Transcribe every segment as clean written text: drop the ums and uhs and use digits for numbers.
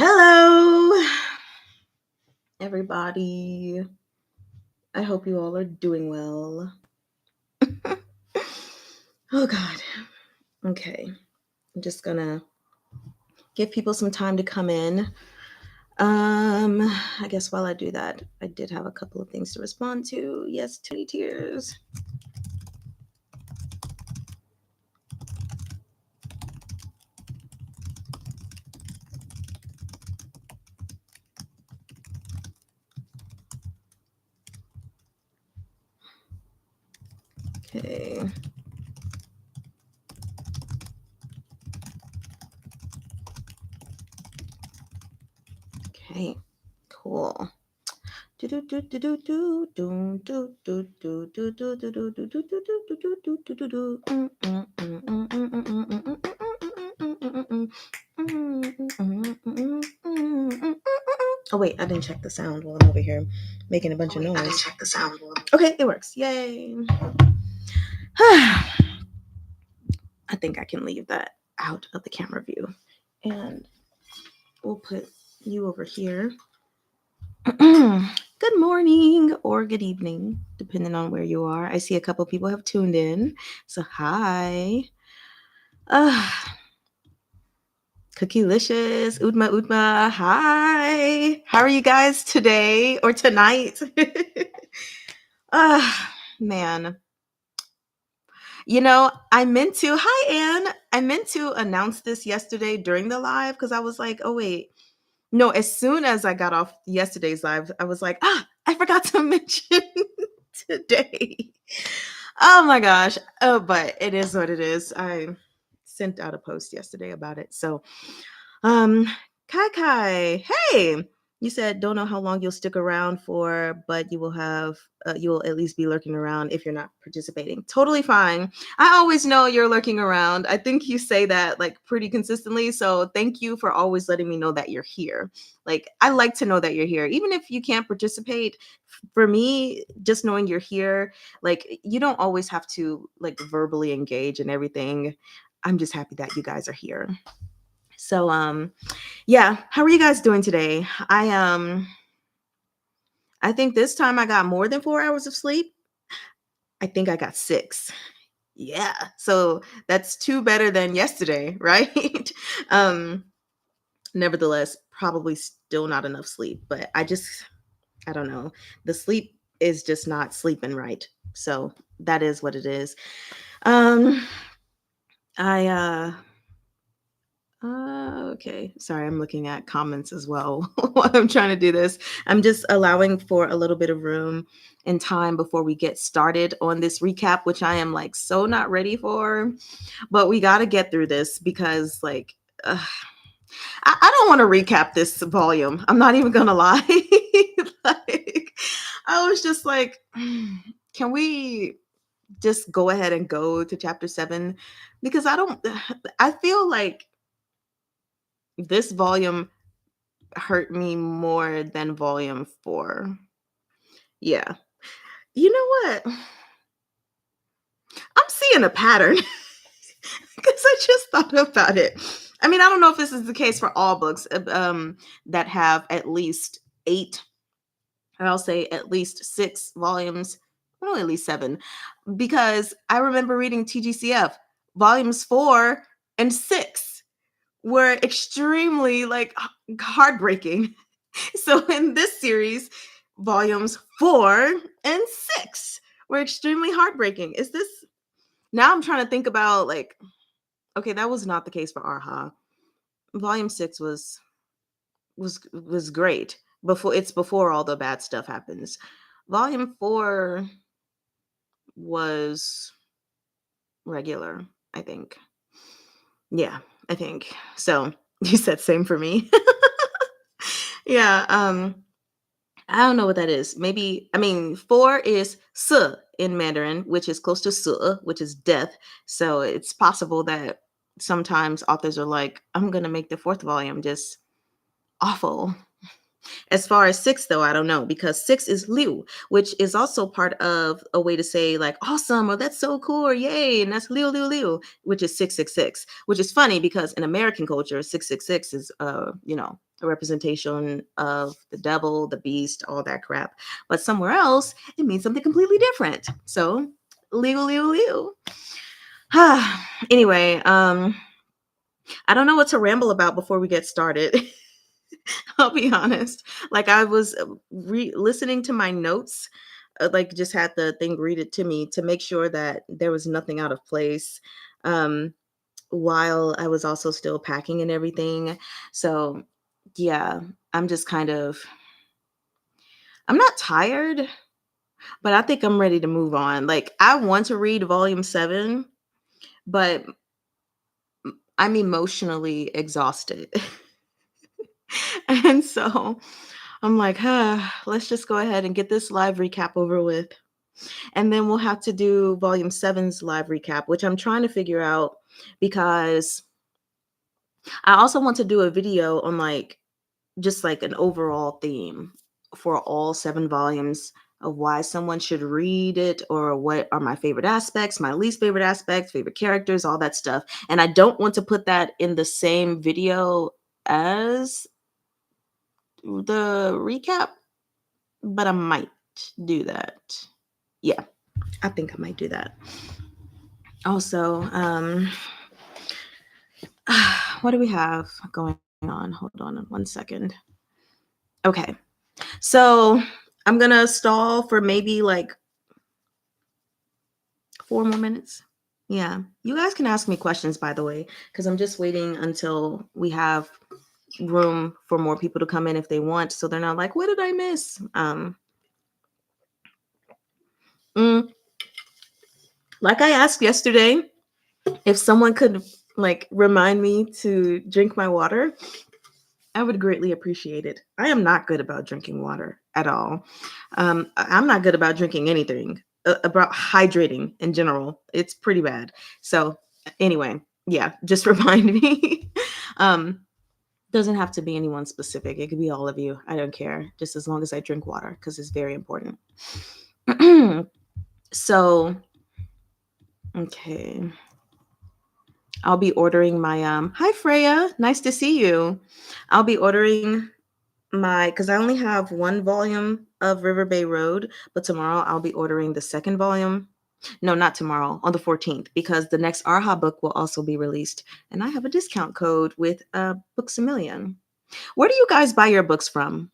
Hello, everybody. I hope you all are doing well. Oh, God. Okay. I'm just gonna give people some time to come in. I guess while I do that, I did have a couple of things to respond to. Yes, too many tears. Okay. Okay. Cool. Oh wait, I didn't check the sound while I'm over here making a bunch of noise. Okay, it works. Yay. I think I can leave that out of the camera view. And we'll put you over here. Good morning or good evening, depending on where you are. I see a couple people have tuned in. So hi. Cookielicious, Udma, hi. How are you guys today or tonight? Man. I meant to, hi Anne. I meant to announce this yesterday during the live because I was like, oh wait. No, as soon as I got off yesterday's live, I was like, I forgot to mention today. Oh my gosh. Oh, but it is what it is. I sent out a post yesterday about it. So, Kai, hey, you said don't know how long you'll stick around for, but you will at least be lurking around if you're not participating. Totally fine. I always know you're lurking around. I think you say that like pretty consistently. So thank you for always letting me know that you're here. Like I like to know that you're here, even if you can't participate. For me, just knowing you're here, like you don't always have to like verbally engage and everything. I'm just happy that you guys are here. So yeah, how are you guys doing today? I think this time I got more than 4 hours of sleep. I think I got 6. Yeah. So that's 2 better than yesterday, right? um Nevertheless, probably still not enough sleep, but I don't know. The sleep is just not sleeping right. So that is what it is. I okay. Sorry, I'm looking at comments as well while I'm trying to do this. I'm just allowing for a little bit of room and time before we get started on this recap, which I am like so not ready for. But we got to get through this because, like, I don't want to recap this volume. I'm not even going to lie. Like, I was just like, can we just go ahead and go to chapter 7? Because I feel like this volume hurt me more than volume 4. Yeah. You know what? I'm seeing a pattern because I just thought about it. I mean, I don't know if this is the case for all books that have at least 8, or I'll say at least 6 volumes, well, at least 7, because I remember reading TGCF volumes 4 and 6 were extremely like heartbreaking. So in this series, volumes 4 and 6 were extremely heartbreaking. Is this now? I'm trying to think about like, okay, that was not the case for Arha. Volume 6 was great. Before all the bad stuff happens. Volume 4 was regular, I think. Yeah, I think. So you said same for me. Yeah, I don't know what that is. Maybe, I mean, 4 is su in Mandarin, which is close to su, which is death. So it's possible that sometimes authors are like, I'm going to make the 4th volume just awful. As far as six, though, I don't know because six is Liu, which is also part of a way to say like awesome or that's so cool or yay, and that's Liu Liu Liu, which is 666, which is funny because in American culture, 666 is a representation of the devil, the beast, all that crap. But somewhere else, it means something completely different. So Liu Liu Liu. Anyway, I don't know what to ramble about before we get started. I'll be honest. Like I was listening to my notes, like just had the thing read it to me to make sure that there was nothing out of place. Um, while I was also still packing and everything. So yeah, I'm just kind of I'm not tired, but I think I'm ready to move on. Like I want to read volume 7, but I'm emotionally exhausted. And so I'm like, let's just go ahead and get this live recap over with. And then we'll have to do volume 7's live recap, which I'm trying to figure out because I also want to do a video on like just like an overall theme for all 7 volumes of why someone should read it or what are my favorite aspects, my least favorite aspects, favorite characters, all that stuff. And I don't want to put that in the same video as the recap, but I might do that. Yeah, I think I might do that. Also, what do we have going on? Hold on 1 second. Okay, so I'm gonna stall for maybe like 4 more minutes. Yeah, you guys can ask me questions, by the way, because I'm just waiting until we have room for more people to come in if they want, so they're not like, "What did I miss?" Mm, like I asked yesterday, if someone could like remind me to drink my water, I would greatly appreciate it. I am not good about drinking water at all. I'm not good about drinking anything, about hydrating in general. It's pretty bad. So, anyway, yeah, just remind me. um, doesn't have to be anyone specific. It could be all of you. I don't care, just as long as I drink water because it's very important. So, okay. I'll be ordering my hi Freya, nice to see you. I'll be ordering my because I only have 1 volume of River Bay Road, but tomorrow I'll be ordering the second volume. No, not tomorrow, on the 14th, because the next Arha book will also be released. And I have a discount code with Books a Million. Where do you guys buy your books from?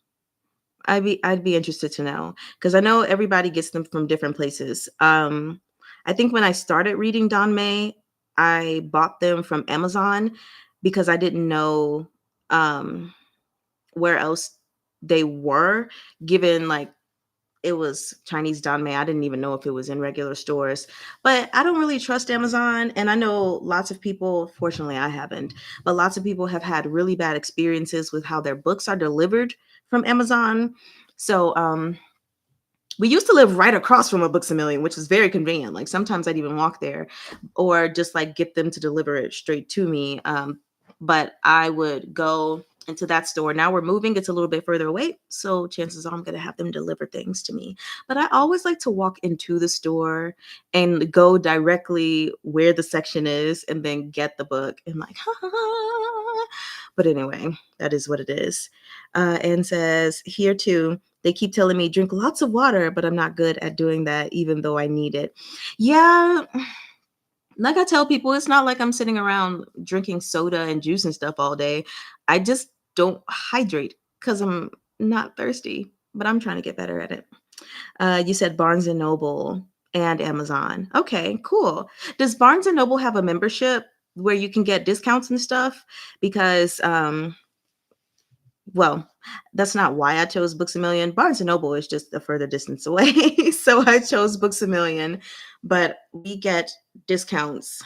I'd be interested to know because I know everybody gets them from different places. I think when I started reading Don May, I bought them from Amazon because I didn't know where else they were, given like it was Chinese Don May. I didn't even know if it was in regular stores. But I don't really trust Amazon. And I know lots of people, fortunately, I haven't, but lots of people have had really bad experiences with how their books are delivered from Amazon. So, we used to live right across from a Books a Million, which is very convenient. Like sometimes I'd even walk there or just like get them to deliver it straight to me. But I would go into that store. Now we're moving, it's a little bit further away. So chances are I'm going to have them deliver things to me. But I always like to walk into the store and go directly where the section is and then get the book and like, ha, ha, ha. But anyway, that is what it is. And says here too, they keep telling me drink lots of water, but I'm not good at doing that, even though I need it. Yeah, like I tell people, it's not like I'm sitting around drinking soda and juice and stuff all day. I just don't hydrate because I'm not thirsty, but I'm trying to get better at it. You said Barnes and Noble and Amazon. Okay, cool. Does Barnes and Noble have a membership where you can get discounts and stuff? Because well, that's not why I chose Books a Million. Barnes and Noble is just a further distance away. So I chose Books a Million, but we get discounts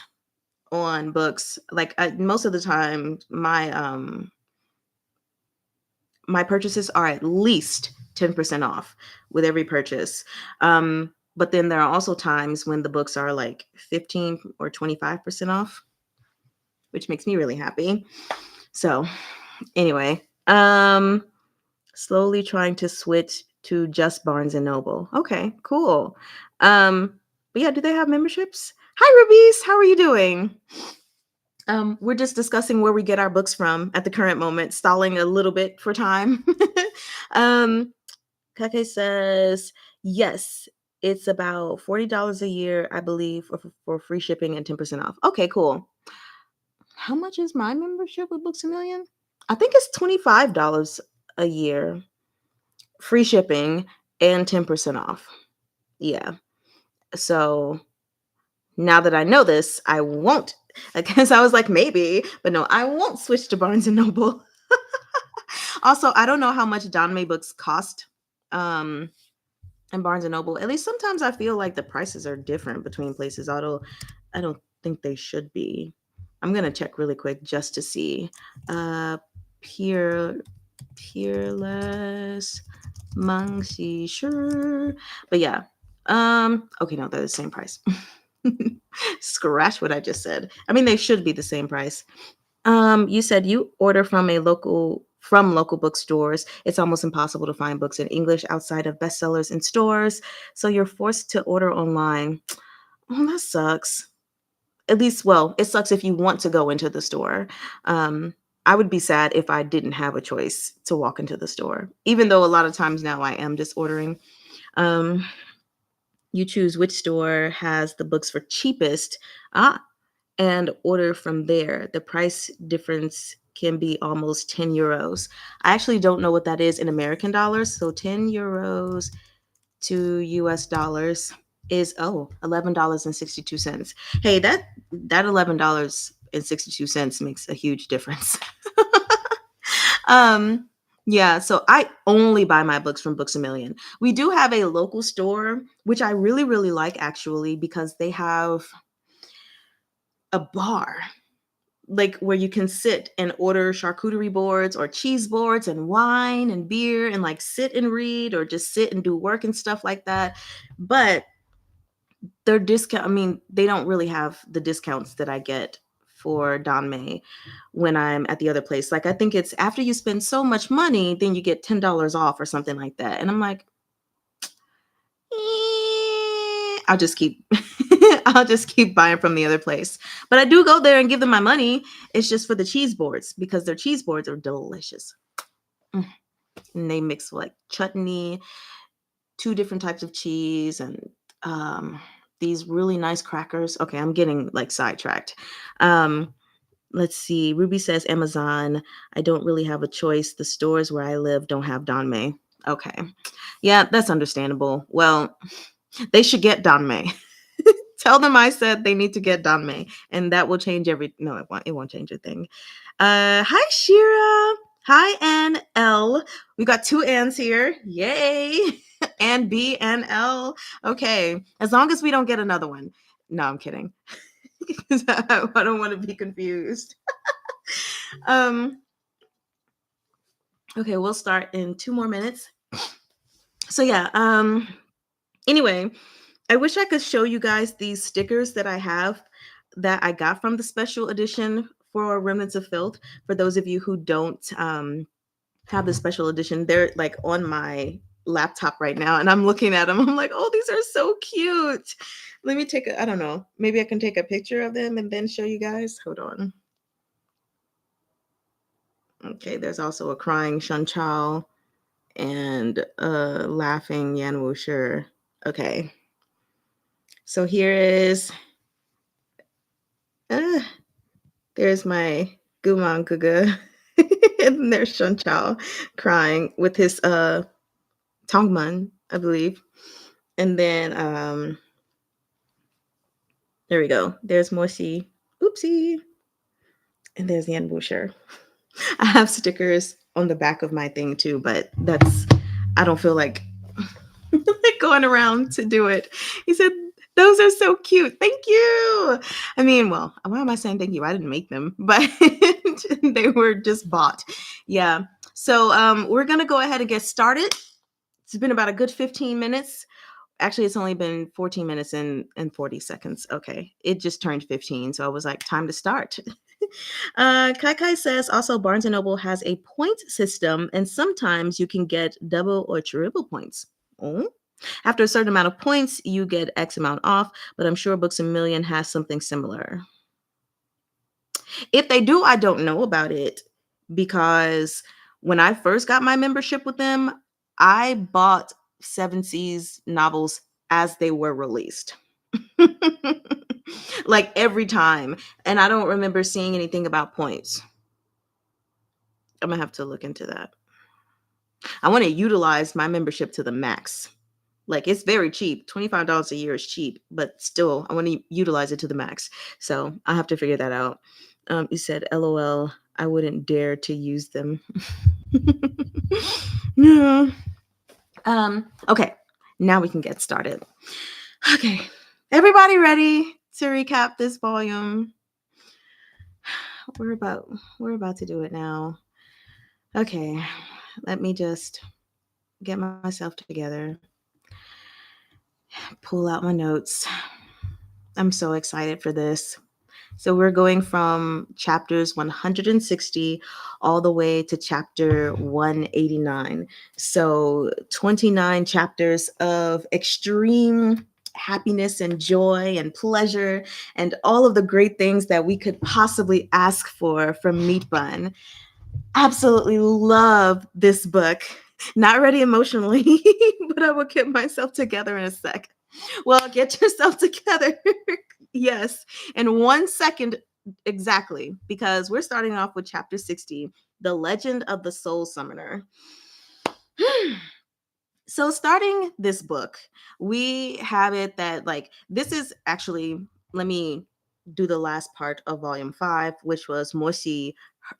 on books. Like most of the time, my purchases are at least 10% off with every purchase. But then there are also times when the books are like 15 or 25% off, which makes me really happy. So anyway, Slowly trying to switch to just Barnes and Noble. Okay, cool. But yeah, do they have memberships? Hi, Rubies. How are you doing? We're just discussing where we get our books from at the current moment, stalling a little bit for time. um, Kake says, yes, it's about $40 a year, I believe, for free shipping and 10% off. Okay, cool. How much is my membership with Books a Million? I think it's $25 a year, free shipping and 10% off. Yeah. So now that I know this, I won't. I guess I was like, maybe, but no, I won't switch to Barnes and Noble. Also, I don't know how much Donmei books cost. And Barnes and Noble. At least sometimes I feel like the prices are different between places, although I don't think they should be. I'm gonna check really quick just to see. Uh Peer Peerless Mangxi sure. But yeah. Okay, no, they're the same price. Scratch what I just said. I mean they should be the same price. You said you order from local bookstores. It's almost impossible to find books in English outside of bestsellers in stores, so you're forced to order online. Oh, that sucks. At least, well, it sucks if you want to go into the store. Um, I would be sad if I didn't have a choice to walk into the store, even though a lot of times now I am just ordering. Um, you choose which store has the books for cheapest. And order from there. The price difference can be almost 10 euros. I actually don't know what that is in American dollars. So 10 euros to US dollars is $11.62. Hey, that $11.62 makes a huge difference. um yeah, so I only buy my books from Books a Million. We do have a local store, which I really, really like actually, because they have a bar like where you can sit and order charcuterie boards or cheese boards and wine and beer and like sit and read or just sit and do work and stuff like that. But their discount, I mean, they don't really have the discounts that I get for Don May when I'm at the other place. Like I think it's after you spend so much money, then you get $10 off or something like that. And I'm like, I'll just keep I'll just keep buying from the other place. But I do go there and give them my money. It's just for the cheese boards because their cheese boards are delicious. Mm. And they mix like chutney, two different types of cheese, and um, these really nice crackers. Okay, I'm getting like sidetracked. Um, let's see. Ruby says Amazon. I don't really have a choice. The stores where I live don't have Don May. Okay. Yeah, that's understandable. Well, they should get Don May. Tell them I said they need to get Don May, and that will change every. No, it won't. It won't change a thing. Hi Shira. Hi Ann L. We got two Anns here. Yay! Ann B and L. Okay, as long as we don't get another one. No, I'm kidding. I don't want to be confused. um. Okay, we'll start in 2 more minutes. So yeah. Anyway, I wish I could show you guys these stickers that I have that I got from the special edition for Remnants of Filth. For those of you who don't have the special edition, they're like on my laptop right now and I'm looking at them. I'm like, oh, these are so cute. Let me take I don't know, maybe I can take a picture of them and then show you guys. Hold on. Okay, there's also a crying Shun Chao and a laughing Yan Wu Shi. Okay. So here is uh, there's my Gumang Guga. And there's Shun Chao crying with his Tongman, I believe. And then there we go. There's Moshi. Oopsie. And there's Yan Busher. I have stickers on the back of my thing too, but I don't feel like going around to do it. He said, those are so cute. Thank you. I mean, well, why am I saying thank you? I didn't make them, but they were just bought. Yeah. So we're going to go ahead and get started. It's been about a good 15 minutes. Actually, it's only been 14 minutes and 40 seconds. Okay. It just turned 15. So I was like, time to start. Kai Kai says also Barnes& and Noble has a point system, and sometimes you can get double or triple points. Oh. After a certain amount of points, you get X amount off, but I'm sure Books A Million has something similar. If they do, I don't know about it because when I first got my membership with them, I bought Seven Seas novels as they were released. Like every time. And I don't remember seeing anything about points. I'm going to have to look into that. I want to utilize my membership to the max. Like it's very cheap. $25 a year is cheap, but still I want to utilize it to the max. So I have to figure that out. You said, LOL, I wouldn't dare to use them. Yeah. Okay, now we can get started. Okay, everybody ready to recap this volume? We're about to do it now. Okay, let me just get myself together. Pull out my notes. I'm so excited for this. So we're going from chapters 160 all the way to chapter 189. So 29 chapters of extreme happiness and joy and pleasure and all of the great things that we could possibly ask for from Meat Bun. Absolutely love this book. Not ready emotionally, but I will get myself together in a sec. Well, get yourself together. Yes, in 1 second exactly, because we're starting off with chapter 60, The Legend of the Soul Summoner. So starting this book, we have it that like this is actually, let me do the last part of volume 5, which was Morsi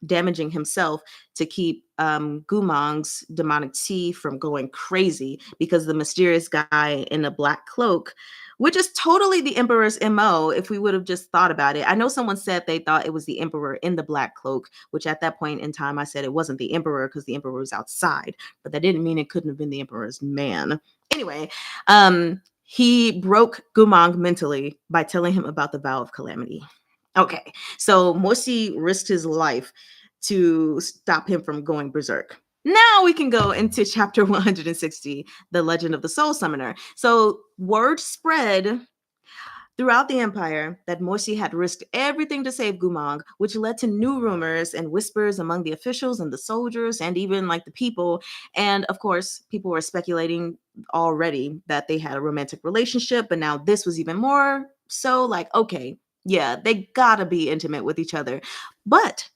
damaging himself to keep Gumong's demonic tea from going crazy because the mysterious guy in a black cloak, which is totally the Emperor's MO if we would have just thought about it. I know someone said they thought it was the Emperor in the black cloak, which at that point in time I said it wasn't the Emperor because the Emperor was outside, but that didn't mean it couldn't have been the Emperor's man. Anyway, he broke Gumong mentally by telling him about the vow of calamity. Okay, so Morsi risked his life to stop him from going berserk. Now we can go into chapter 160, The Legend of the Soul Summoner. So word spread throughout the empire that Morsi had risked everything to save Gumong, which led to new rumors and whispers among the officials and the soldiers and even like the people. And of course, people were speculating already that they had a romantic relationship, but now this was even more so like, okay, yeah, they gotta be intimate with each other. But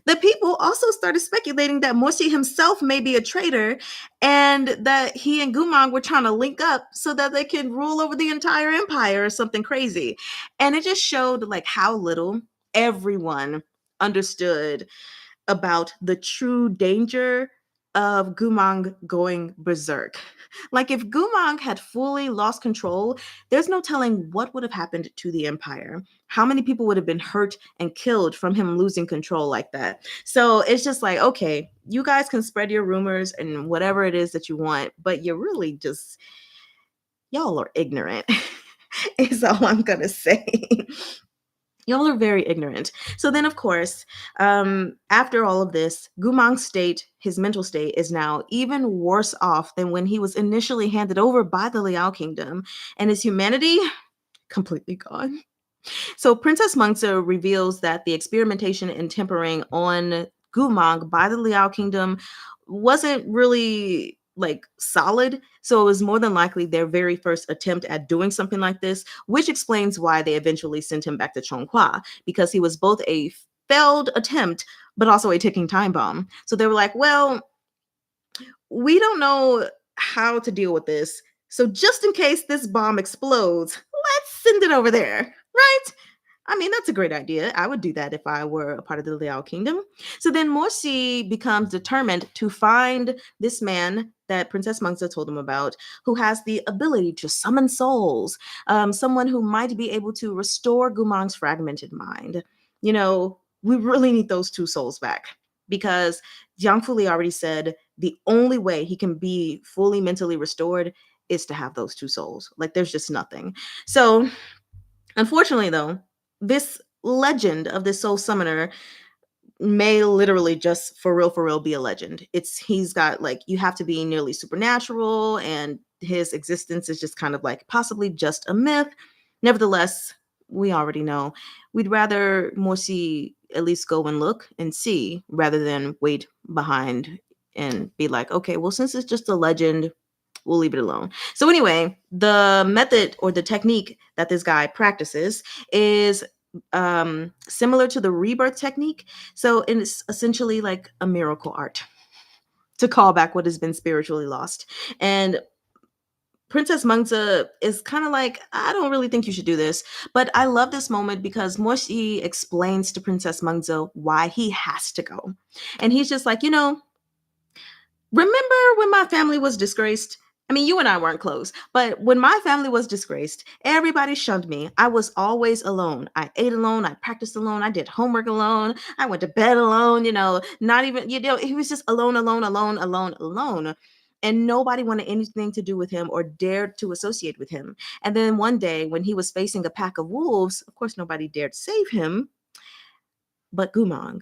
the people also started speculating that Morsi himself may be a traitor and that he and Gumong were trying to link up so that they can rule over the entire empire or something crazy. And it just showed like how little everyone understood about the true danger of Gumong going berserk. Like if Gumong had fully lost control, there's no telling what would have happened to the empire. How many people would have been hurt and killed from him losing control like that? So it's just like, okay, you guys can spread your rumors and whatever it is that you want, but you're really just, y'all are ignorant, is all I'm gonna say. Y'all are very ignorant. So then, of course, after all of this, Gumong's state, his mental state, is now even worse off than when he was initially handed over by the Liao Kingdom, and his humanity completely gone. So Princess Mengsa reveals that the experimentation and tempering on Gumong by the Liao Kingdom wasn't really like solid. So it was more than likely their very first attempt at doing something like this, which explains why they eventually sent him back to Chonghua, because he was both a failed attempt, but also a ticking time bomb. So they were like, well, we don't know how to deal with this. So just in case this bomb explodes, let's send it over there, right? I mean, that's a great idea. I would do that if I were a part of the Liao Kingdom. So then Morsi becomes determined to find this man that Princess Mengsa told him about, who has the ability to summon souls, someone who might be able to restore Gumong's fragmented mind. You know, we really need those two souls back because Jiang Fuli already said the only way he can be fully mentally restored is to have those two souls. Like there's just nothing. So unfortunately, though, this legend of this soul summoner may literally just for real be a legend. He's got like, you have to be nearly supernatural, and his existence is just kind of like possibly just a myth. Nevertheless, we already know. We'd rather Morsi at least go and look and see rather than wait behind and be like, okay, well, since it's just a legend, we'll leave it alone. So anyway, the method or the technique that this guy practices is similar to the rebirth technique. So it's essentially like a miracle art to call back what has been spiritually lost. And Princess Mungza is kind of like, I don't really think you should do this. But I love this moment because Moshi explains to Princess Mungza why he has to go. And he's just like, remember when my family was disgraced? I mean, you and I weren't close, but when my family was disgraced, everybody shunned me. I was always alone. I ate alone. I practiced alone. I did homework alone. I went to bed alone, not even, he was just alone, alone, alone, alone, alone. And nobody wanted anything to do with him or dared to associate with him. And then one day when he was facing a pack of wolves, of course, nobody dared save him, but Gumang.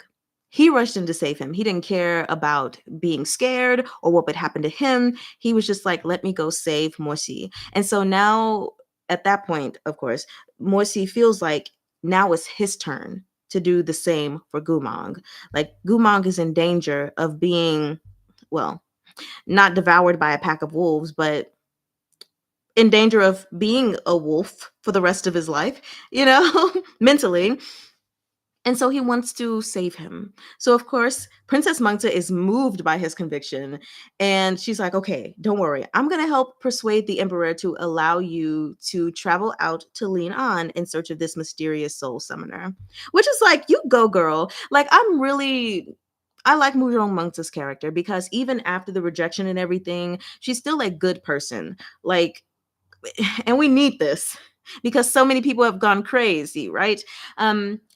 He rushed in to save him. He didn't care about being scared or what would happen to him. He was just like, let me go save Morsi. And so now, at that point, of course, Morsi feels like now it's his turn to do the same for Gumang. Like, Gumang is in danger of being, well, not devoured by a pack of wolves, but in danger of being a wolf for the rest of his life, mentally. And so he wants to save him. So, of course, Princess Mangta is moved by his conviction. And she's like, okay, don't worry. I'm going to help persuade the emperor to allow you to travel out to Lean On in search of this mysterious soul summoner. Which is like, you go, girl. Like, I like Mujong Mangta's character because even after the rejection and everything, she's still a good person. Like, and we need this because so many people have gone crazy, right?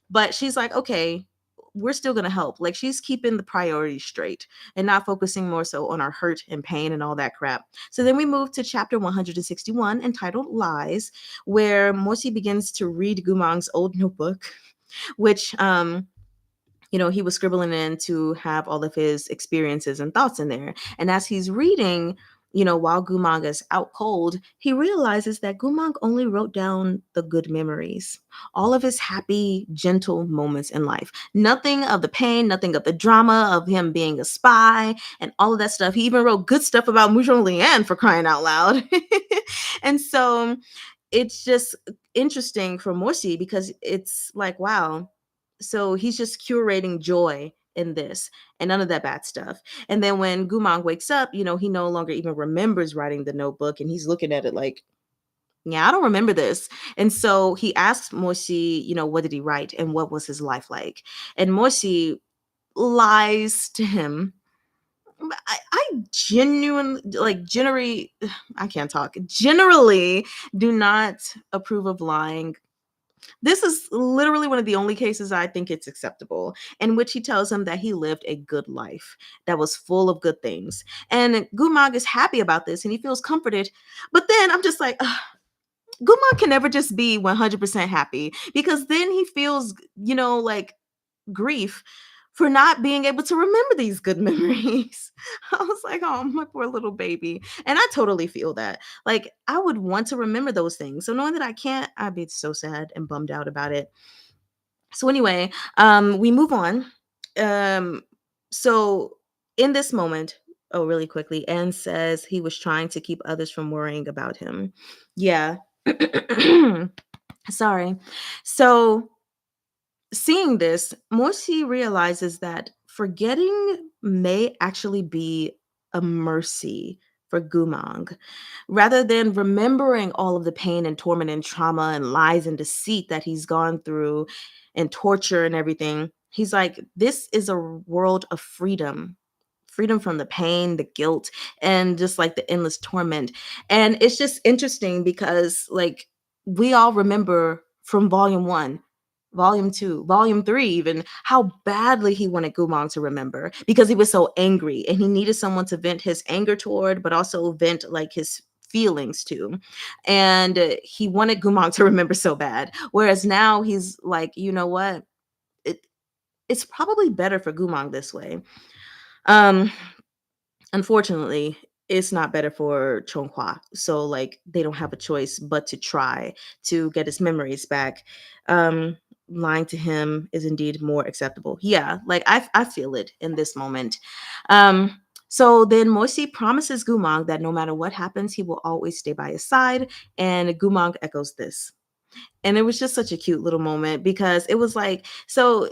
But she's like, okay, we're still going to help. Like, she's keeping the priorities straight and not focusing more so on our hurt and pain and all that crap. So then we move to chapter 161 entitled Lies, where Morsi begins to read Gumang's old notebook, which he was scribbling in to have all of his experiences and thoughts in there. And as he's reading, while Gumang is out cold, he realizes that Gumang only wrote down the good memories, all of his happy, gentle moments in life. Nothing of the pain, nothing of the drama of him being a spy and all of that stuff. He even wrote good stuff about Muzhong Lian, for crying out loud. And so it's just interesting for Morsi because it's like, wow. So he's just curating joy in this and none of that bad stuff. And then when Gumang wakes up, he no longer even remembers writing the notebook, and he's looking at it like, yeah, I don't remember this. And so he asks Morsi, what did he write and what was his life like? And Morsi lies to him. I genuinely, like, generally, I can't talk, generally do not approve of lying. This is literally one of the only cases I think it's acceptable, in which he tells him that he lived a good life that was full of good things. And Gumag is happy about this and he feels comforted. But then I'm just like, ugh, Gumag can never just be 100% happy, because then he feels, like grief for not being able to remember these good memories. I was like, oh, my poor little baby. And I totally feel that. Like, I would want to remember those things. So knowing that I can't, I'd be so sad and bummed out about it. So anyway, we move on. Um, so in this moment, oh, really quickly, Anne says he was trying to keep others from worrying about him. Yeah. Sorry. So seeing this, Morsi realizes that forgetting may actually be a mercy for Gumang. Rather than remembering all of the pain and torment and trauma and lies and deceit that he's gone through and torture and everything, he's like, this is a world of freedom. Freedom from the pain, the guilt, and just like the endless torment. And it's just interesting because, like, we all remember from volume 1, volume 2, volume 3, even how badly he wanted Gumang to remember because he was so angry and he needed someone to vent his anger toward, but also vent like his feelings to. And he wanted Gumong to remember so bad. Whereas now he's like, you know what? It, it's probably better for Gumong this way. Um, Unfortunately, it's not better for Chonghua. So like they don't have a choice but to try to get his memories back. Um, Lying to him is indeed more acceptable. Yeah, like I feel it in this moment. So then Moisi promises Gumong that no matter what happens, he will always stay by his side, and Gumong echoes this. And it was just such a cute little moment because it was like, so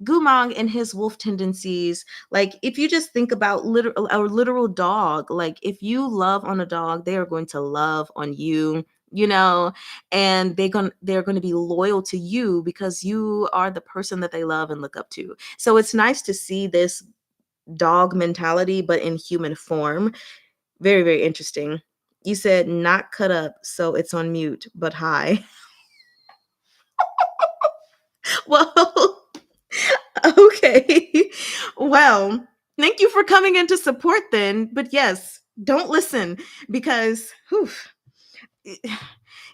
Gumong and his wolf tendencies, like if you just think about a literal dog, like if you love on a dog, they are going to love on you, you know, and they're going to be loyal to you because you are the person that they love and look up to. So it's nice to see this dog mentality but in human form. Very, very interesting. You said not cut up, so it's on mute, but hi. Well, okay. Well, thank you for coming in to support then. But yes, don't listen because whew,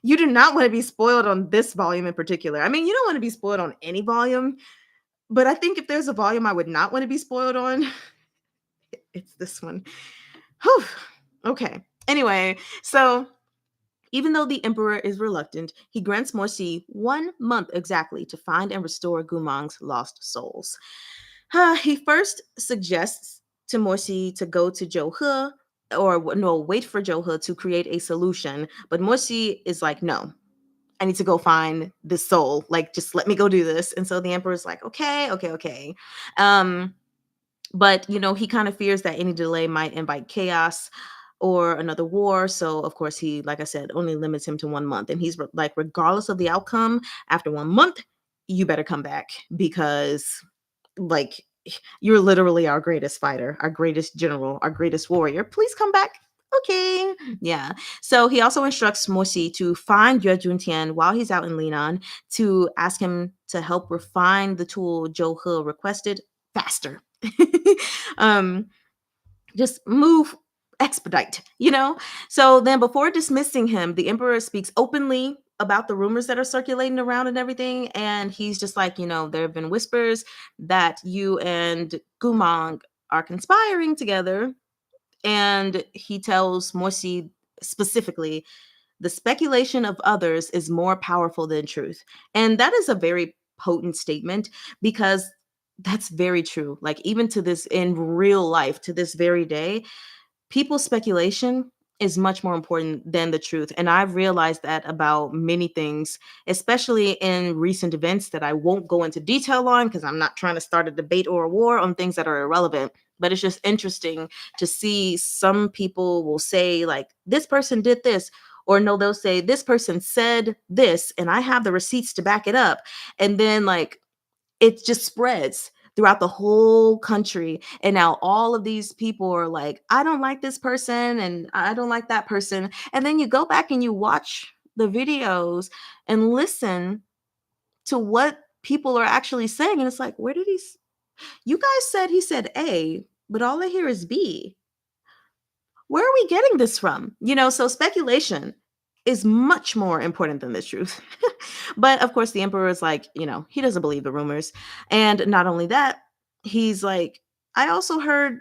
you do not want to be spoiled on this volume in particular. I mean, you don't want to be spoiled on any volume, but I think if there's a volume I would not want to be spoiled on, it's this one. Whew. Okay. Anyway, so even though the emperor is reluctant, he grants Morsi 1 month exactly to find and restore Gumang's lost souls. He first suggests to Morsi to go to Zhou He, or no, wait for Zhou He to create a solution. But Morsi is like, no, I need to go find this soul. Like, just let me go do this. And so the emperor's like, okay, okay, okay. But he kind of fears that any delay might invite chaos or another war. So of course he, like I said, only limits him to 1 month. And he's like, regardless of the outcome, after 1 month, you better come back because like you're literally our greatest fighter, our greatest general, our greatest warrior. Please come back. Okay. Yeah. So he also instructs Mosi to find Yue Juntian while he's out in Linan to ask him to help refine the tool Zhou He requested faster. um, just move, expedite. So then before dismissing him, the emperor speaks openly about the rumors that are circulating around and everything. And he's just like, there have been whispers that you and Gumong are conspiring together. And he tells Morsi specifically, the speculation of others is more powerful than truth. And that is a very potent statement because that's very true. Like, even to this in real life, to this very day, people's speculation is much more important than the truth. And I've realized that about many things, especially in recent events that I won't go into detail on because I'm not trying to start a debate or a war on things that are irrelevant. But it's just interesting to see some people will say, like, this person did this. Or no, they'll say, this person said this, and I have the receipts to back it up. And then, like, it just spreads throughout the whole country. And now all of these people are like, I don't like this person and I don't like that person. And then you go back and you watch the videos and listen to what people are actually saying. And it's like, where did you guys said he said A, but all I hear is B. Where are we getting this from? So speculation is much more important than the truth. But of course, the emperor is like, he doesn't believe the rumors. And not only that, he's like, I also heard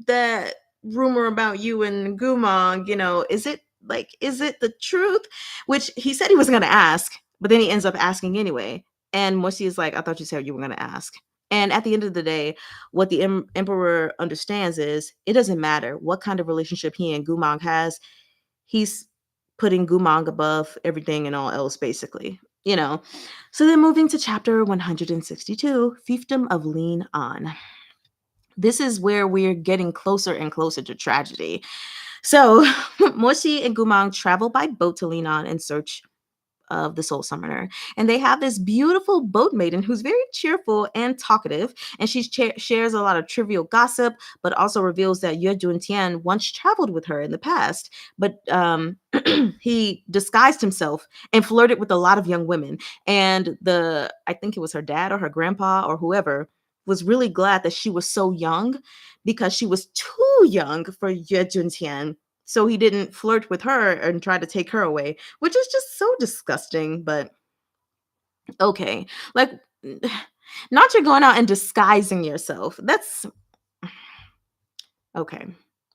that rumor about you and Gumong, is it the truth? Which he said he was going to ask, but then he ends up asking anyway. And Mosi is like, I thought you said you were going to ask. And at the end of the day, what the emperor understands is it doesn't matter what kind of relationship he and Gumong has. He's putting Gumong above everything and all else, basically. So then moving to chapter 162, Fiefdom of Lean On. This is where we're getting closer and closer to tragedy. So Moshi and Gumong travel by boat to Linan in search of the soul summoner. And they have this beautiful boat maiden who's very cheerful and talkative. And she shares a lot of trivial gossip, but also reveals that Yue Juntian once traveled with her in the past. But he disguised himself and flirted with a lot of young women. And I think it was her dad or her grandpa or whoever was really glad that she was so young because she was too young for Yue Juntian so he didn't flirt with her and try to take her away, which is just so disgusting. But okay, like, not you're going out and disguising yourself. That's okay.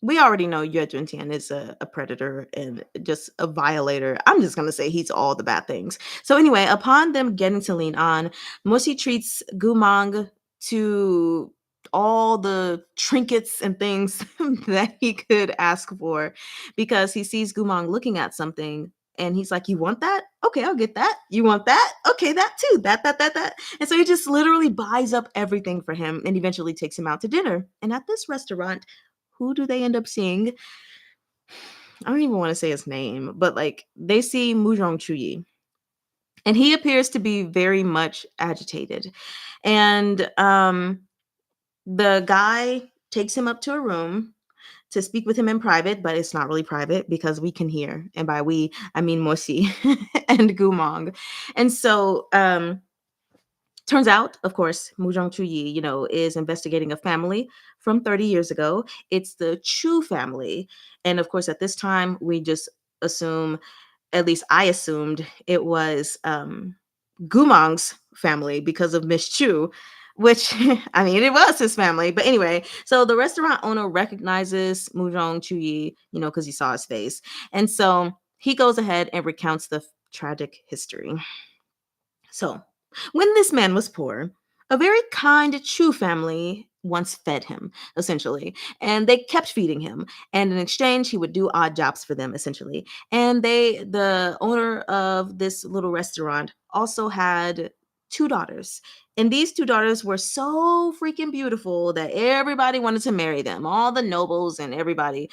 We already know Yue Juntian is a predator and just a violator. I'm just gonna say he's all the bad things. So anyway, upon them getting to lean on, Moshi treats Gumang to all the trinkets and things that he could ask for, because he sees Gumang looking at something and he's like, "You want that? Okay, I'll get that. You want that? Okay, that too. That." And so he just literally buys up everything for him and eventually takes him out to dinner. And at this restaurant, who do they end up seeing? I don't even want to say his name, but like they see Mujong Chuyi, and he appears to be very much agitated. And the guy takes him up to a room to speak with him in private, but it's not really private because we can hear. And by we, I mean Mosi and Gumong. And so turns out, of course, Mujong Chuyi, is investigating a family from 30 years ago. It's the Chu family. And of course, at this time, we just assume, at least I assumed, it was Gumong's family because of Miss Chu, which, I mean, it was his family. But anyway, so the restaurant owner recognizes Mujong Chuyi, because he saw his face. And so he goes ahead and recounts the tragic history. So, when this man was poor, a very kind Chu family once fed him, essentially, and they kept feeding him. And in exchange, he would do odd jobs for them, essentially. And the owner of this little restaurant, also had two daughters. And these two daughters were so freaking beautiful that everybody wanted to marry them, all the nobles and everybody.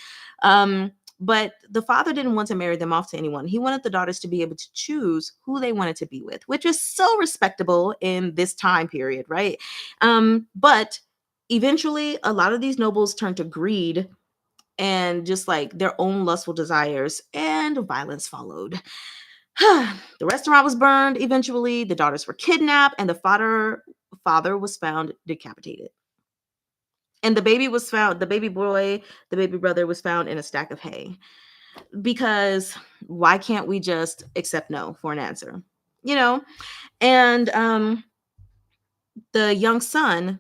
But the father didn't want to marry them off to anyone. He wanted the daughters to be able to choose who they wanted to be with, which is so respectable in this time period, right? But eventually, a lot of these nobles turned to greed and just like their own lustful desires, and violence followed. The restaurant was burned eventually, the daughters were kidnapped, and the father was found decapitated. And the baby boy, the baby brother was found in a stack of hay. Because why can't we just accept no for an answer? You know? And the young son,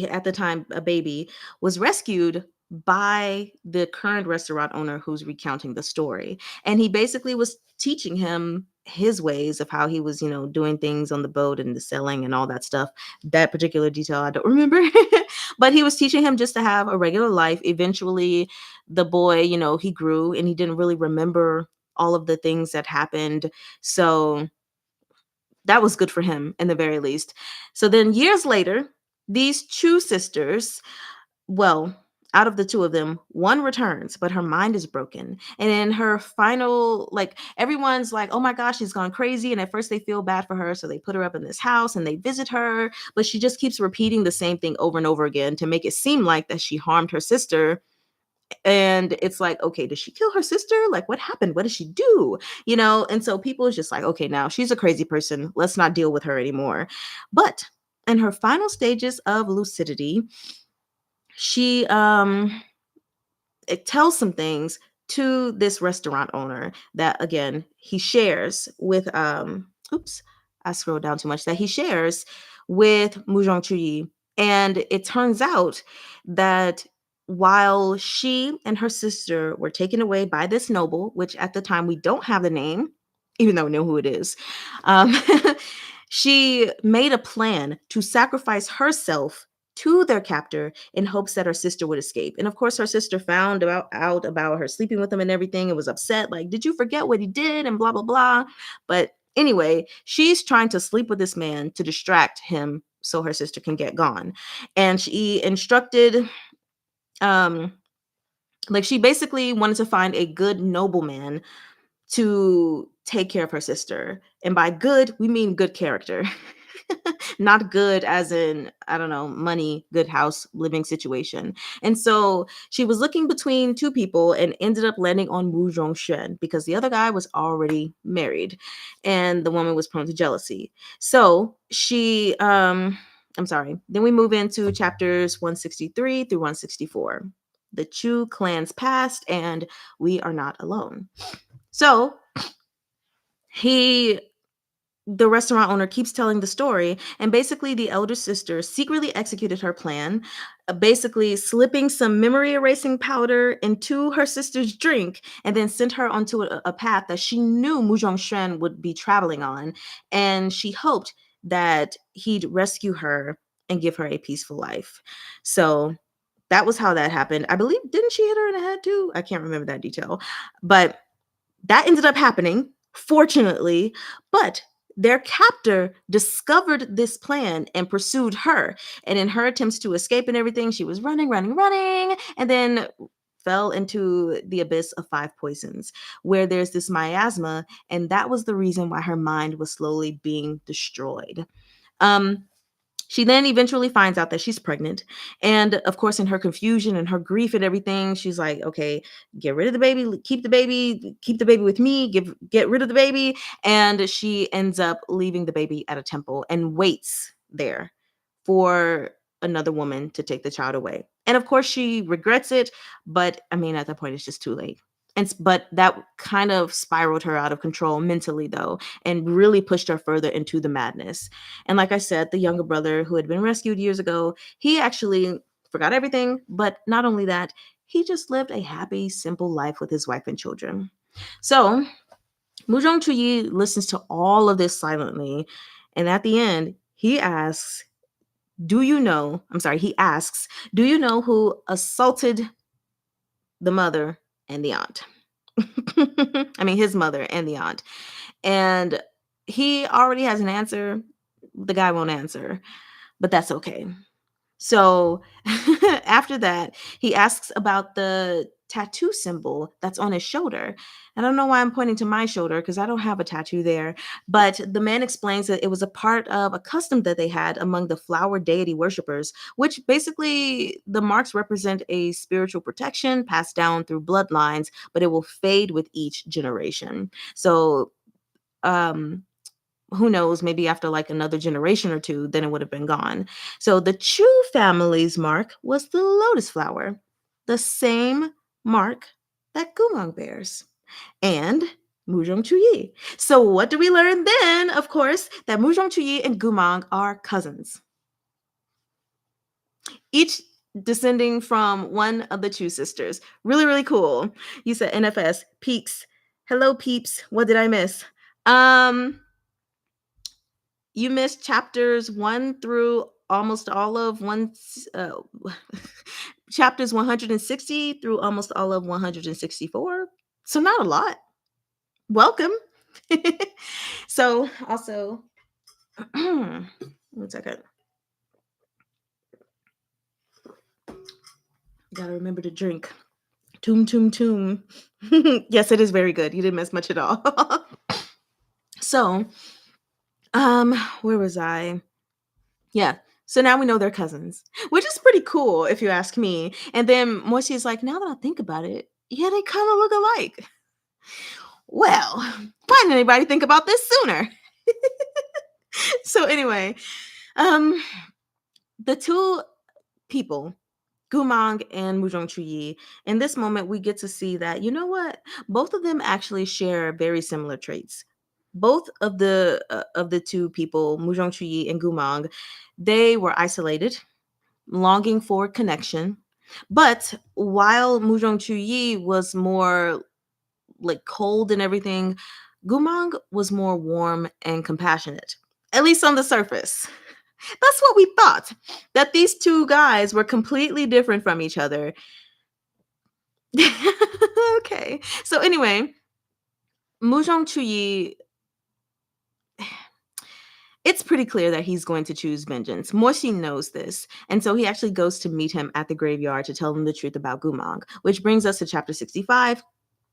at the time a baby, was rescued by the current restaurant owner who's recounting the story. And he basically was teaching him his ways of how he was, doing things on the boat and the selling and all that stuff. That particular detail I don't remember. But he was teaching him just to have a regular life. Eventually, the boy, he grew and he didn't really remember all of the things that happened. So that was good for him in the very least. So then years later, these Chu sisters, well, out of the two of them, one returns, but her mind is broken. And in her final, like, everyone's like, oh my gosh, she's gone crazy. And at first they feel bad for her. So they put her up in this house and they visit her. But she just keeps repeating the same thing over and over again to make it seem like that she harmed her sister. And it's like, okay, did she kill her sister? Like, what happened? What did she do? And so people is just like, okay, now she's a crazy person. Let's not deal with her anymore. But in her final stages of lucidity, she it tells some things to this restaurant owner that, again, he shares with oops, I scrolled down too much, that he shares with Mujong Chuyi. And it turns out that while she and her sister were taken away by this noble, which at the time we don't have the name, even though we know who it is, um, she made a plan to sacrifice herself to their captor in hopes that her sister would escape. And of course, her sister found out about her sleeping with him and everything and was upset. Like, did you forget what he did? And blah, blah, blah. But anyway, she's trying to sleep with this man to distract him so her sister can get gone. And she instructed, like, she basically wanted to find a good nobleman to take care of her sister. And by good, we mean good character. Not good as in, I don't know, money, good house, living situation. And so she was looking between two people and ended up landing on Wu Zhongshen because the other guy was already married and the woman was prone to jealousy. So I'm sorry. Then we move into chapters 163 through 164. the Chu clan's past, and we are not alone. So he the restaurant owner keeps telling the story, and basically the elder sister secretly executed her plan, basically slipping some memory erasing powder into her sister's drink, and then sent her onto a path that she knew Mu Zhongshen would be traveling on, and she hoped that he'd rescue her and give her a peaceful life. So that was how that happened. I believe, didn't she hit her in the head too? I can't remember that detail, but that ended up happening, fortunately, but their captor discovered this plan and pursued her. And in her attempts to escape and everything, she was running, running, running, and then fell into the abyss of five poisons, where there's this miasma, and that was the reason why her mind was slowly being destroyed. Um, she then eventually finds out that she's pregnant. And of course, in her confusion and her grief and everything, she's like, okay, get rid of the baby, keep the baby with me, get rid of the baby. And she ends up leaving the baby at a temple and waits there for another woman to take the child away. And of course, she regrets it. But I mean, at that point, it's just too late. But that kind of spiraled her out of control mentally, though, and really pushed her further into the madness. And like I said, the younger brother who had been rescued years ago, he actually forgot everything. But not only that, he just lived a happy, simple life with his wife and children. So Muzhong Chuyi listens to all of this silently. And at the end, he asks, he asks, do you know who assaulted the mother and the aunt? I mean, his mother and the aunt. And he already has an answer. The guy won't answer, but that's okay. So after that, he asks about the tattoo symbol that's on his shoulder. I don't know why I'm pointing to my shoulder because I don't have a tattoo there. But the man explains that it was a part of a custom that they had among the flower deity worshippers, which basically the marks represent a spiritual protection passed down through bloodlines, but it will fade with each generation. So, who knows, maybe after like another generation or two, then it would have been gone. So the Chu family's mark was the lotus flower, the same mark that Gumong bears, and Muzhong Chuyi. So what do we learn then? Of course, that Muzhong Chuyi and Gumong are cousins, each descending from one of the Chu sisters. Really, really cool. You said NFS, peaks. Hello, peeps. What did I miss? You missed chapters 1 through almost all of chapters 160 through almost all of 164. So not a lot. Welcome. So also, 1 second. Gotta remember to drink. Toom. Yes, it is very good. You didn't miss much at all. So, where was I? Yeah. So now we know they're cousins, which is pretty cool if you ask me. And then Moishi's like, now that I think about it, yeah, they kind of look alike. Well, why didn't anybody think about this sooner? So anyway, the two people, Gumang and Muzhong Chuyi, in this moment we get to see that, you know what? Both of them actually share very similar traits. Both of the two people, Muzhong Chuyi and Gumang, they were isolated, longing for connection. But while Muzhong Chuyi was more like cold and everything, Gumang was more warm and compassionate, at least on the surface. That's what we thought, that these two guys were completely different from each other. Okay. So anyway, Muzhong Chuyi, it's pretty clear that he's going to choose vengeance. Moshi knows this, and so he actually goes to meet him at the graveyard to tell him the truth about Gumang, which brings us to chapter 65,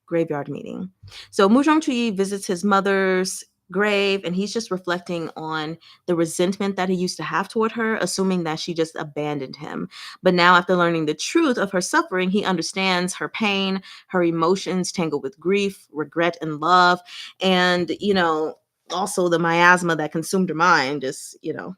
Graveyard Meeting. So Muzhong Chuyi visits his mother's grave, and he's just reflecting on the resentment that he used to have toward her, assuming that she just abandoned him. But now, after learning the truth of her suffering, he understands her pain, her emotions tangled with grief, regret, and love, and, also the miasma that consumed her mind.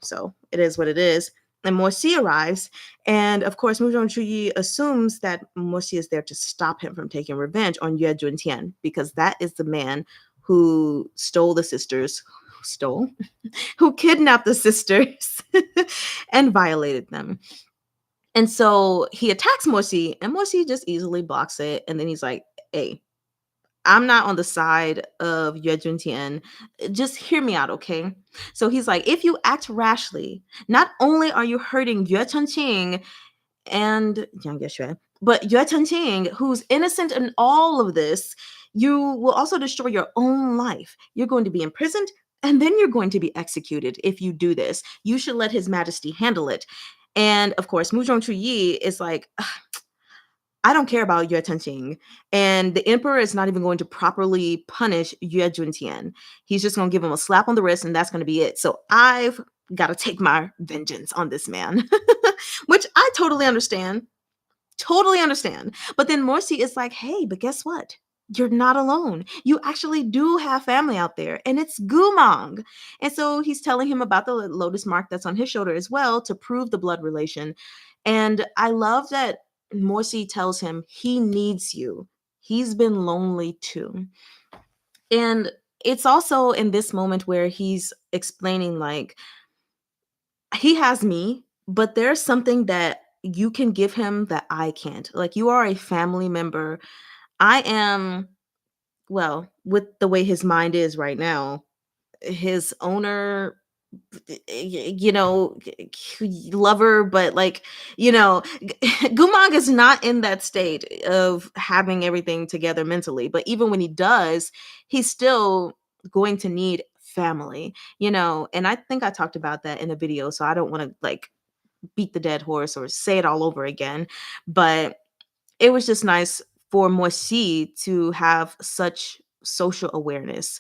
So it is what it is. And Morsi arrives, and of course, Mu Zhongchuyi assumes that Morsi is there to stop him from taking revenge on Yue Juntian, because that is the man who stole the sisters, stole, who kidnapped the sisters and violated them. And so he attacks Morsi, and Morsi just easily blocks it. And then he's like, hey, I'm not on the side of Yue Juntian. Just hear me out, okay? So he's like, if you act rashly, not only are you hurting Yue Chengqing and Yang Yexue, but Yue Chengqing, who's innocent in all of this, you will also destroy your own life. You're going to be imprisoned, and then you're going to be executed if you do this. You should let His Majesty handle it. And of course, Mu Zhongchuyi is like, I don't care about Yue Chengqing, and the emperor is not even going to properly punish Yue Juntian. He's just going to give him a slap on the wrist, and that's going to be it. So I've got to take my vengeance on this man, which I totally understand. Totally understand. But then Morsi is like, hey, but guess what? You're not alone. You actually do have family out there, and it's Gumang. And so he's telling him about the lotus mark that's on his shoulder as well to prove the blood relation. And I love that Morsi tells him he needs you. He's been lonely too. And it's also in this moment where he's explaining, like, he has me, but there's something that you can give him that I can't. Like, you are a family member. I am, well, with the way his mind is right now, his owner, you know, lover, but like, Gumang is not in that state of having everything together mentally. But even when he does, he's still going to need family. And I think I talked about that in a video, so I don't want to like beat the dead horse or say it all over again. But it was just nice for Moisi to have such social awareness,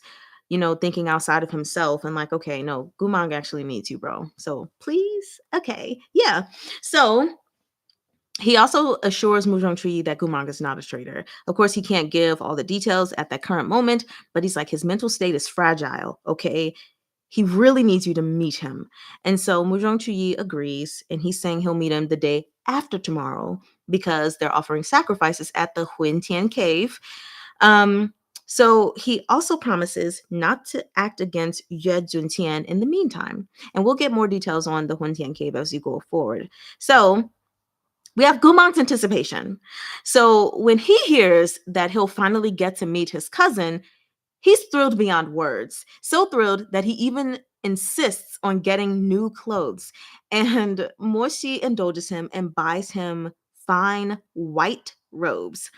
thinking outside of himself and like, okay, no, Gumang actually needs you, bro. So please, okay, yeah. So he also assures Mu Zhongchui that Gumang is not a traitor. Of course, he can't give all the details at that current moment, but he's like, his mental state is fragile, okay? He really needs you to meet him. And so Mu Zhongchui agrees, and he's saying he'll meet him the day after tomorrow because they're offering sacrifices at the Huintian cave. Um, so he also promises not to act against Yue Juntian in the meantime. And we'll get more details on the Huintian cave as we go forward. So we have Gumang's anticipation. So when he hears that he'll finally get to meet his cousin, he's thrilled beyond words. So thrilled that he even insists on getting new clothes. And Moshi indulges him and buys him fine white robes.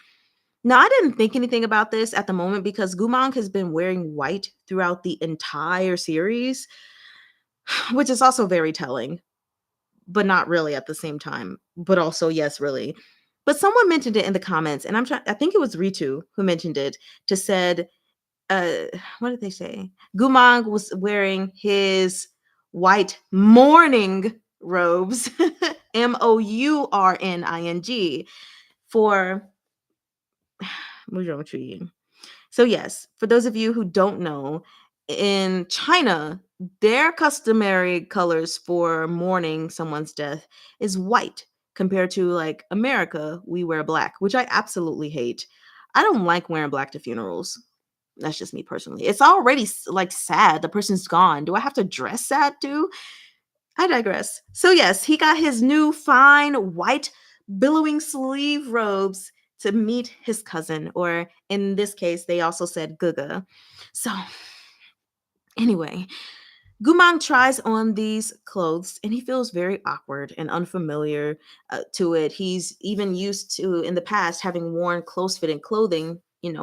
Now, I didn't think anything about this at the moment because Gumang has been wearing white throughout the entire series, which is also very telling, but not really at the same time. But also, yes, really. But someone mentioned it in the comments, and I think it was Ritu who mentioned it, to said, uh what did they say? Gumang was wearing his white mourning robes, Mourning, for Muzhongchi. So yes, for those of you who don't know, in China, their customary colors for mourning someone's death is white, compared to like America, we wear black, which I absolutely hate. I don't like wearing black to funerals. That's just me personally. It's already like sad. The person's gone. Do I have to dress sad too? I digress. So yes, he got his new fine white billowing sleeve robes to meet his cousin, or in this case, they also said Guga. So anyway, Gumang tries on these clothes and he feels very awkward and unfamiliar to it. He's even used to, in the past, having worn close fitting clothing,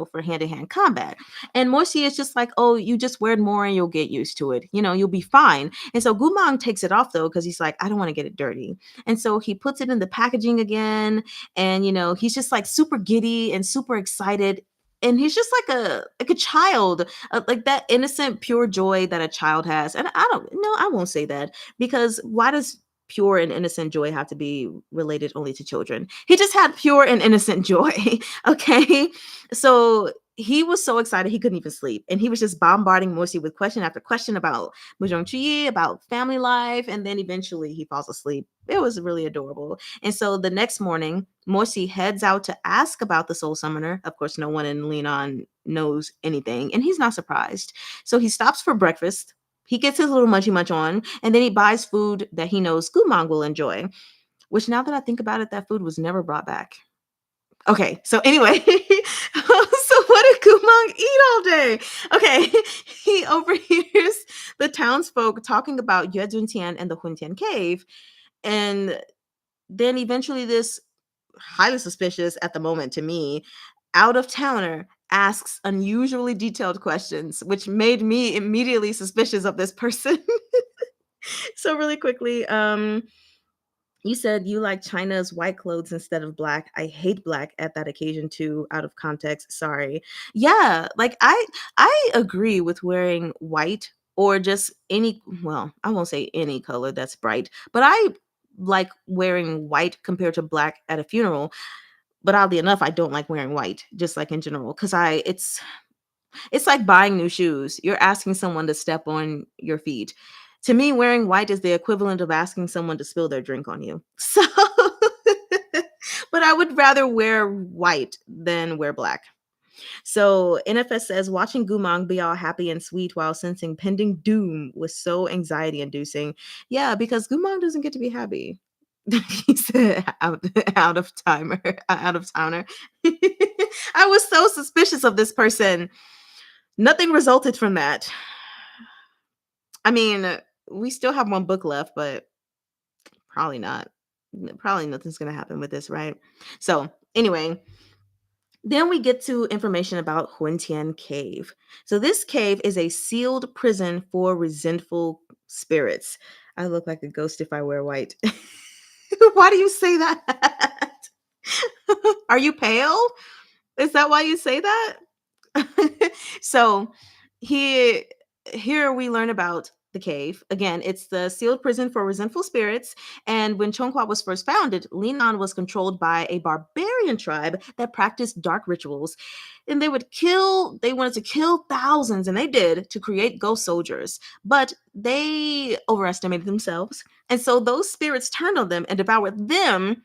for hand to hand combat. And Morsi is just like, oh, you just wear more and you'll get used to it. You'll be fine. And so Gumang takes it off though, because he's like, I don't want to get it dirty. And so he puts it in the packaging again. And, he's just like super giddy and super excited. And he's just like a child, like that innocent, pure joy that a child has. And I don't, no, I won't say that, because why does pure and innocent joy have to be related only to children? He just had pure and innocent joy. Okay. So he was so excited he couldn't even sleep. And he was just bombarding Morsi with question after question about Mujong Chuyi, about family life. And then eventually he falls asleep. It was really adorable. And so the next morning, Morsi heads out to ask about the soul summoner. Of course, no one in Leon knows anything, and he's not surprised. So he stops for breakfast. He gets his little munchy munch on, and then he buys food that he knows Gumang will enjoy, which now that I think about it, that food was never brought back. Okay, so anyway, so what did Gumang eat all day? Okay, he overhears the townsfolk talking about Yue Juntian and the Huntian cave, and then eventually this highly suspicious at the moment to me, out of towner asks unusually detailed questions, which made me immediately suspicious of this person. So really quickly, you said you like China's white clothes instead of black. I hate black at that occasion too, out of context. Sorry. Yeah, like I agree with wearing white or just any, well, I won't say any color that's bright, but I like wearing white compared to black at a funeral. But oddly enough, I don't like wearing white, just like in general, because it's like buying new shoes. You're asking someone to step on your feet. To me, wearing white is the equivalent of asking someone to spill their drink on you. So, but I would rather wear white than wear black. So NFS says watching Gumang be all happy and sweet while sensing pending doom was so anxiety inducing. Yeah, because Gumang doesn't get to be happy. He said out of timer, out of towner. I was so suspicious of this person. Nothing resulted from that. I mean, we still have one book left, but probably not. Probably nothing's gonna happen with this, right? So anyway, then we get to information about Huentian Cave. So this cave is a sealed prison for resentful spirits. I look like a ghost if I wear white. Why do you say that? Are you pale? Is that why you say that? So he here we learn about the cave. Again, it's the sealed prison for resentful spirits. And when Chongqua was first founded, Linan was controlled by a barbarian tribe that practiced dark rituals. And they wanted to kill thousands, and they did, to create ghost soldiers. But they overestimated themselves. And so those spirits turned on them and devoured them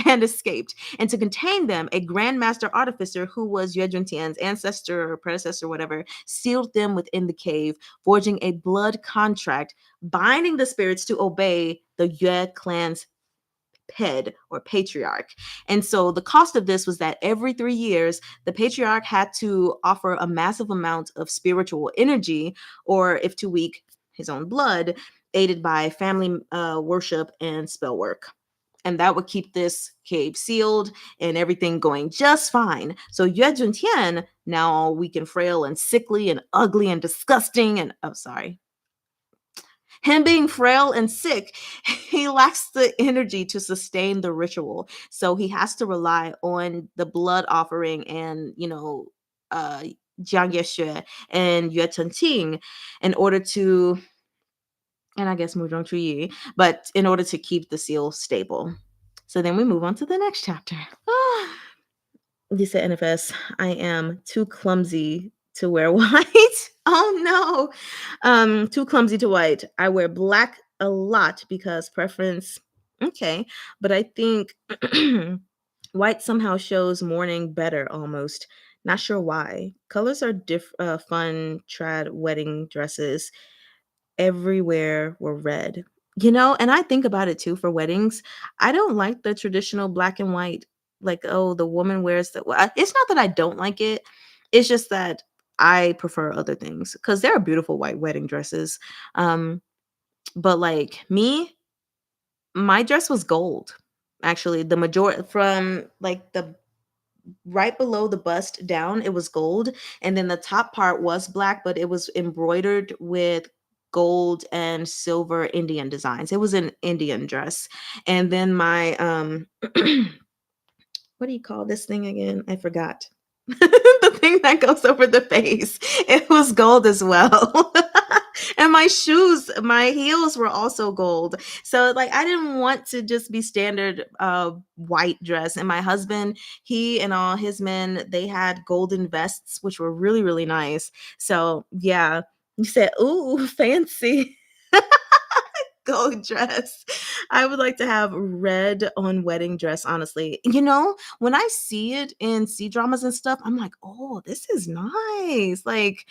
and escaped. And to contain them, a grandmaster artificer who was Yue Juntian's ancestor or predecessor, whatever, sealed them within the cave, forging a blood contract, binding the spirits to obey the Yue clan's head or patriarch. And so the cost of this was that every 3 years, the patriarch had to offer a massive amount of spiritual energy, or if too weak, his own blood, aided by family worship and spell work. And that would keep this cave sealed and everything going just fine. So Yue Juntian, now all weak and frail and sickly and ugly and disgusting and, oh, sorry, him being frail and sick, he lacks the energy to sustain the ritual. So he has to rely on the blood offering and, uh, Jiang Yexue and Yue Chenqing in order to, and I guess Muzhong Chuyi, but in order to keep the seal stable. So then we move on to the next chapter. Lisa NFS, I am too clumsy to wear white. Oh no. Too clumsy to white. I wear black a lot because preference. Okay. But I think white somehow shows mourning better almost. Not sure why. Colors are fun trad wedding dresses everywhere were red. And I think about it too for weddings. I don't like the traditional black and white. Like, oh, the woman wears the. It's not that I don't like it. It's just that I prefer other things because there are beautiful white wedding dresses. But like me, my dress was gold. Actually, the majority from like the right below the bust down, it was gold, and then the top part was black, but it was embroidered with gold and silver Indian designs. It was an Indian dress. And then my what do you call this thing again? I forgot. The thing that goes over the face. It was gold as well. And my shoes, my heels were also gold. So like I didn't want to just be standard white dress. And my husband, he and all his men, they had golden vests, which were really, really nice. So yeah, you said, ooh, fancy. Gold dress. I would like to have red on wedding dress, honestly. When I see it in C dramas and stuff, I'm like, oh, this is nice. Like,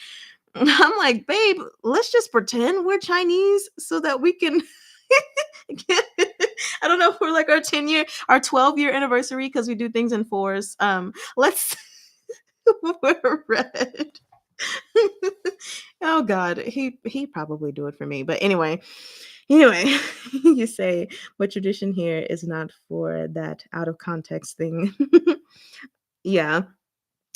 I'm like, babe, let's just pretend we're Chinese so that we can get, I don't know, for like our 10-year, our 12-year anniversary, because we do things in fours. Let's wear red. Oh God, he probably do it for me. But anyway, you say what tradition here is not for that out of context thing. Yeah.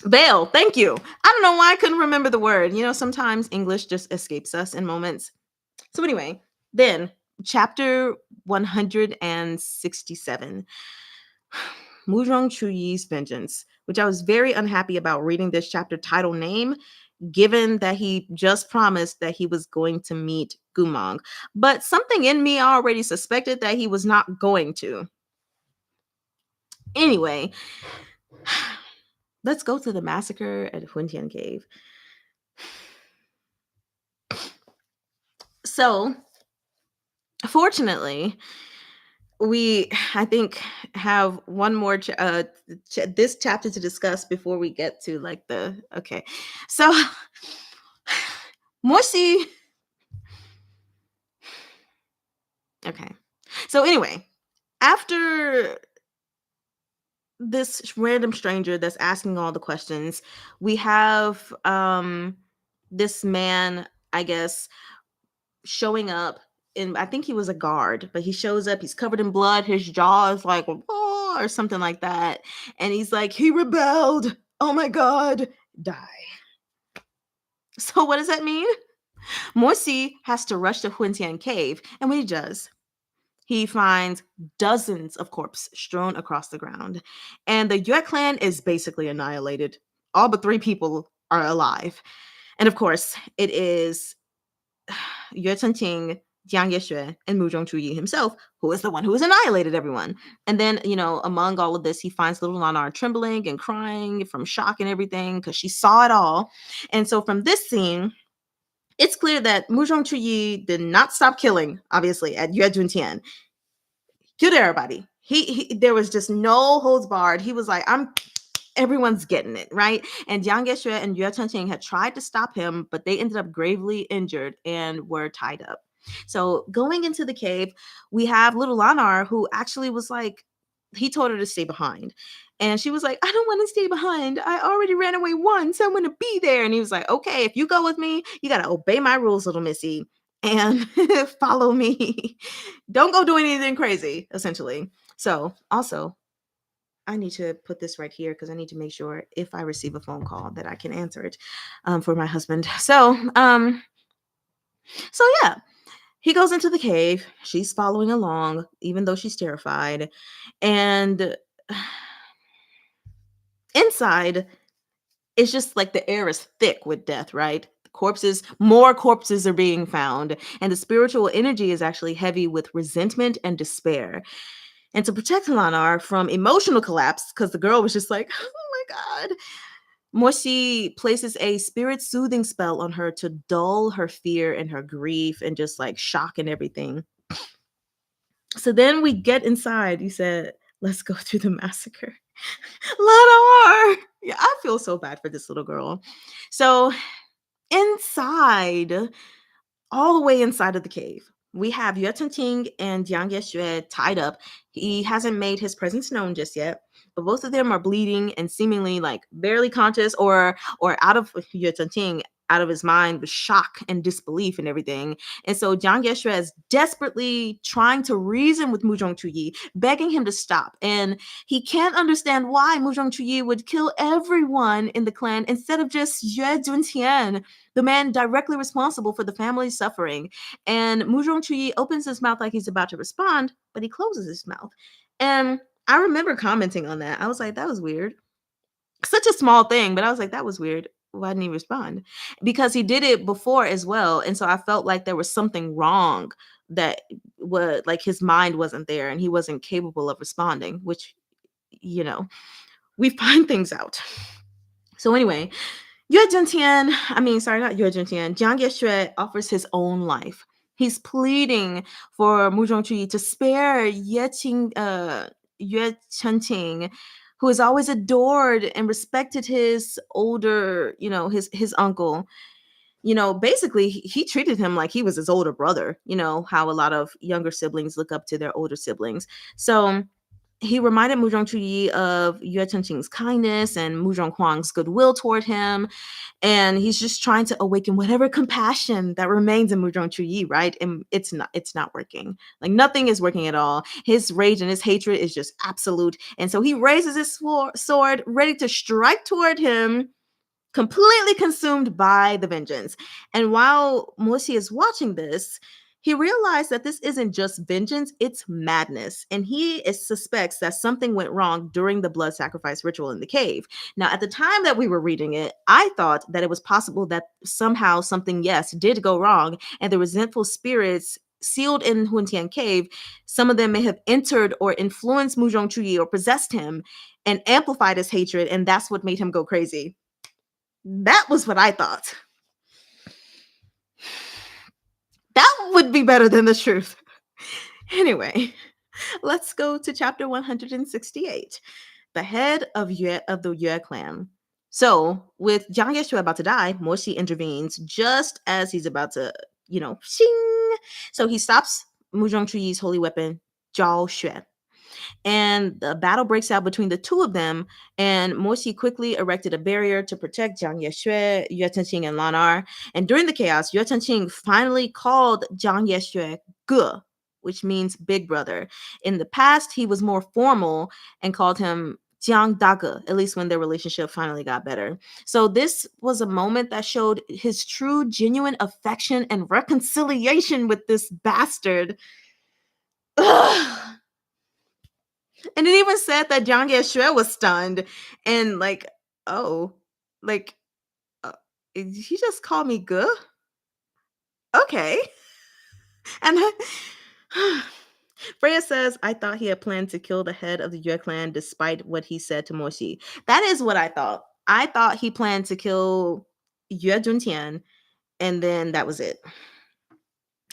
Veil, thank you. I don't know why I couldn't remember the word. Sometimes English just escapes us in moments. So anyway, then chapter 167. Muzhong Chuyi's Vengeance, which I was very unhappy about reading this chapter title name, given that he just promised that he was going to meet Gumong. But something in me already suspected that he was not going to. Anyway, let's go to the massacre at Huntian Cave. So, fortunately, we, I think, have one more this chapter to discuss before we get to like okay. So, Morsi. Okay. So anyway, after this random stranger that's asking all the questions, we have this man, I guess, showing up. And I think he was a guard, but he shows up, he's covered in blood, his jaw is like, oh, or something like that. And he's like, he rebelled. Oh my God, die. So what does that mean? Morsi has to rush to Huintian Cave. And when he does, he finds dozens of corpses strewn across the ground. And the Yue clan is basically annihilated. All but 3 people are alive. And of course, it is Yue Chenqing, Jiang Yexue, and Mu Zhongchuyi himself, who is the one who has annihilated everyone. And then, among all of this, he finds little Nanar trembling and crying from shock and everything because she saw it all. And so from this scene, it's clear that Mu Zhongchuyi did not stop killing, obviously, at Yue Juntian. Killed everybody. He there was just no holds barred. He was like, everyone's getting it, right? And Jiang Yexue and Yue Chenqing had tried to stop him, but they ended up gravely injured and were tied up. So going into the cave, we have little Lanar, who actually was like, he told her to stay behind. And she was like, I don't want to stay behind. I already ran away once. I want to be there. And he was like, okay, if you go with me, you got to obey my rules, little missy, and follow me. Don't go doing anything crazy, essentially. So also, I need to put this right here because I need to make sure if I receive a phone call that I can answer it for my husband. So yeah, he goes into the cave. She's following along, even though she's terrified. And inside, it's just like the air is thick with death, right? More corpses are being found. And the spiritual energy is actually heavy with resentment and despair. And to protect Lanar from emotional collapse, because the girl was just like, oh my God, Moshi places a spirit soothing spell on her to dull her fear and her grief and just like shock and everything. So then we get inside. You said, let's go through the massacre. Lanar! Yeah, I feel so bad for this little girl. So inside, all the way inside of the cave, we have Yue Ting and Jiang Yexue tied up. He hasn't made his presence known just yet, but both of them are bleeding and seemingly like barely conscious or out of Yue Ting, out of his mind with shock and disbelief and everything. And so Jiang Yexue is desperately trying to reason with Mu Zhongchuyi, begging him to stop. And he can't understand why Mu Zhongchuyi would kill everyone in the clan instead of just Yue Juntian, the man directly responsible for the family's suffering. And Mu Zhongchuyi opens his mouth like he's about to respond, but he closes his mouth. And I remember commenting on that. I was like, that was weird. Such a small thing, but I was like, that was weird. Why didn't he respond? Because he did it before as well, and so I felt like there was something wrong, that was like his mind wasn't there and he wasn't capable of responding, which, you know, we find things out. So anyway, Yue Zhentian, I mean, sorry, not Yue Zhentian, Jiang Yeshui offers his own life. He's pleading for Mu Zhongqi to spare Yue Chenqing, who has always adored and respected his older, his uncle. Basically, he treated him like he was his older brother, how a lot of younger siblings look up to their older siblings. So he reminded Mu Zhongqi of Yue Chenqing's kindness and Mu Zhonghuang's goodwill toward him, and he's just trying to awaken whatever compassion that remains in Mu Zhongqi, right? And it's not working. Like, nothing is working at all. His rage and his hatred is just absolute, and so he raises his sword, ready to strike toward him, completely consumed by the vengeance. And while Mosi is watching this, he realized that this isn't just vengeance, it's madness. And suspects that something went wrong during the blood sacrifice ritual in the cave. Now, at the time that we were reading it, I thought that it was possible that somehow something, yes, did go wrong, and the resentful spirits sealed in Huntian Cave, some of them may have entered or influenced Mu Zhongqi or possessed him and amplified his hatred, and that's what made him go crazy. That was what I thought. That would be better than the truth. Anyway, let's go to chapter 168, the head of the Yue clan. So, with Jiang Yeshui about to die, Moshi intervenes just as he's about to, shing. So he stops Mu Zhongqi's holy weapon, Zhao Xue. And the battle breaks out between the two of them, and Moxi quickly erected a barrier to protect Jiang Yeshui, Yue Tenqing, and Lanar. And during the chaos, Yue Tenqing finally called Jiang Yeshui Ge, which means big brother. In the past, he was more formal and called him Jiang Dage, at least when their relationship finally got better. So this was a moment that showed his true, genuine affection and reconciliation with this bastard. Ugh. And it even said that Jiang Yeshui was stunned and like, oh, like, did he just call me good? Okay. And Freya says, I thought he had planned to kill the head of the Yue clan despite what he said to Moshi. That is what I thought. I thought he planned to kill Yue Juntian, and then that was it.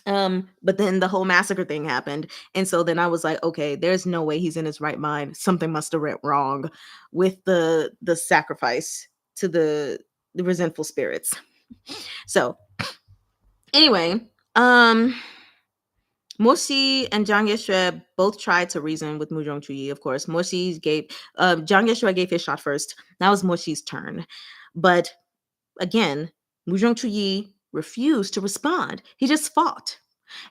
But then the whole massacre thing happened, and so then I was like, okay, there's no way he's in his right mind. Something must have went wrong with the sacrifice to the resentful spirits. So anyway, Moxi and Jiang Yeshui both tried to reason with Mu Zhongqi. Of course, Jiang Yeshui gave his shot first. That was Moxi's turn, but again, Mu Zhongqi refused to respond. He just fought.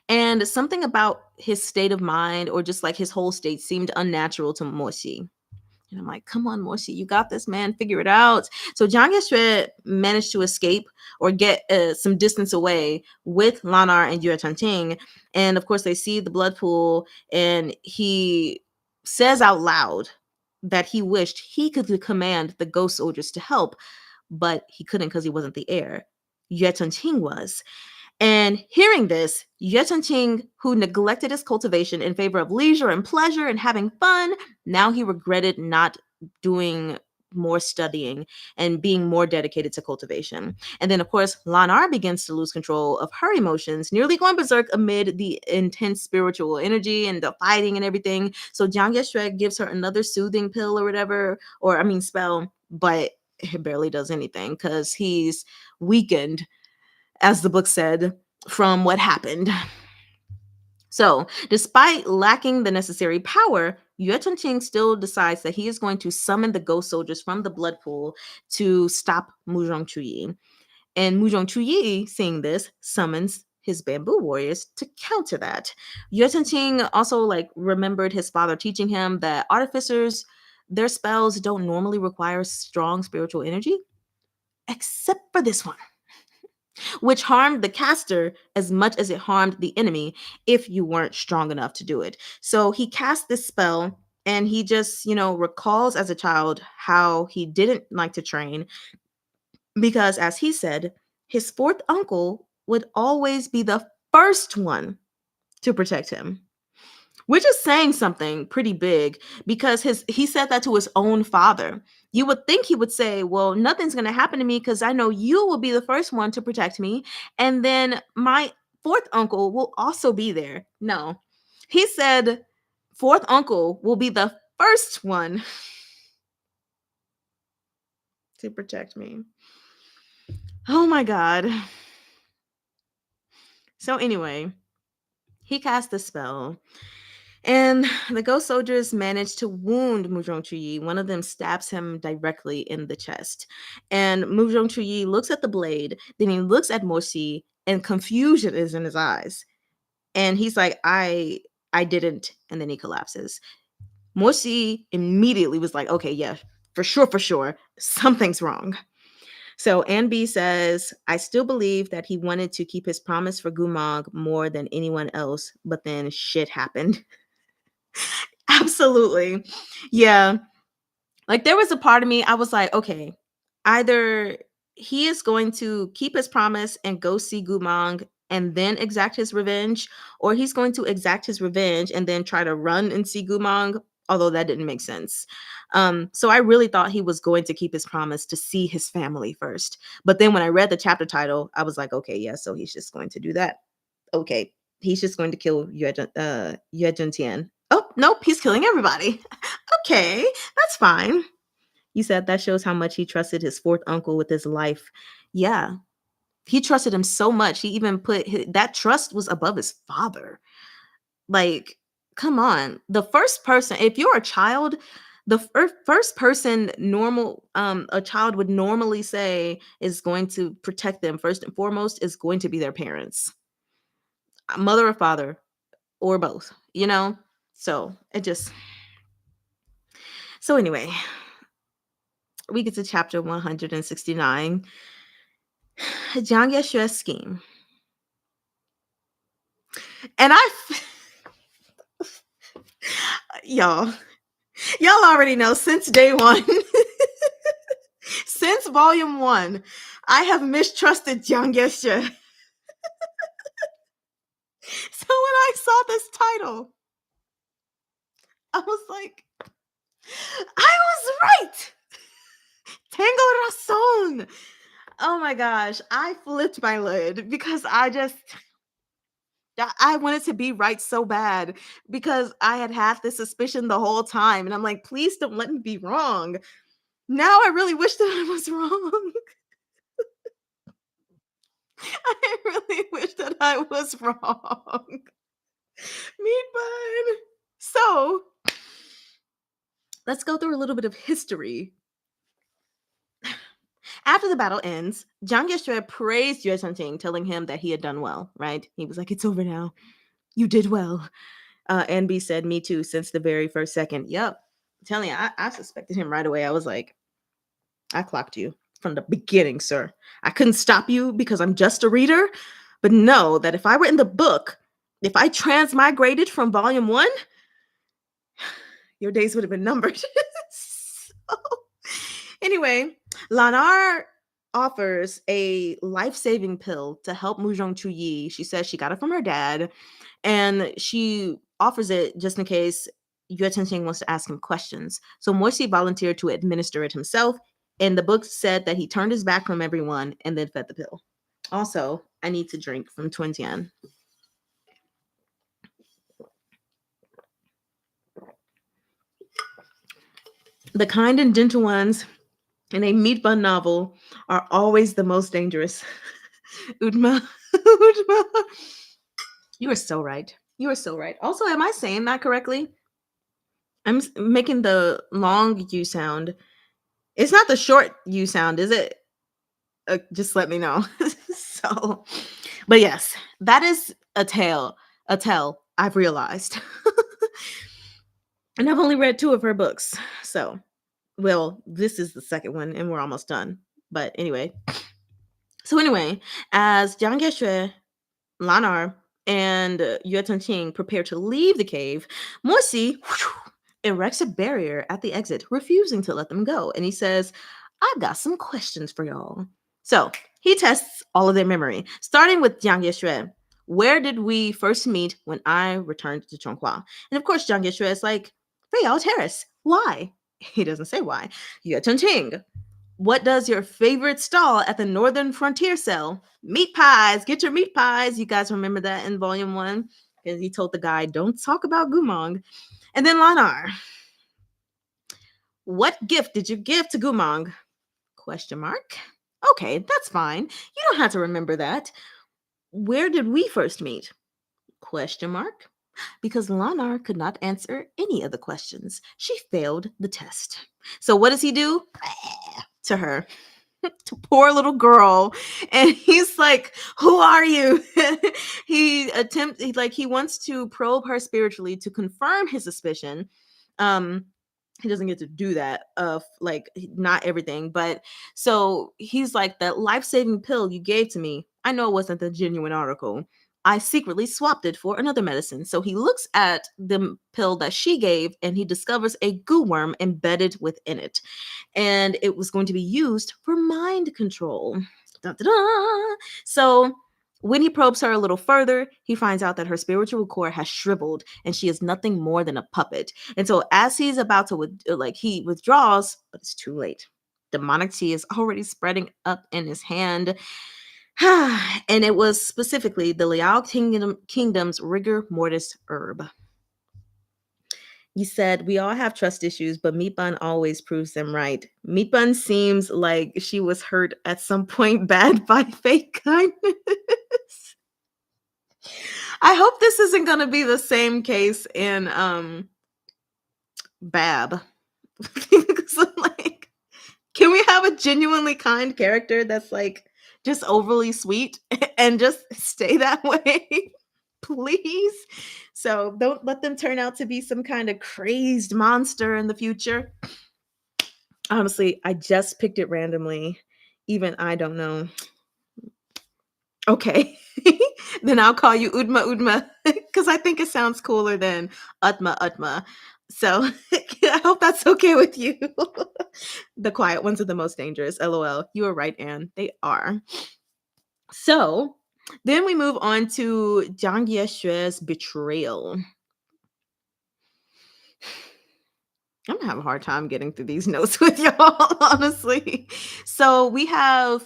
And something about his state of mind, or just like his whole state, seemed unnatural to Moxi. And I'm like, come on, Moxi, you got this, man. Figure it out. So Jiang Yeshui managed to escape or get some distance away with Lanar and Yue Chanting. And of course, they see the blood pool, and he says out loud that he wished he could command the ghost soldiers to help, but he couldn't because he wasn't the heir. Yue Chanting was. And hearing this, Yue Chenqing, who neglected his cultivation in favor of leisure and pleasure and having fun, now he regretted not doing more studying and being more dedicated to cultivation. And then, of course, Lanar begins to lose control of her emotions, nearly going berserk amid the intense spiritual energy and the fighting and everything. So Jiang Yeshui gives her another soothing pill or whatever, spell, but it barely does anything because he's weakened, as the book said, from what happened. So, despite lacking the necessary power, Yue Chengqing still decides that he is going to summon the ghost soldiers from the blood pool to stop Mu Zhongqi. And Mu Zhongqi, seeing this, summons his bamboo warriors to counter that. Yue Chengqing also remembered his father teaching him that artificers, their spells don't normally require strong spiritual energy, except for this one, which harmed the caster as much as it harmed the enemy if you weren't strong enough to do it. So he cast this spell, and he just, recalls as a child how he didn't like to train because, as he said, his fourth uncle would always be the first one to protect him, which is saying something pretty big because he said that to his own father. You would think he would say, well, nothing's going to happen to me because I know you will be the first one to protect me, and then my fourth uncle will also be there. No, he said fourth uncle will be the first one to protect me. Oh my god. So anyway, he cast the spell, and the ghost soldiers manage to wound Muzhong Chuyi. One of them stabs him directly in the chest. And Muzhong Chuyi looks at the blade, then he looks at Moshi, and confusion is in his eyes. And he's like, I didn't. And then he collapses. Moshi immediately was like, okay, yeah, for sure, something's wrong. So Anbi says, I still believe that he wanted to keep his promise for Gumog more than anyone else, but then shit happened. Absolutely. Yeah. Like there was a part of me, I was like, okay, either he is going to keep his promise and go see Gumong and then exact his revenge, or he's going to exact his revenge and then try to run and see Gumong, although that didn't make sense. So I really thought he was going to keep his promise to see his family first. But then when I read the chapter title, I was like, okay, yeah, so he's just going to do that. Okay, he's just going to kill Yue Zhentian. Oh, nope, he's killing everybody. Okay, that's fine. You said that shows how much he trusted his fourth uncle with his life. Yeah, he trusted him so much. He even put that trust was above his father. Like, come on. The first person, if you're a child, the first person a child would normally say is going to protect them first and foremost is going to be their parents, mother or father, or both, you know? So it just, so anyway, we get to chapter 169, Jiang Yeshua's scheme. And y'all already know since day one, since volume 1, I have mistrusted Jiang Yeshua. So when I saw this title, I was like, I was right. Tango razón. Oh my gosh, I flipped my lid because I wanted to be right so bad because I had this suspicion the whole time. And I'm like, please don't let me be wrong. Now I really wish that I was wrong. I really wish that I was wrong. Meat bun. So let's go through a little bit of history. After the battle ends, Jiang Yeshue praised Yue Changqing, telling him that he had done well, right? He was like, it's over now. You did well. NB said, me too, since the very first second. Yep. I'm telling you, I suspected him right away. I was like, I clocked you from the beginning, sir. I couldn't stop you because I'm just a reader. But know that if I were in the book, if I transmigrated from volume 1, your days would have been numbered. So, anyway, Lanar offers a life-saving pill to help Muzhong Chuyi. She says she got it from her dad, and she offers it just in case Yue Chengqing wants to ask him questions. So Moxie volunteered to administer it himself, and the book said that he turned his back from everyone and then fed the pill. Also, I need to drink from Twin Tian. The kind and gentle ones in a meat bun novel are always the most dangerous. Udma. Udma. You are so right. You are so right. Also, am I saying that correctly? I'm making the long U sound. It's not the short U sound, is it? Just let me know. So, but yes, that is a tale I've realized. And I've only read 2 of her books. So, well, this is the second one and we're almost done. But anyway. So anyway, as Jiang Yeshue, Lanar, and Yue Chengqing prepare to leave the cave, Moxie erects a barrier at the exit, refusing to let them go. And he says, I've got some questions for y'all. So he tests all of their memory, starting with Jiang Yeshui. Where did we first meet when I returned to Chonghua? And of course, Jiang Yeshui is like, Feiao Terrace. Why? He doesn't say why. Yue Chengqing. What does your favorite stall at the Northern Frontier sell? Meat pies. Get your meat pies. You guys remember that in volume 1? Because he told the guy, don't talk about Gumong. And then Lanar. What gift did you give to Gumong? Question mark. Okay, that's fine. You don't have to remember that. Where did we first meet? Question mark. Because Lanar could not answer any of the questions. She failed the test. So what does he do? To her. To poor little girl. And he's like, who are you? He wants to probe her spiritually to confirm his suspicion. He doesn't get to do that of like not everything, but so he's like, that life-saving pill you gave to me, I know it wasn't the genuine article. I secretly swapped it for another medicine. So he looks at the pill that she gave and he discovers a goo worm embedded within it, and it was going to be used for mind control. Dun, dun, dun. So when he probes her a little further, he finds out that her spiritual core has shriveled and she is nothing more than a puppet. And so as he's about to he withdraws, but it's too late. Demonic tea is already spreading up in his hand. And it was specifically the Liao Kingdom's rigor mortis herb. You said we all have trust issues, but Meat Bun always proves them right. Meat Bun seems like she was hurt at some point bad by fake kindness. I hope this isn't going to be the same case in Bab. So, like, can we have a genuinely kind character that's like just overly sweet and just stay that way? Please. So don't let them turn out to be some kind of crazed monster in the future. Honestly, I just picked it randomly. Even I don't know. Okay. Then I'll call you Udma Udma because I think it sounds cooler than Utma Utma. So I hope that's okay with you. The quiet ones are the most dangerous. LOL. You are right, Anne. They are. So then we move on to Jiang Yeshui's betrayal. I'm gonna have a hard time getting through these notes with y'all, honestly. So we have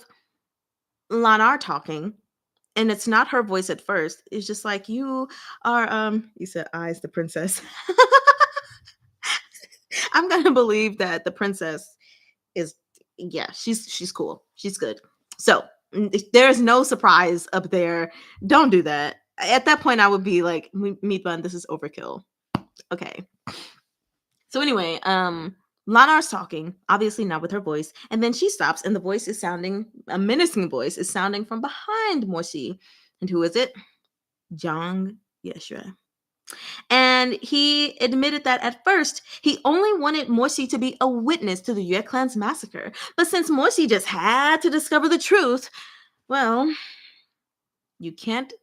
Lanar talking, and it's not her voice at first. It's just like, you are you said I's the princess. I'm gonna believe that the princess is, yeah, she's cool. She's good. So there's no surprise up there. Don't do that. At that point, I would be like, Meat Bun, this is overkill. Okay. So anyway, Lanar's talking, obviously not with her voice, and then she stops, and the voice is sounding, a menacing voice is sounding from behind Morsi. And who is it? Jiang Yeshui. And he admitted that at first, he only wanted Morsi to be a witness to the Yue clan's massacre. But since Morsi just had to discover the truth, well, you can't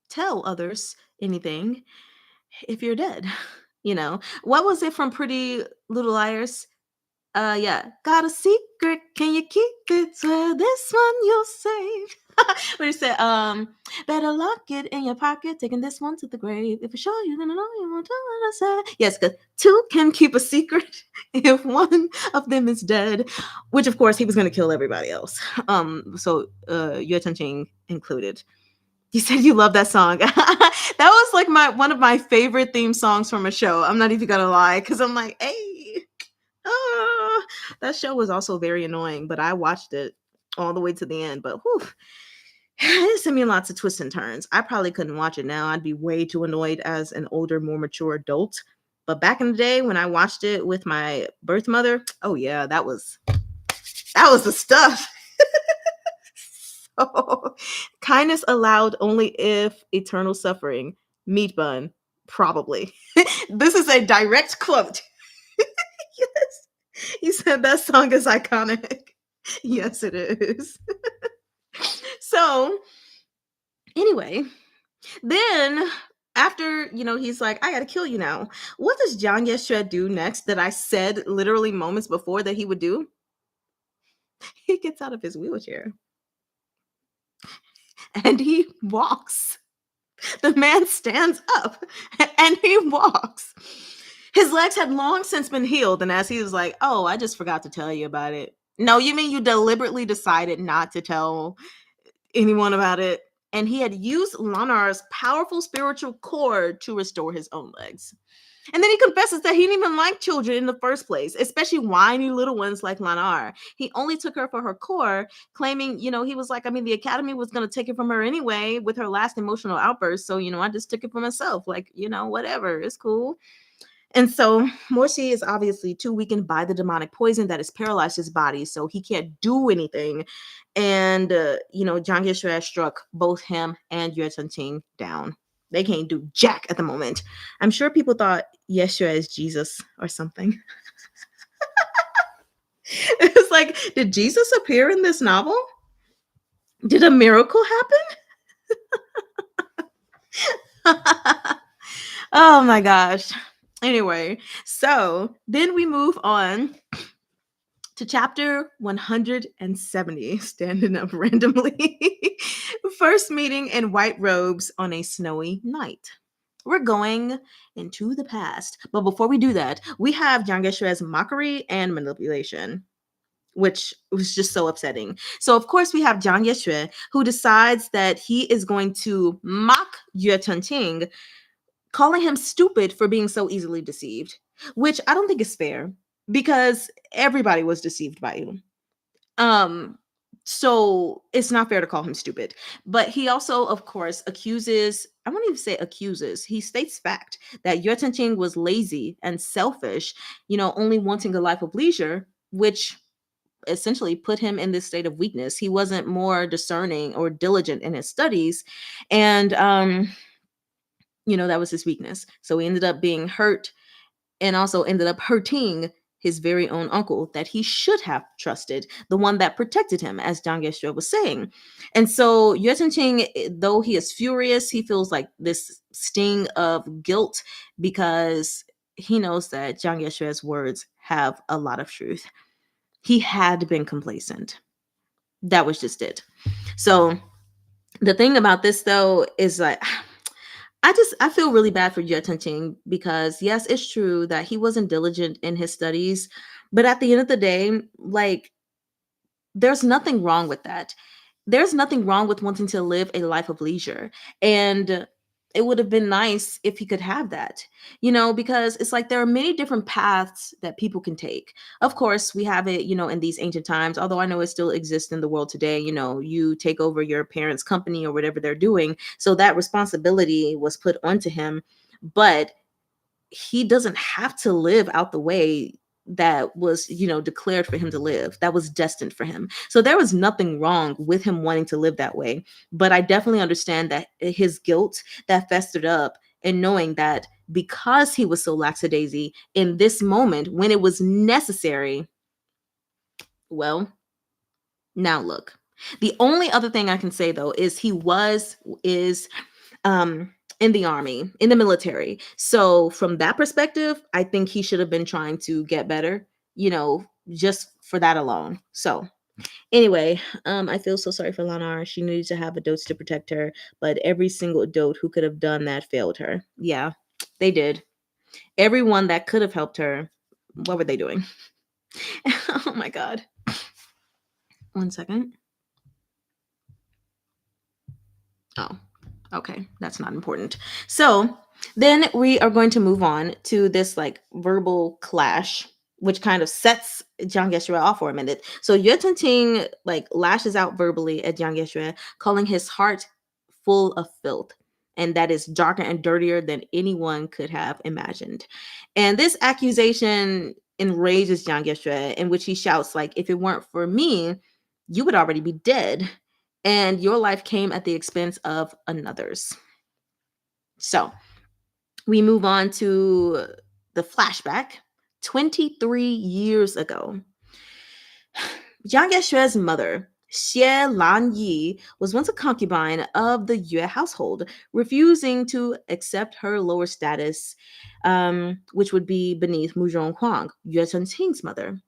tell others anything if you're dead. You know, what was it from Pretty Little Liars? Yeah, got a secret, can you keep it? Swear this one you'll save. Where he said, better lock it in your pocket, taking this one to the grave. If I show you, then I know you won't tell what I said. Yes, because two can keep a secret if one of them is dead, which of course he was going to kill everybody else. So Yue Chengqing included. You said you love that song. That was like one of my favorite theme songs from a show. I'm not even gonna lie, because I'm like, hey, that show was also very annoying, but I watched it all the way to the end. But whew, it sent me lots of twists and turns. I probably couldn't watch it now. I'd be way too annoyed as an older, more mature adult. But back in the day when I watched it with my birth mother, oh yeah, that was the stuff. So, kindness allowed only if eternal suffering. Meat Bun, probably. This is a direct quote. Yes. You said that song is iconic. Yes, it is. So, anyway, then after, he's like, I gotta kill you now. What does Jiang Yeshui do next that I said literally moments before that he would do? He gets out of his wheelchair and he walks. The man stands up and he walks. His legs had long since been healed. And as he was like, "Oh, I just forgot to tell you about it." No, you mean you deliberately decided not to tell anyone about it? And he had used Lanar's powerful spiritual cord to restore his own legs. And then he confesses that he didn't even like children in the first place, especially whiny little ones like Lanar. He only took her for her core, claiming, he was like, I mean, the academy was going to take it from her anyway with her last emotional outburst. So, I just took it for myself. Like, whatever, it's cool. And so Morsi is obviously too weakened by the demonic poison that has paralyzed his body, so he can't do anything. And, Jiang Yeshui struck both him and Yue Chengqing down. They can't do jack at the moment. I'm sure people thought Yeshua is Jesus or something. It's like, did Jesus appear in this novel? Did a miracle happen? Oh my gosh. Anyway, so then we move on to chapter 170, standing up randomly. First meeting in white robes on a snowy night. We're going into the past. But before we do that, we have Jiang Geshue's mockery and manipulation, which was just so upsetting. So, of course, we have Jiang Yeshue, who decides that he is going to mock Yue Chengqing, calling him stupid for being so easily deceived, which I don't think is fair because everybody was deceived by you. So it's not fair to call him stupid. But he also, of course, accuses, I won't even say accuses, he states fact that Yue Chengqing was lazy and selfish, only wanting a life of leisure, which essentially put him in this state of weakness. He wasn't more discerning or diligent in his studies. And that was his weakness. So he ended up being hurt and also ended up hurting his very own uncle that he should have trusted, the one that protected him, as Jiang Yeshui was saying. And so Yue Chengqing, though he is furious, he feels like this sting of guilt because he knows that Jiang Yeshui's words have a lot of truth. He had been complacent. That was just it. So the thing about this, though, is like, I feel really bad for Yue Chengqing because yes, it's true that he wasn't diligent in his studies, but at the end of the day, like, there's nothing wrong with that. There's nothing wrong with wanting to live a life of leisure. And it would have been nice if he could have that, because it's like there are many different paths that people can take. Of course, we have it, in these ancient times, although I know it still exists in the world today. You take over your parents' company or whatever they're doing. So that responsibility was put onto him, but he doesn't have to live out the way that was declared for him to live, that was destined for him. So there was nothing wrong with him wanting to live that way, but I definitely understand that his guilt that festered up, and knowing that because he was so lackadaisy in this moment when it was necessary. Well, now look, the only other thing I can say though is he is in the army, in the military. So from that perspective, I think he should have been trying to get better, just for that alone. So anyway, I feel so sorry for Lanar. She needed to have adults to protect her, but every single adult who could have done that failed her. Yeah, they did. Everyone that could have helped her, what were they doing? Oh my God. 1 second. Oh, okay. That's not important. So then we are going to move on to this like verbal clash, which kind of sets Jiang Yeshua off for a minute. So Yue Chengqing like lashes out verbally at Jiang Yeshua, calling his heart full of filth. And that is darker and dirtier than anyone could have imagined. And this accusation enrages Jiang Yeshua, in which he shouts, like, if it weren't for me, you would already be dead. And your life came at the expense of another's. So we move on to the flashback 23 years ago. Jiang Yeshue's mother, Xie Lan Yi, was once a concubine of the Yue household, refusing to accept her lower status, which would be beneath Mu Zhonghuang, Yue Chengqing's mother.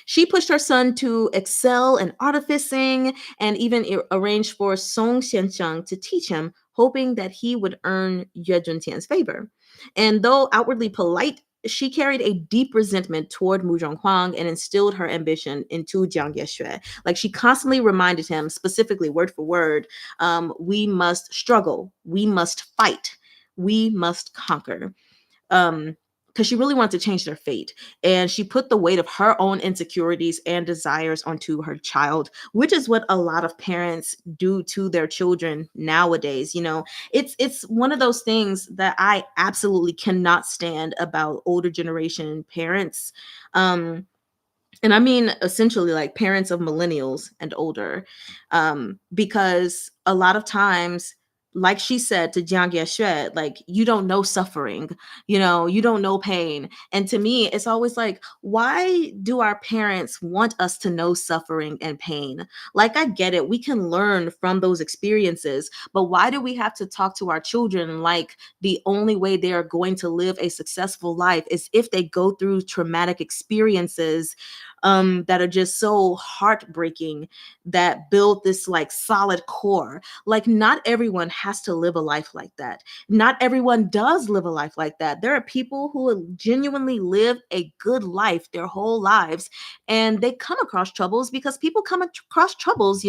She pushed her son to excel in artificing and even arranged for Song Xianxiang to teach him, hoping that he would earn Yue Juntian's favor. And though outwardly polite, she carried a deep resentment toward Mu Zhonghuang and instilled her ambition into Jiang Yexue. Like she constantly reminded him, specifically word for word, we must struggle, we must fight, we must conquer. um because she really wanted to change their fate, and she put the weight of her own insecurities and desires onto her child, which is what a lot of parents do to their children nowadays. It's one of those things that I absolutely cannot stand about older generation parents. Um and I mean essentially like parents of millennials and older, because a lot of times, like she said to Jiang Yexue, like, you don't know suffering, you don't know pain. And to me, it's always like, why do our parents want us to know suffering and pain? Like, I get it, we can learn from those experiences, but why do we have to talk to our children like the only way they are going to live a successful life is if they go through traumatic experiences, that are just so heartbreaking, that build this like solid core? Like, not everyone has to live a life like that. Not everyone does live a life like that. There are people who genuinely live a good life their whole lives, and they come across troubles because people come across troubles,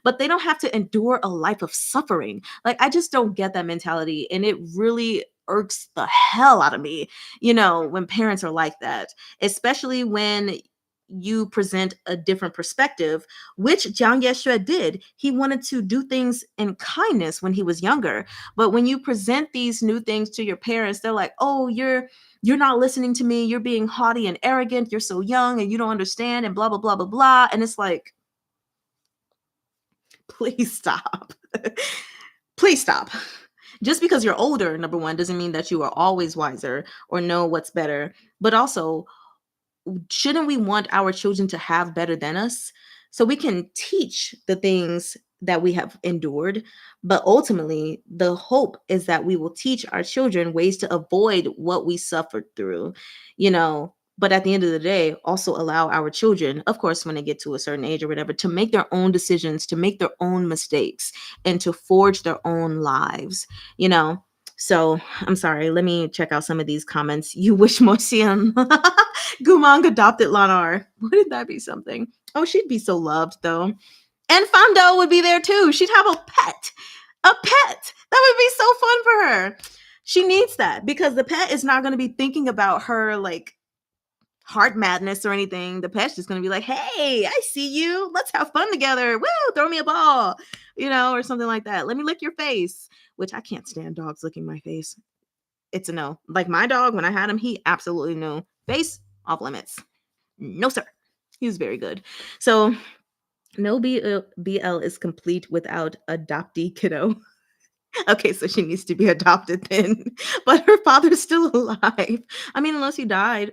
but they don't have to endure a life of suffering. Like, I just don't get that mentality, and it really irks the hell out of me, when parents are like that, especially when you present a different perspective, which Jiang Yexue did. He wanted to do things in kindness when he was younger. But when you present these new things to your parents, they're like, "Oh, you're not listening to me. You're being haughty and arrogant. You're so young and you don't understand," and blah blah blah blah blah. And it's like, please stop. Please stop. Just because you're older, number one, doesn't mean that you are always wiser or know what's better. But also, shouldn't we want our children to have better than us so we can teach the things that we have endured? But ultimately, the hope is that we will teach our children ways to avoid what we suffered through, but at the end of the day, also allow our children, of course, when they get to a certain age or whatever, to make their own decisions, to make their own mistakes, and to forge their own lives, you know so I'm sorry, let me check out some of these comments. You wish Mosian Gumang adopted Lanar. Wouldn't that be something? Oh, she'd be so loved though. And Fando would be there too. She'd have a pet. A pet. That would be so fun for her. She needs that because the pet is not going to be thinking about her like heart madness or anything. The pet's just going to be like, "Hey, I see you. Let's have fun together. Woo, throw me a ball," or something like that. "Let me lick your face," which I can't stand dogs licking my face. It's a no. Like my dog, when I had him, he absolutely no. Face off limits. No, sir. He was very good. So no BL is complete without adoptee kiddo. Okay, so she needs to be adopted then. But her father's still alive. I mean, unless he died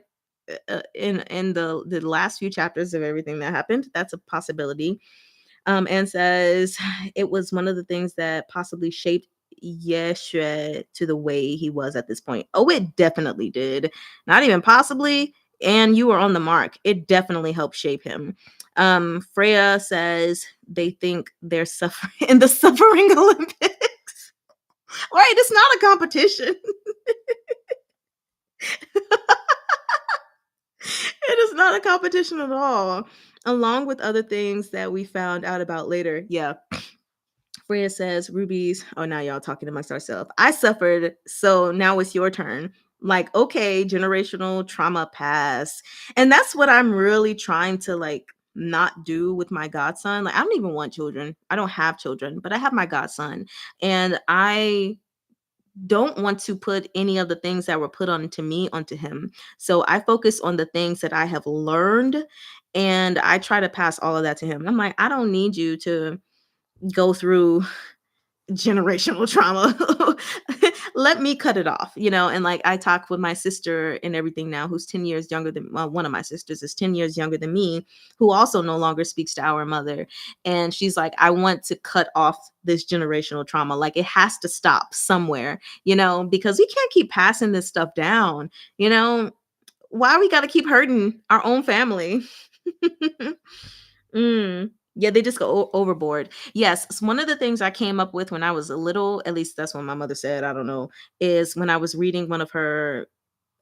in the last few chapters of everything that happened, that's a possibility. And says it was one of the things that possibly shaped Yeshua to the way he was at this point. Oh, it definitely did. Not even possibly. And you were on the mark. It definitely helped shape him. Freya says they think they're suffering in the suffering Olympics. Right, it's not a competition. It is not a competition at all. Along with other things that we found out about later. Yeah. Freya says, "Rubies." Oh, now y'all talking amongst ourselves. "I suffered, so now it's your turn." Like, okay, generational trauma pass. And that's what I'm really trying to like not do with my godson. Like, I don't even want children. I don't have children, but I have my godson. And I don't want to put any of the things that were put onto me onto him. So I focus on the things that I have learned, and I try to pass all of that to him. I'm like, I don't need you to go through generational trauma. Let me cut it off, and like I talk with my sister and everything now, who's 10 years younger than, well, one of my sisters is 10 years younger than me, who also no longer speaks to our mother. And she's like, I want to cut off this generational trauma. Like, it has to stop somewhere, because we can't keep passing this stuff down. Why we gotta keep hurting our own family? Mm. Yeah, they just go overboard. Yes, one of the things I came up with when I was a little, at least that's what my mother said, I don't know, is when I was reading one of her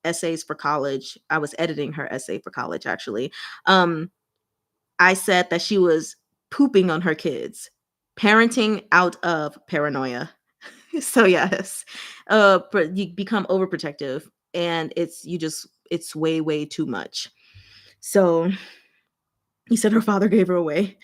essays for college. I was editing her essay for college actually. Um, I said that she was pooping on her kids, parenting out of paranoia. So yes, you become overprotective, and it's way way too much. So he said her father gave her away.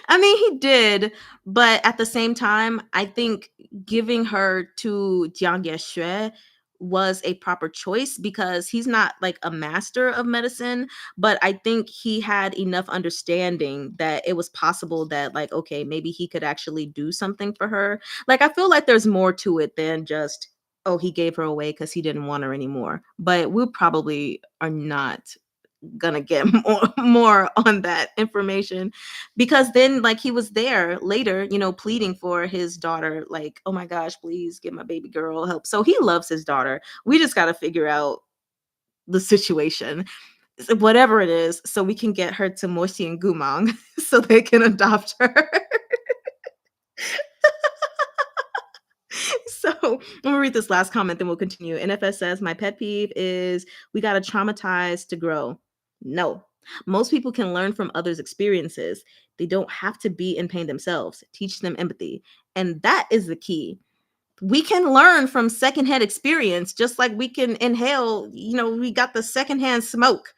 I mean, he did, but at the same time, I think giving her to Jiang Yeshui was a proper choice because he's not like a master of medicine, but I think he had enough understanding that it was possible that, like, okay, maybe he could actually do something for her. Like, I feel like there's more to it than just, oh, he gave her away because he didn't want her anymore. But we probably are not gonna get more on that information, because then, like, he was there later, pleading for his daughter, like, oh my gosh, please give my baby girl help. So he loves his daughter. We just got to figure out the situation, whatever it is, so we can get her to Moshi and Gumang so they can adopt her. So I'm gonna read this last comment, then we'll continue. NFS says, my pet peeve is we gotta traumatize to grow. No. Most people can learn from others' experiences. They don't have to be in pain themselves. Teach them empathy. And that is the key. We can learn from secondhand experience, just like we can inhale, we got the secondhand smoke,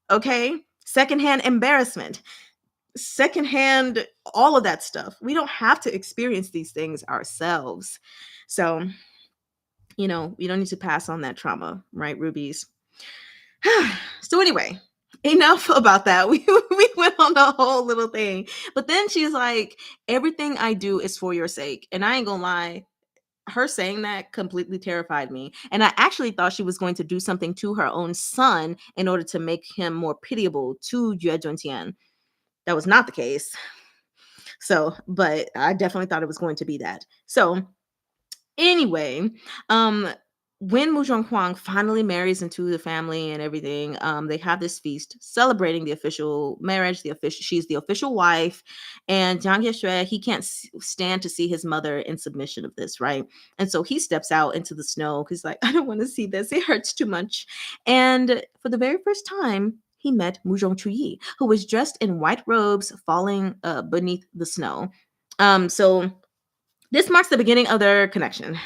okay? Secondhand embarrassment, secondhand, all of that stuff. We don't have to experience these things ourselves. So you don't need to pass on that trauma, right, rubies? So anyway, enough about that. We went on the whole little thing. But then she's like, everything I do is for your sake. And I ain't gonna lie, her saying that completely terrified me. And I actually thought she was going to do something to her own son in order to make him more pitiable to Yue Zhongtian. That was not the case. So, but I definitely thought it was going to be that. So anyway, um, when Mu Zhonghuang finally marries into the family and everything, they have this feast celebrating the official marriage. She's the official wife, and Jiang Yeshui, he can't stand to see his mother in submission of this, right? And so he steps out into the snow. He's like, I don't want to see this; it hurts too much. And for the very first time, he met Mu Zhongchuyi, who was dressed in white robes, falling beneath the snow. So this marks the beginning of their connection.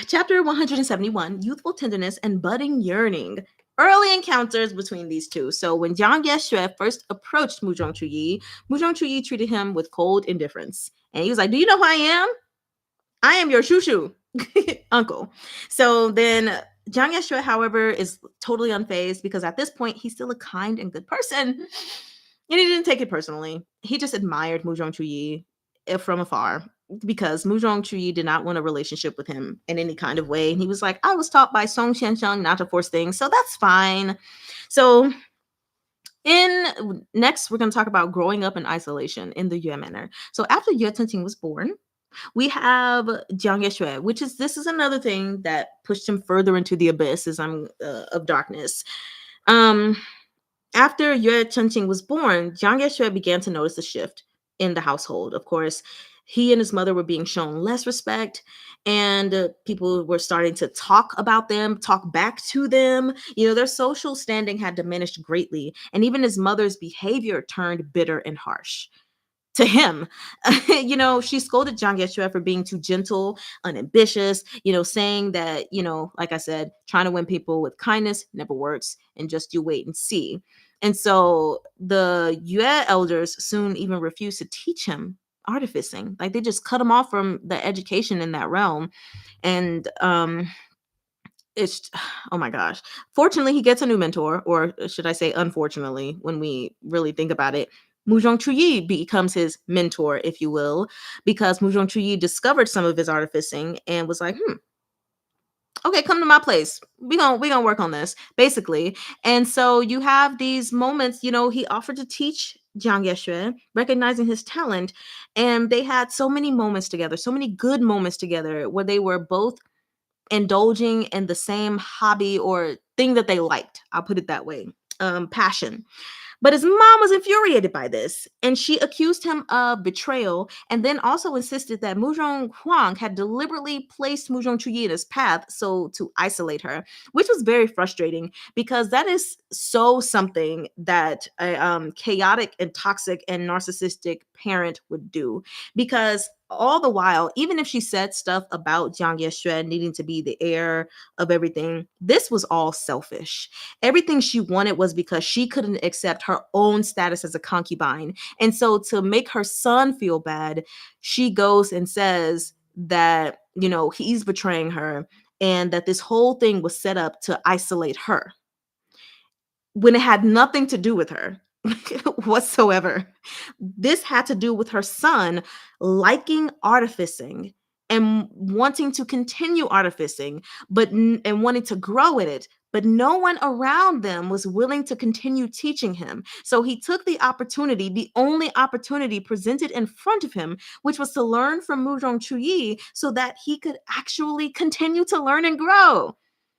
Chapter 171, Youthful Tenderness and Budding Yearning. Early encounters between these two. So when Jiang Yeshui first approached Mu Zhongchuyi treated him with cold indifference. And he was like, do you know who I am? I am your shushu, uncle. So then Jiang Yeshui, however, is totally unfazed because at this point, he's still a kind and good person. And he didn't take it personally. He just admired Mu Zhongchuyi from afar because Mu Zhongchuyi did not want a relationship with him in any kind of way. And he was like, I was taught by Song Xiansheng not to force things, so that's fine. So next, we're going to talk about growing up in isolation in the Yue manor. So after Yue Tenqing was born, we have Jiang Yeshui, this is another thing that pushed him further into the abyss of darkness. After Yue Chenqing was born, Jiang Yeshui began to notice a shift in the household. Of course, he and his mother were being shown less respect, and people were starting to talk about them, talk back to them. Their social standing had diminished greatly, and even his mother's behavior turned bitter and harsh to him. She scolded Jiang Yeshui for being too gentle, unambitious, saying that, like I said, trying to win people with kindness never works, and just you wait and see. And so the Yue elders soon even refused to teach him artificing. Like, they just cut him off from the education in that realm. And it's oh my gosh. Fortunately, he gets a new mentor, or should I say unfortunately, when we really think about it. Mu Zhongchuyi becomes his mentor, if you will, because Mu Zhongchuyi discovered some of his artificing and was like, okay, come to my place. We gonna work on this, basically. And so you have these moments, he offered to teach Jiang Yeshui, recognizing his talent, and they had so many moments together, so many good moments together, where they were both indulging in the same hobby or thing that they liked. I'll put it that way. Passion. But his mom was infuriated by this, and she accused him of betrayal and then also insisted that Muzhong Huang had deliberately placed Muzhong Chuyi in his path so to isolate her, which was very frustrating because that is so something that a chaotic and toxic and narcissistic parent would do. Because all the while, even if she said stuff about Jiang Yexue needing to be the heir of everything, this was all selfish. Everything she wanted was because she couldn't accept her own status as a concubine. And so to make her son feel bad, she goes and says that, he's betraying her and that this whole thing was set up to isolate her when it had nothing to do with her whatsoever. This had to do with her son liking artificing and wanting to continue artificing, and wanting to grow in it. But no one around them was willing to continue teaching him. So he took the opportunity, the only opportunity presented in front of him, which was to learn from Muzhong Chuyi so that he could actually continue to learn and grow.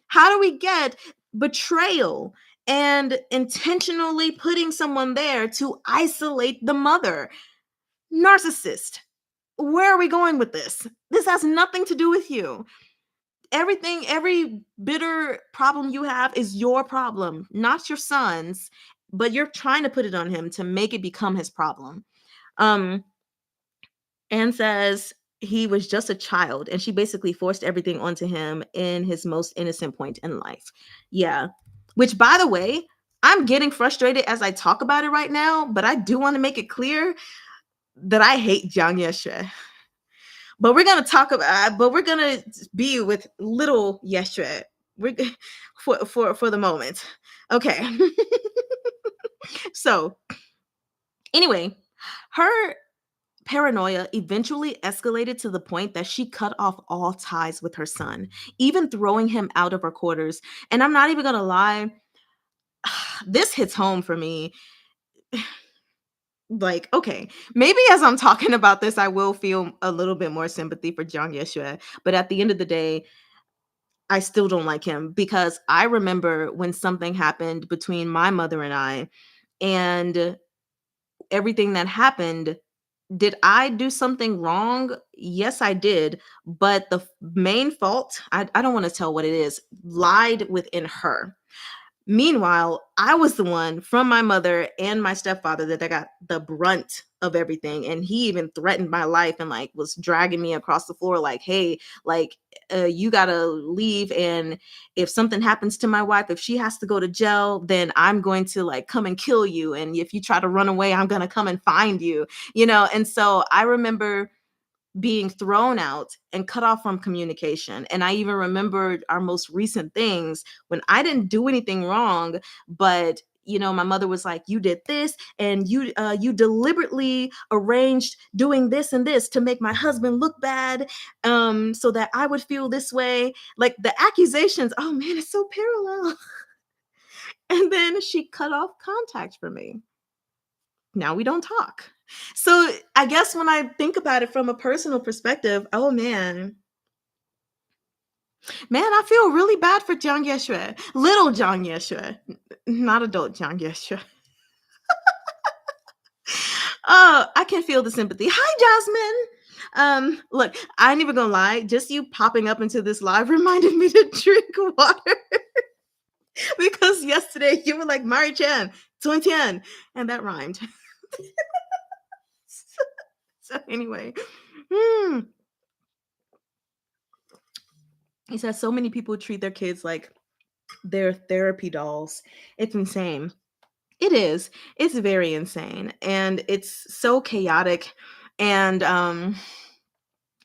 How do we get betrayal and intentionally putting someone there to isolate the mother? Narcissist. Where are we going with this? This has nothing to do with you. Every bitter problem you have is your problem, not your son's, but you're trying to put it on him to make it become his problem. Anne says he was just a child and she basically forced everything onto him in his most innocent point in life. Yeah. Which, by the way, I'm getting frustrated as I talk about it right now, but I do want to make it clear that I hate Jiang Yexue. But we're gonna we're gonna be with little Yexue. We're for the moment. Okay. So anyway, her paranoia eventually escalated to the point that she cut off all ties with her son, even throwing him out of her quarters. And I'm not even gonna lie, this hits home for me. Like, okay, maybe as I'm talking about this, I will feel a little bit more sympathy for Jiang Yexue. But at the end of the day, I still don't like him because I remember when something happened between my mother and I, and everything that happened. Did I do something wrong? Yes, I did. But the main fault, I don't want to tell what it is, lied within her. Meanwhile, I was the one from my mother and my stepfather that got the brunt of everything. And he even threatened my life and like was dragging me across the floor like, hey, like, you gotta leave. And if something happens to my wife, if she has to go to jail, then I'm going to like come and kill you. And if you try to run away, I'm gonna come and find you, And so I remember being thrown out and cut off from communication. And I even remembered our most recent things when I didn't do anything wrong, but my mother was like, you did this and you deliberately arranged doing this and this to make my husband look bad, so that I would feel this way. Like the accusations, oh man, it's so parallel. And then she cut off contact from me. Now we don't talk. So I guess when I think about it from a personal perspective, oh man, I feel really bad for Jiang Yexue, little Jiang Yexue, not adult Jiang Yexue. Oh, I can feel the sympathy. Hi, Jasmine. Look, I ain't even gonna lie. Just you popping up into this live reminded me to drink water because yesterday you were like Mari Chan, Tun Tian, and that rhymed. So anyway, he says so many people treat their kids like they're therapy dolls. It's insane. It is. It's very insane, and it's so chaotic, and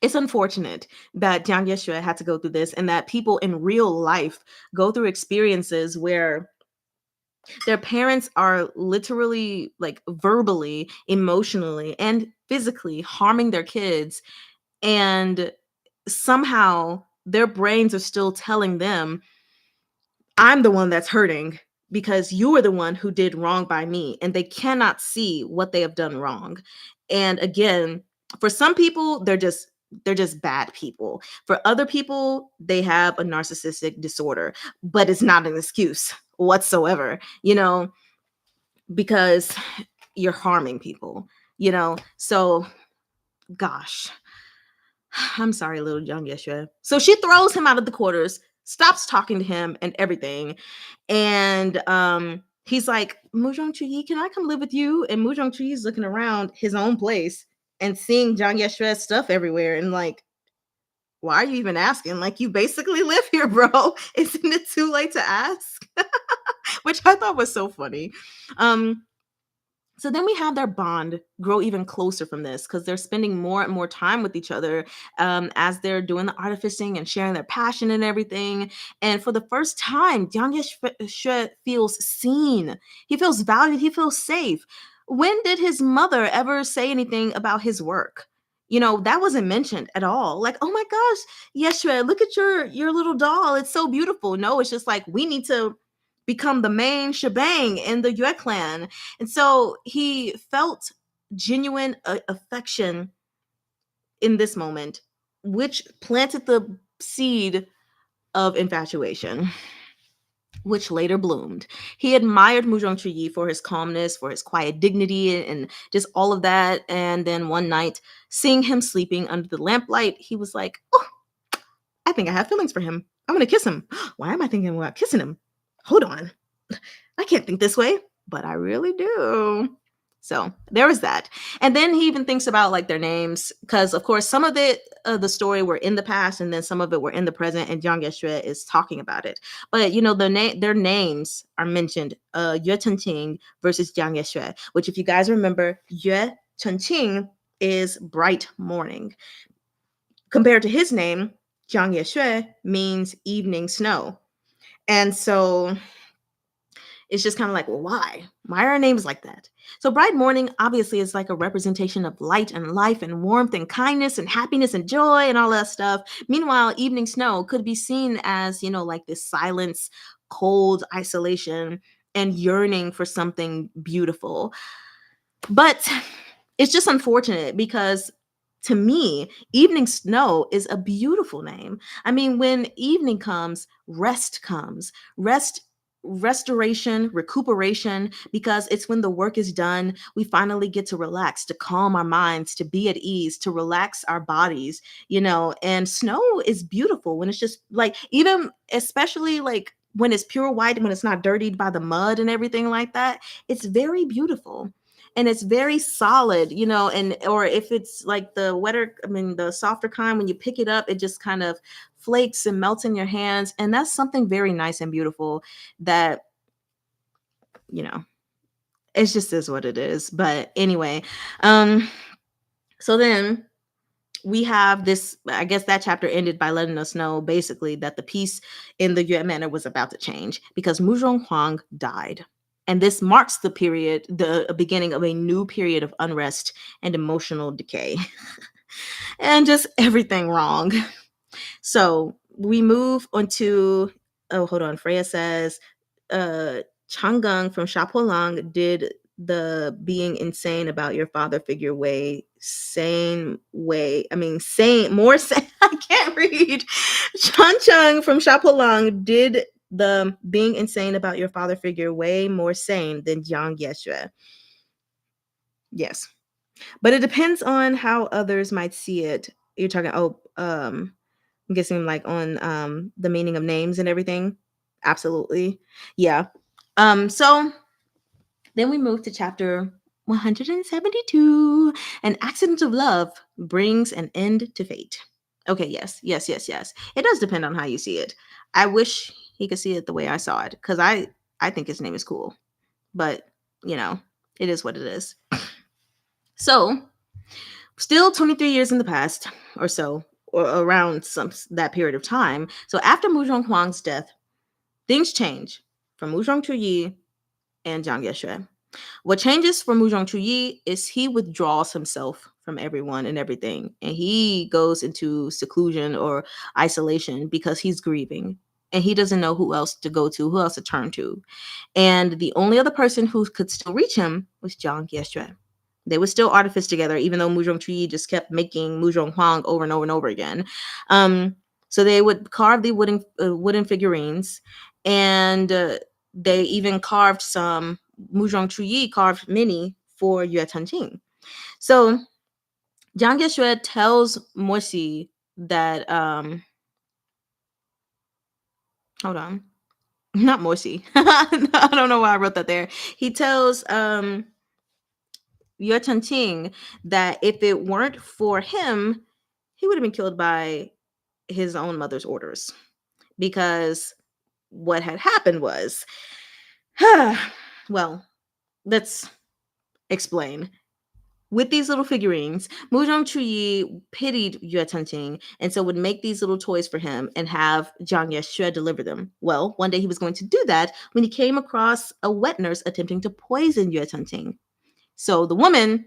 it's unfortunate that Jiang Yexue had to go through this, and that people in real life go through experiences where their parents are literally, like, verbally, emotionally, and physically harming their kids, and somehow their brains are still telling them, I'm the one that's hurting because you are the one who did wrong by me. And they cannot see what they have done wrong. And again, for some people, they're just they're just bad people. For other people, they have a narcissistic disorder, but it's not an excuse whatsoever, because you're harming people, So, gosh, I'm sorry, little young Yeshua. So she throws him out of the quarters, stops talking to him and everything. And he's like, Mujong Chuyi, can I come live with you? And Mujong Chuyi is looking around his own place and seeing Jiang Yeshua's stuff everywhere and like, why are you even asking? Like, you basically live here, bro. Isn't it too late to ask? Which I thought was so funny. So then we have their bond grow even closer from this because they're spending more and more time with each other as they're doing the artificing and sharing their passion and everything. And for the first time, Jiang Yeshe feels seen. He feels valued. He feels safe. When did his mother ever say anything about his work? That wasn't mentioned at all. Like, oh my gosh, Yeshua, look at your little doll. It's so beautiful. No, it's just like, we need to become the main shebang in the Yue clan. And so he felt genuine affection in this moment, which planted the seed of infatuation, which later bloomed. He admired Mujong Chuyi for his calmness, for his quiet dignity, and just all of that. And then one night, seeing him sleeping under the lamplight, he was like, oh, I think I have feelings for him. I'm going to kiss him. Why am I thinking about kissing him? Hold on. I can't think this way, but I really do. So there was that. And then he even thinks about like their names, because of course some of it, the story were in the past, and then some of it were in the present, and Jiang Yeshui is talking about it. But their names are mentioned, Yue Chenqing versus Jiang Yeshui, which if you guys remember, Yue Chenqing is bright morning. Compared to his name, Jiang Yeshui means evening snow. And so it's just kind of like, well, why? Why are our names like that? So bright morning obviously is like a representation of light and life and warmth and kindness and happiness and joy and all that stuff. Meanwhile, evening snow could be seen as, like this silence, cold isolation, and yearning for something beautiful. But it's just unfortunate because to me, evening snow is a beautiful name. I mean, when evening comes, rest comes. Restoration, recuperation, because it's when the work is done, we finally get to relax, to calm our minds, to be at ease, to relax our bodies, and snow is beautiful when it's just like, even especially like when it's pure white, when it's not dirtied by the mud and everything like that, it's very beautiful. And it's very solid, and or if it's like the softer kind, when you pick it up, it just kind of flakes and melts in your hands. And that's something very nice and beautiful that, it's just is what it is. But anyway, so then we have this, I guess that chapter ended by letting us know basically that the peace in the Yue Manor was about to change because Muzhong Huang died. And this marks the beginning of a new period of unrest and emotional decay. And just everything wrong. So we move on to, oh, hold on. Freya says, Chang'eng from Shapolang did the being insane about your father figure sane, more sane. I can't read. Chang'eng from Shapolang did the being insane about your father figure way more sane than Jiang Yeshui. Yes. But it depends on how others might see it. You're talking, I'm guessing like on the meaning of names and everything. Absolutely. Yeah. So then we move to chapter 172. An accident of love brings an end to fate. Okay, yes. It does depend on how you see it. I wish he could see it the way I saw it, because I think his name is cool. But, it is what it is. So, still 23 years in the past or so, or around that period of time. So after Muzhong Huang's death, things change for Muzhong Chuyi and Jiang Yeshui. What changes for Muzhong Chuyi is he withdraws himself from everyone and everything, and he goes into seclusion or isolation because he's grieving, and he doesn't know who else to go to, who else to turn to. And the only other person who could still reach him was Jiang Yeshui. They would still artifice together, even though Muzhong Chui just kept making Muzhong Huang over and over and over again. Um, so they would carve the wooden figurines, and they even carved some. Muzhong Chui carved many for Yue Chengqing. So Jiang Yeshui tells Morsi that hold on, not Morsi. I don't know why I wrote that there. He tells Yue Chengqing that if it weren't for him, he would have been killed by his own mother's orders, because what had happened was, well, let's explain. With these little figurines, Muzhong Chuyi pitied Yue Chengqing, and so would make these little toys for him and have Jiang Yeshui deliver them. Well, one day he was going to do that when he came across a wet nurse attempting to poison Yue Chengqing. So the woman,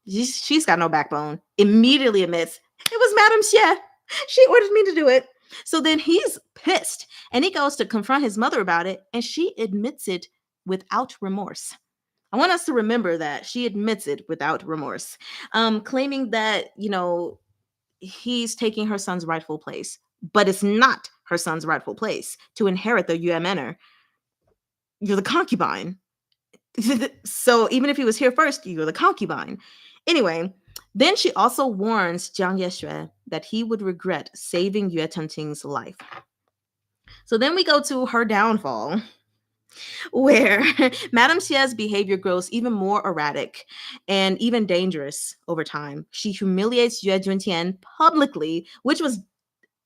she's got no backbone, immediately admits, it was Madame Xie. She ordered me to do it. So then he's pissed, and he goes to confront his mother about it, and she admits it without remorse. I want us to remember that she admits it without remorse, claiming that, he's taking her son's rightful place, but it's not her son's rightful place to inherit the Yue manor. You're the concubine. So even if he was here first, you're the concubine. Anyway, then she also warns Jiang Yeshui that he would regret saving Yue Chengqing's life. So then we go to her downfall, where Madame Xia's behavior grows even more erratic and even dangerous over time. She humiliates Yue Juntian publicly, which was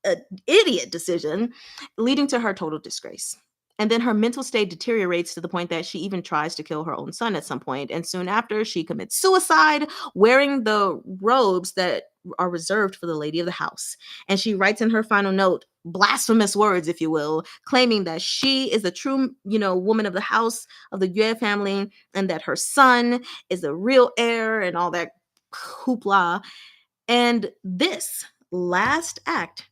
an idiot decision, leading to her total disgrace. And then her mental state deteriorates to the point that she even tries to kill her own son at some point. And soon after, she commits suicide wearing the robes that are reserved for the lady of the house. And she writes in her final note blasphemous words, if you will, claiming that she is the true, woman of the house of the Yue family, and that her son is the real heir and all that hoopla. And this last act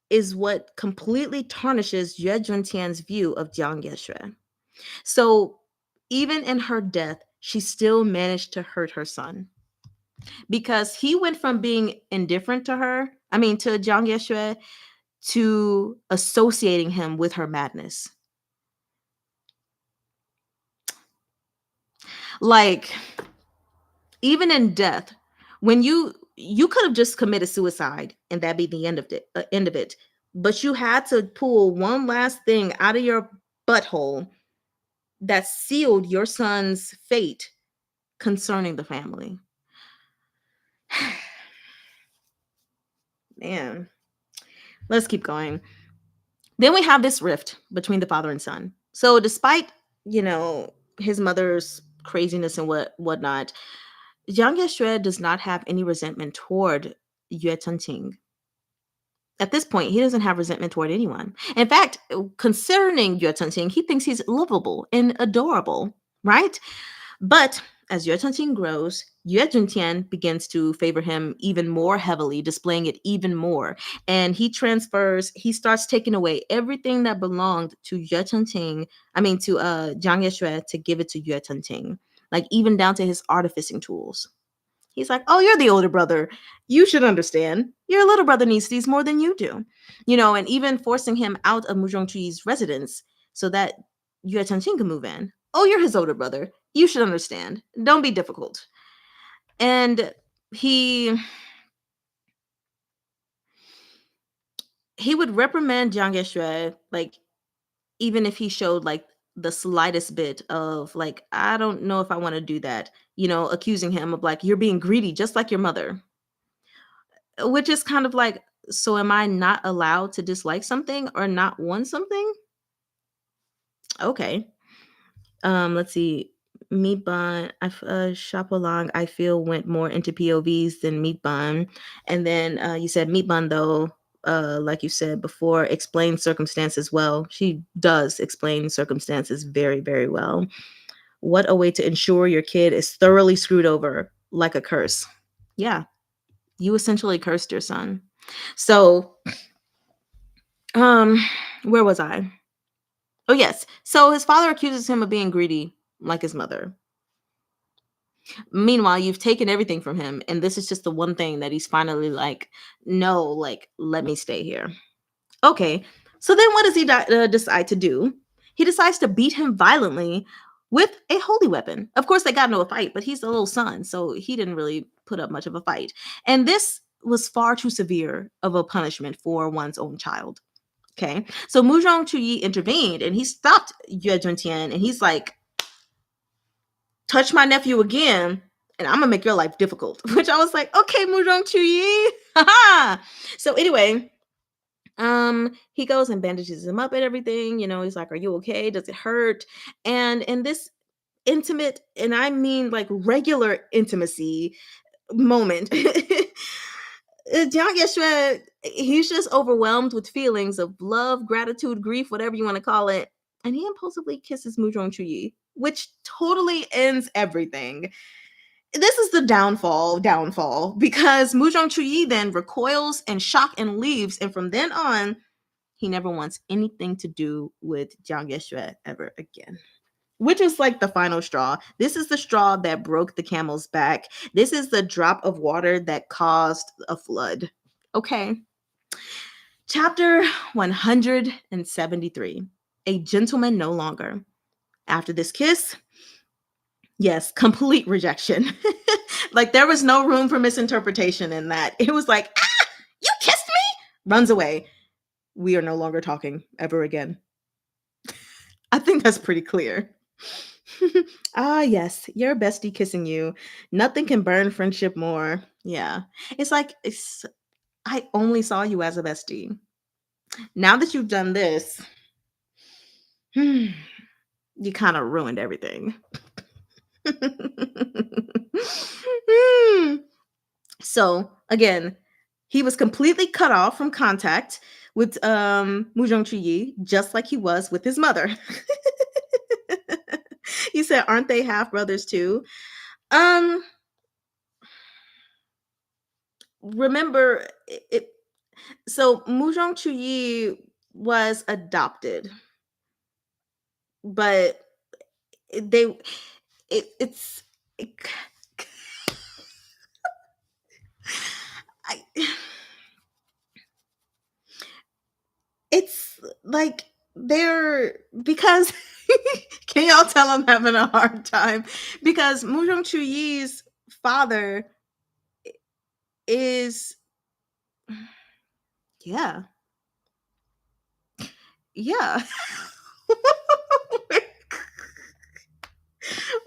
is what completely tarnishes Yue Juntian's view of Jiang Yeshui. So even in her death, she still managed to hurt her son, because he went from being indifferent to to Jiang Yeshui, to associating him with her madness. Like, even in death, when you could have just committed suicide and that be the end of it, but you had to pull one last thing out of your butthole that sealed your son's fate concerning the family. Man, let's keep going. Then we have this rift between the father and son. So despite, his mother's craziness and whatnot, Jiang Yeshui does not have any resentment toward Yue Chengqing. At this point, he doesn't have resentment toward anyone. In fact, concerning Yue Chengqing, he thinks he's lovable and adorable, right? But as Yue Chengqing grows, Yue Juntian begins to favor him even more heavily, displaying it even more. And he starts taking away everything that belonged to Yue Chengqing, to Jiang Yeshui, to give it to Yue Chengqing, like even down to his artificing tools. He's like, oh, you're the older brother. You should understand. Your little brother needs these more than you do. And even forcing him out of Muzhong Chuyi's residence so that Yue Chengqing can move in. Oh, you're his older brother. You should understand. Don't be difficult. And he would reprimand Jiang Yeshui, like, even if he showed like the slightest bit of like, I don't know if I want to do that, accusing him of like, you're being greedy just like your mother. Which is kind of like, so am I not allowed to dislike something or not want something? Okay. Let's see. Meat Bun, Shop Along, I feel went more into POVs than Meat Bun. And then you said Meat Bun, though, like you said before, explains circumstances well. She does explain circumstances very, very well. What a way to ensure your kid is thoroughly screwed over, like a curse. Yeah, you essentially cursed your son. So, where was I? Oh, yes. So his father accuses him of being greedy like his mother. Meanwhile, you've taken everything from him, and this is just the one thing that he's finally like, no, like, let me stay here. Okay, so then what does he decide to do? He decides to beat him violently with a holy weapon. Of course, they got into a fight, but he's the little son, so he didn't really put up much of a fight. And this was far too severe of a punishment for one's own child. Okay, so Muzhong Chuyi intervened and he stopped Yue Juntian, and he's like, touch my nephew again, and I'm gonna make your life difficult. Which I was like, okay, Muzhong Chuyi. So anyway, he goes and bandages him up and everything. He's like, are you okay? Does it hurt? And in this intimate, and I mean like regular intimacy moment, Jiang Yeshui, he's just overwhelmed with feelings of love, gratitude, grief, whatever you want to call it. And he impulsively kisses Muzhong Chuyi, which totally ends everything. This is the downfall, because Muzhong Chuyi then recoils in shock and leaves. And from then on, he never wants anything to do with Jiang Yeshui ever again. Which is like the final straw. This is the straw that broke the camel's back. This is the drop of water that caused a flood. Okay. Chapter 173. A gentleman no longer. After this kiss, yes, complete rejection. Like there was no room for misinterpretation in that. It was like, you kissed me? Runs away. We are no longer talking ever again. I think that's pretty clear. Yes, your bestie kissing you. Nothing can burn friendship more. Yeah. It's like, I only saw you as a bestie. Now that you've done this, you kind of ruined everything. So, again, he was completely cut off from contact with Muzhong Chuyi, just like he was with his mother. He said, aren't they half brothers too? Remember it. So Muzhong Chuyi was adopted, but they it's I, it's like they're because can y'all tell I'm having a hard time, because Muzhong Chuyi's father is yeah yeah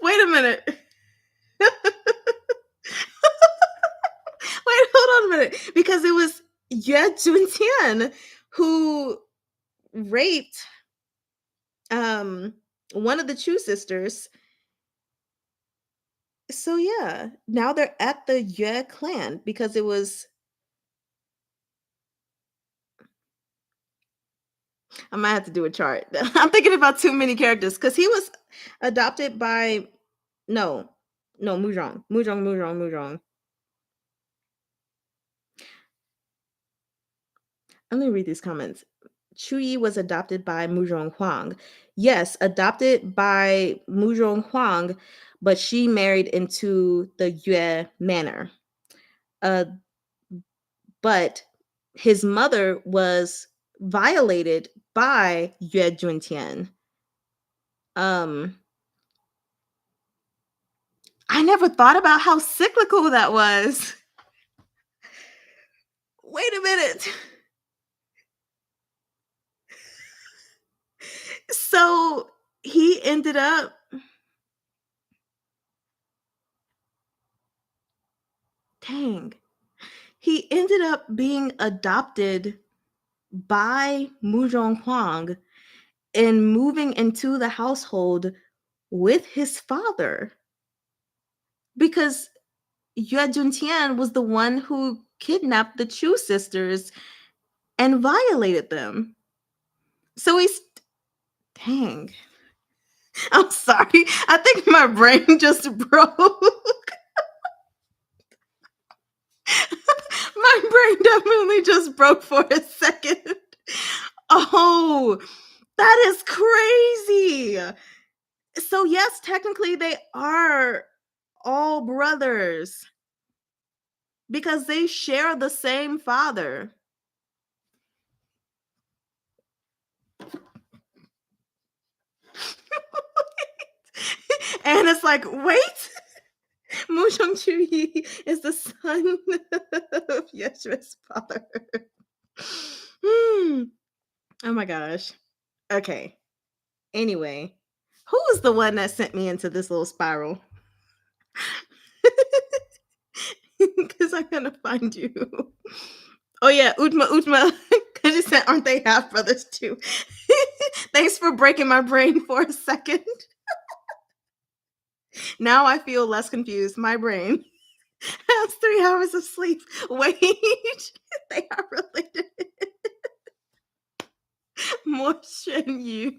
wait a minute. Wait, hold on a minute. Because it was Yue Juntian who raped one of the Chu sisters. So yeah, now they're at the Yue clan because it was I might have to do a chart. I'm thinking about too many characters because he was adopted by no, no, Muzhong. Let me read these comments. Chuyi was adopted by Muzhong Huang. Yes, adopted by Muzhong Huang, but she married into the Yue manor. Uh, but his mother was violated by Yue Juntian. I never thought about how cyclical that was. Wait a minute. So he ended up dang. He ended up being adopted by Muzhong Huang and moving into the household with his father because Yue Juntian was the one who kidnapped the Chu sisters and violated them. So he's dang. I'm sorry. I think my brain just broke. My brain definitely just broke for a second. Oh, that is crazy. So yes, technically they are all brothers because they share the same father. And it's like, wait, Mu Chu-yi is the son of Yeshua's father. Hmm. Oh my gosh. Okay. Anyway, who was the one that sent me into this little spiral? Because I'm gonna find you. Oh yeah, Utma, because you said, aren't they half brothers too? Thanks for breaking my brain for a second. Now I feel less confused. My brain has 3 hours of sleep. Wait, they are related. Mo Shen Yu,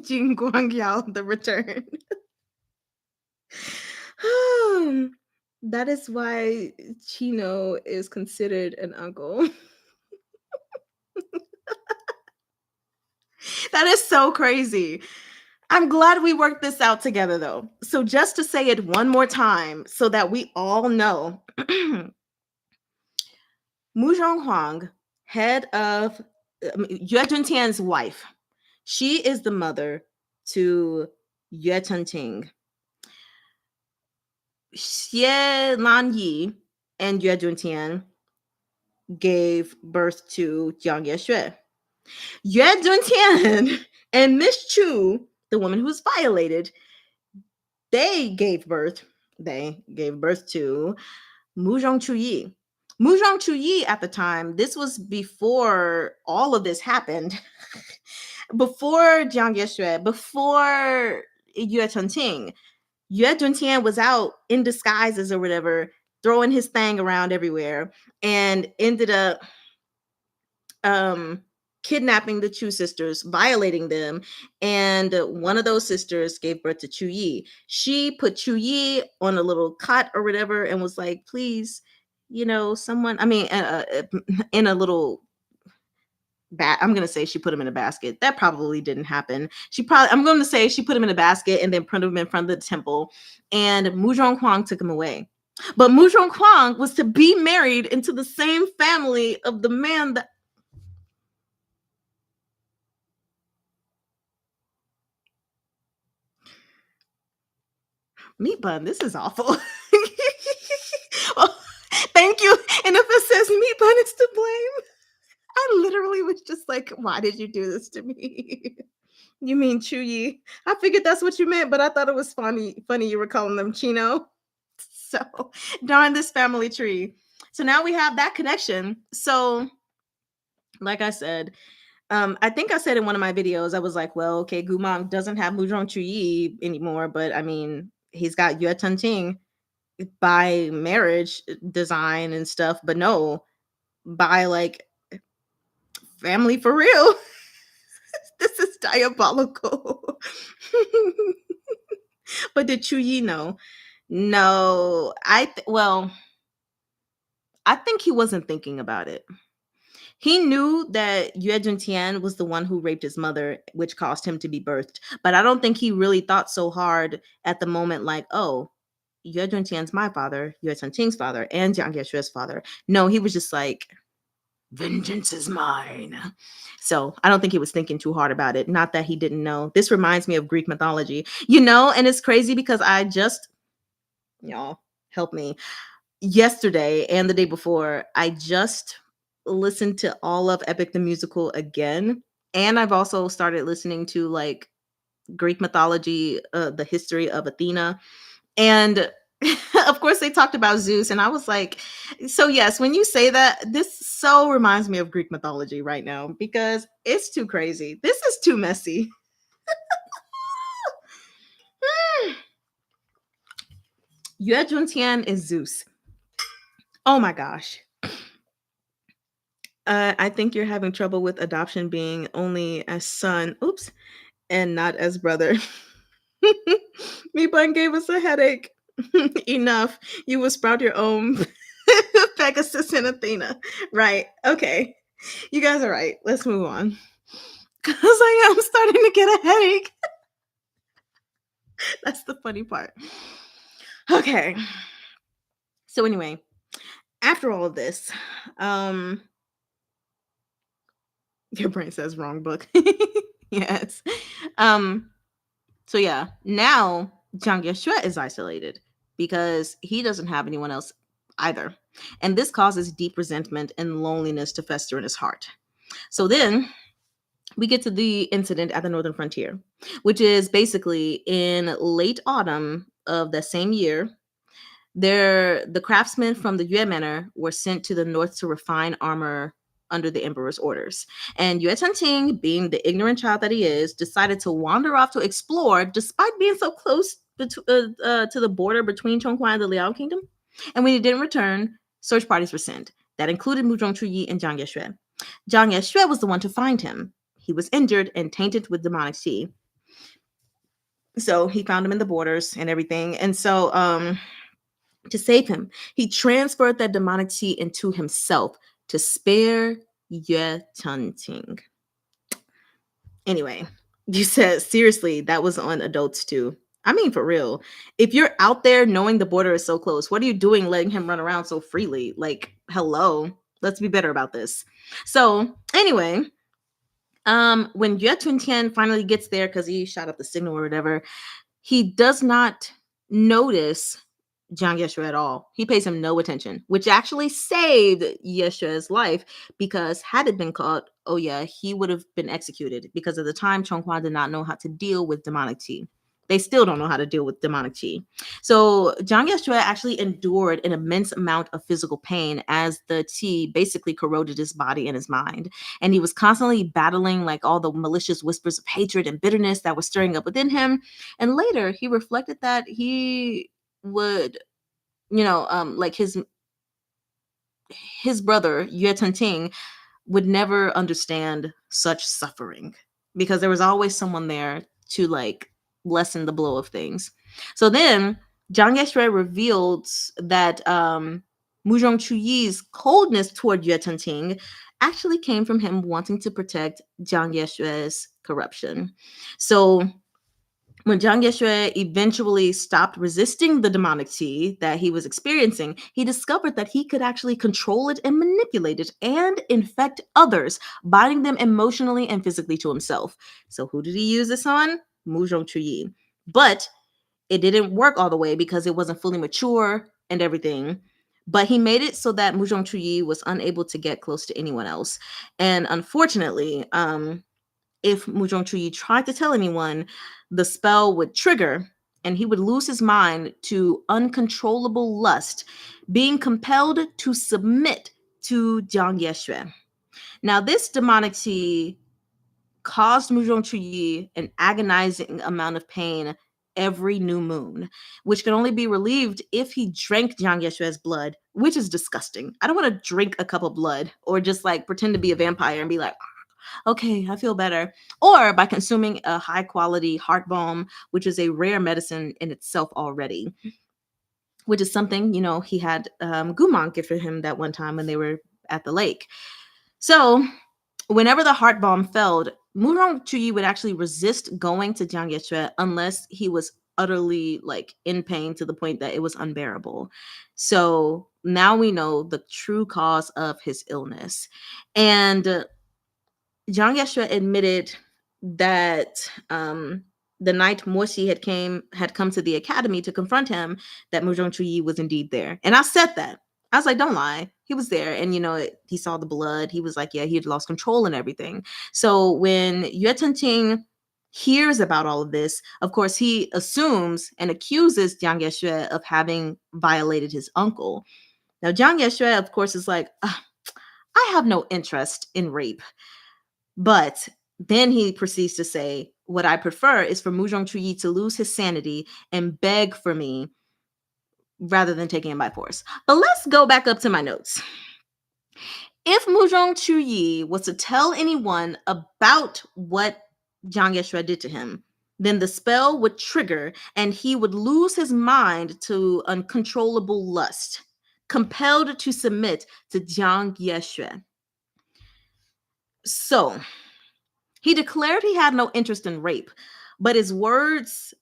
Jin Guang Yao, the return. That is why Chino is considered an uncle. That is so crazy. I'm glad we worked this out together, though. So, just to say it one more time so that we all know, Mu Zhonghuang, head of Yue Juntian's wife, she is the mother to Yue Chunting. Xie Lanyi and Yue Juntian gave birth to Jiang Yexue. Yue Juntian and Miss Chu, the woman who's violated, they gave birth to Muzhong Chuyi. Muzhong Chuyi at the time, this was before all of this happened. Before Jiang Yexue, before Yue Chunting. Yue Juntian was out in disguises or whatever, throwing his thing around everywhere, and ended up kidnapping the Chu sisters, violating them, and one of those sisters gave birth to Chu Yi. She put Chu Yi on a little cot or whatever and was like, please, someone, in a little I'm gonna say she put him in a basket. That probably didn't happen. I'm gonna say she put him in a basket and then put him in front of the temple, and Mu Zhonghuang took him away. But Mu Zhonghuang was to be married into the same family of the man that meat bun. This is awful. Well, thank you. And if it says meat bun, it's to blame. I literally was just like, why did you do this to me? You mean Chuyi? I figured that's what you meant, but I thought it was funny you were calling them Chino. So darn this family tree. So now we have that connection. So, like I said, I think I said in one of my videos, I was like, well, okay, Gumang doesn't have Muzhong Chuyi anymore, but I mean, he's got Yue Tunting by marriage design and stuff, but no, by like family for real. This is diabolical. But did Chuyi know? No, I think he wasn't thinking about it. He knew that Yue Juntian was the one who raped his mother, which caused him to be birthed. But I don't think he really thought so hard at the moment, like, oh, Yue Juntian's my father, Yue Chunting's father, and Jiang Yeshua's father. No, he was just like, vengeance is mine. So I don't think he was thinking too hard about it. Not that he didn't know. This reminds me of Greek mythology, and it's crazy because y'all help me. Yesterday and the day before, I just listened to all of Epic the Musical again. And I've also started listening to like Greek mythology, the history of Athena. And of course, they talked about Zeus. And I was like, so yes, when you say that, this so reminds me of Greek mythology right now because it's too crazy. This is too messy. Yue Juntian is Zeus. Oh my gosh. I think you're having trouble with adoption being only as son, oops, and not as brother. Meatbun gave us a headache. Enough. You will sprout your own Pegasus and Athena. Right. Okay. You guys are right. Let's move on. Because I am starting to get a headache. That's the funny part. Okay. So anyway, after all of this, um, your brain says wrong book. Yes. Um, so yeah, now Jiang Yeshue is isolated because he doesn't have anyone else either. And this causes deep resentment and loneliness to fester in his heart. So then we get to the incident at the northern frontier, which is basically in late autumn of the same year. The craftsmen from the Yue Manor were sent to the north to refine armor under the emperor's orders. And Yue Tanting, being the ignorant child that he is, decided to wander off to explore, despite being so close to the border between Chongqing and the Liao Kingdom. And when he didn't return, search parties were sent. That included Muzhong Chuyi and Jiang Yeshui. Jiang Yeshui was the one to find him. He was injured and tainted with demonic qi. So he found him in the borders and everything. And so to save him, he transferred that demonic qi into himself to spare Yue Chunting. Anyway, you said, seriously, that was on adults too. I mean, for real. If you're out there knowing the border is so close, what are you doing letting him run around so freely? Like, hello, let's be better about this. So, anyway, when Yue Chuntian finally gets there because he shot up the signal or whatever, he does not notice Jiang Yeshua at all. He pays him no attention, which actually saved Yeshua's life because had it been caught, oh yeah, he would have been executed because at the time Chongqing did not know how to deal with demonic qi. They still don't know how to deal with demonic qi. So Jiang Yeshua actually endured an immense amount of physical pain as the qi basically corroded his body and his mind. And he was constantly battling like all the malicious whispers of hatred and bitterness that were stirring up within him. And later he reflected that he would, like his brother Yue Tenting would never understand such suffering because there was always someone there to like lessen the blow of things. So then Jiang Yeshui revealed that Muzhong Chuyi's coldness toward Yue Tenting actually came from him wanting to protect Jiang Yeshui's corruption. So when Jiang Yeshui eventually stopped resisting the demonic qi that he was experiencing, he discovered that he could actually control it and manipulate it and infect others, binding them emotionally and physically to himself. So who did he use this on? Muzhong Chuyi. But it didn't work all the way because it wasn't fully mature and everything. But he made it so that Muzhong Chuyi was unable to get close to anyone else. And unfortunately, if Muzhong Chuyi tried to tell anyone, the spell would trigger and he would lose his mind to uncontrollable lust, being compelled to submit to Jiang Yeshui. Now, this demonic qi caused Muzhong Chuyi an agonizing amount of pain every new moon, which can only be relieved if he drank Jiang Yeshui's blood, which is disgusting. I don't want to drink a cup of blood or just like pretend to be a vampire and be like, okay, I feel better. Or by consuming a high quality heart balm, which is a rare medicine in itself already, which is something, he had Gumon give for him that one time when they were at the lake. So whenever the heart balm failed, Murong Chuyi would actually resist going to Jiang Yeshui unless he was utterly like in pain to the point that it was unbearable. So now we know the true cause of his illness. And Jiang Yeshui admitted that the night Morsi had come to the academy to confront him, that Muzhong Chuyi was indeed there. And I said that. I was like, don't lie. He was there. And, he saw the blood. He was like, yeah, he had lost control and everything. So when Yue Tenting hears about all of this, of course, he assumes and accuses Jiang Yeshui of having violated his uncle. Now, Jiang Yeshui, of course, is like, I have no interest in rape. But then he proceeds to say, what I prefer is for Muzhong Chuyi to lose his sanity and beg for me rather than taking him by force. But let's go back up to my notes. If Muzhong Chuyi was to tell anyone about what Jiang Yeshui did to him, then the spell would trigger and he would lose his mind to uncontrollable lust, compelled to submit to Jiang Yeshui. So he declared he had no interest in rape, but his words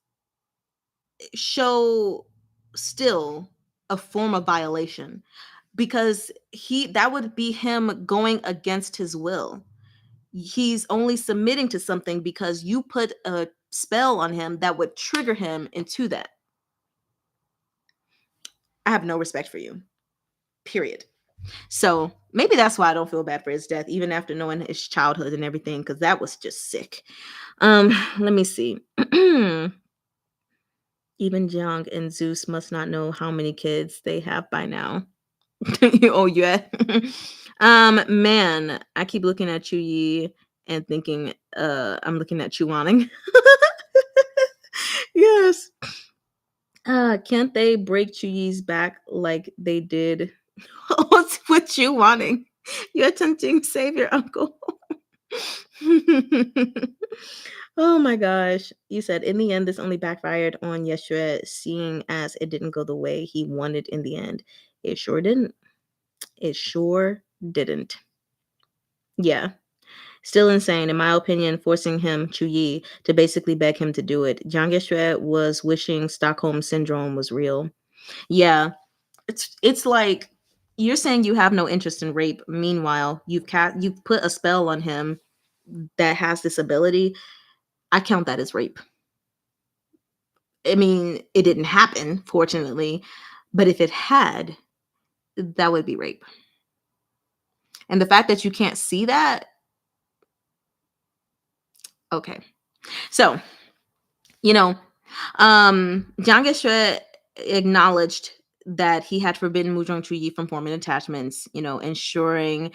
show still a form of violation, because that would be him going against his will. He's only submitting to something because you put a spell on him that would trigger him into that. I have no respect for you. Period. So maybe that's why I don't feel bad for his death, even after knowing his childhood and everything, because that was just sick. Let me see. Even Jiang and Zeus must not know how many kids they have by now. Oh yeah. Man, I keep looking at you Yi and thinking I'm looking at you wanting. Yes. Can't they break Chuyi's back like they did? What's with you wanting? You're attempting to save your uncle. Oh my gosh. You said in the end, this only backfired on Yeshua, seeing as it didn't go the way he wanted in the end. It sure didn't. It sure didn't. Yeah. Still insane, in my opinion, forcing him, Chuyi, to basically beg him to do it. Jiang Yeshua was wishing Stockholm Syndrome was real. Yeah. It's like you're saying you have no interest in rape. Meanwhile, you've put a spell on him that has this ability. I count that as rape. I mean, it didn't happen, fortunately, but if it had, that would be rape. And the fact that you can't see that, okay. So, you know, Jiang Geshe acknowledged that he had forbidden Muzhong Chuyi from forming attachments, ensuring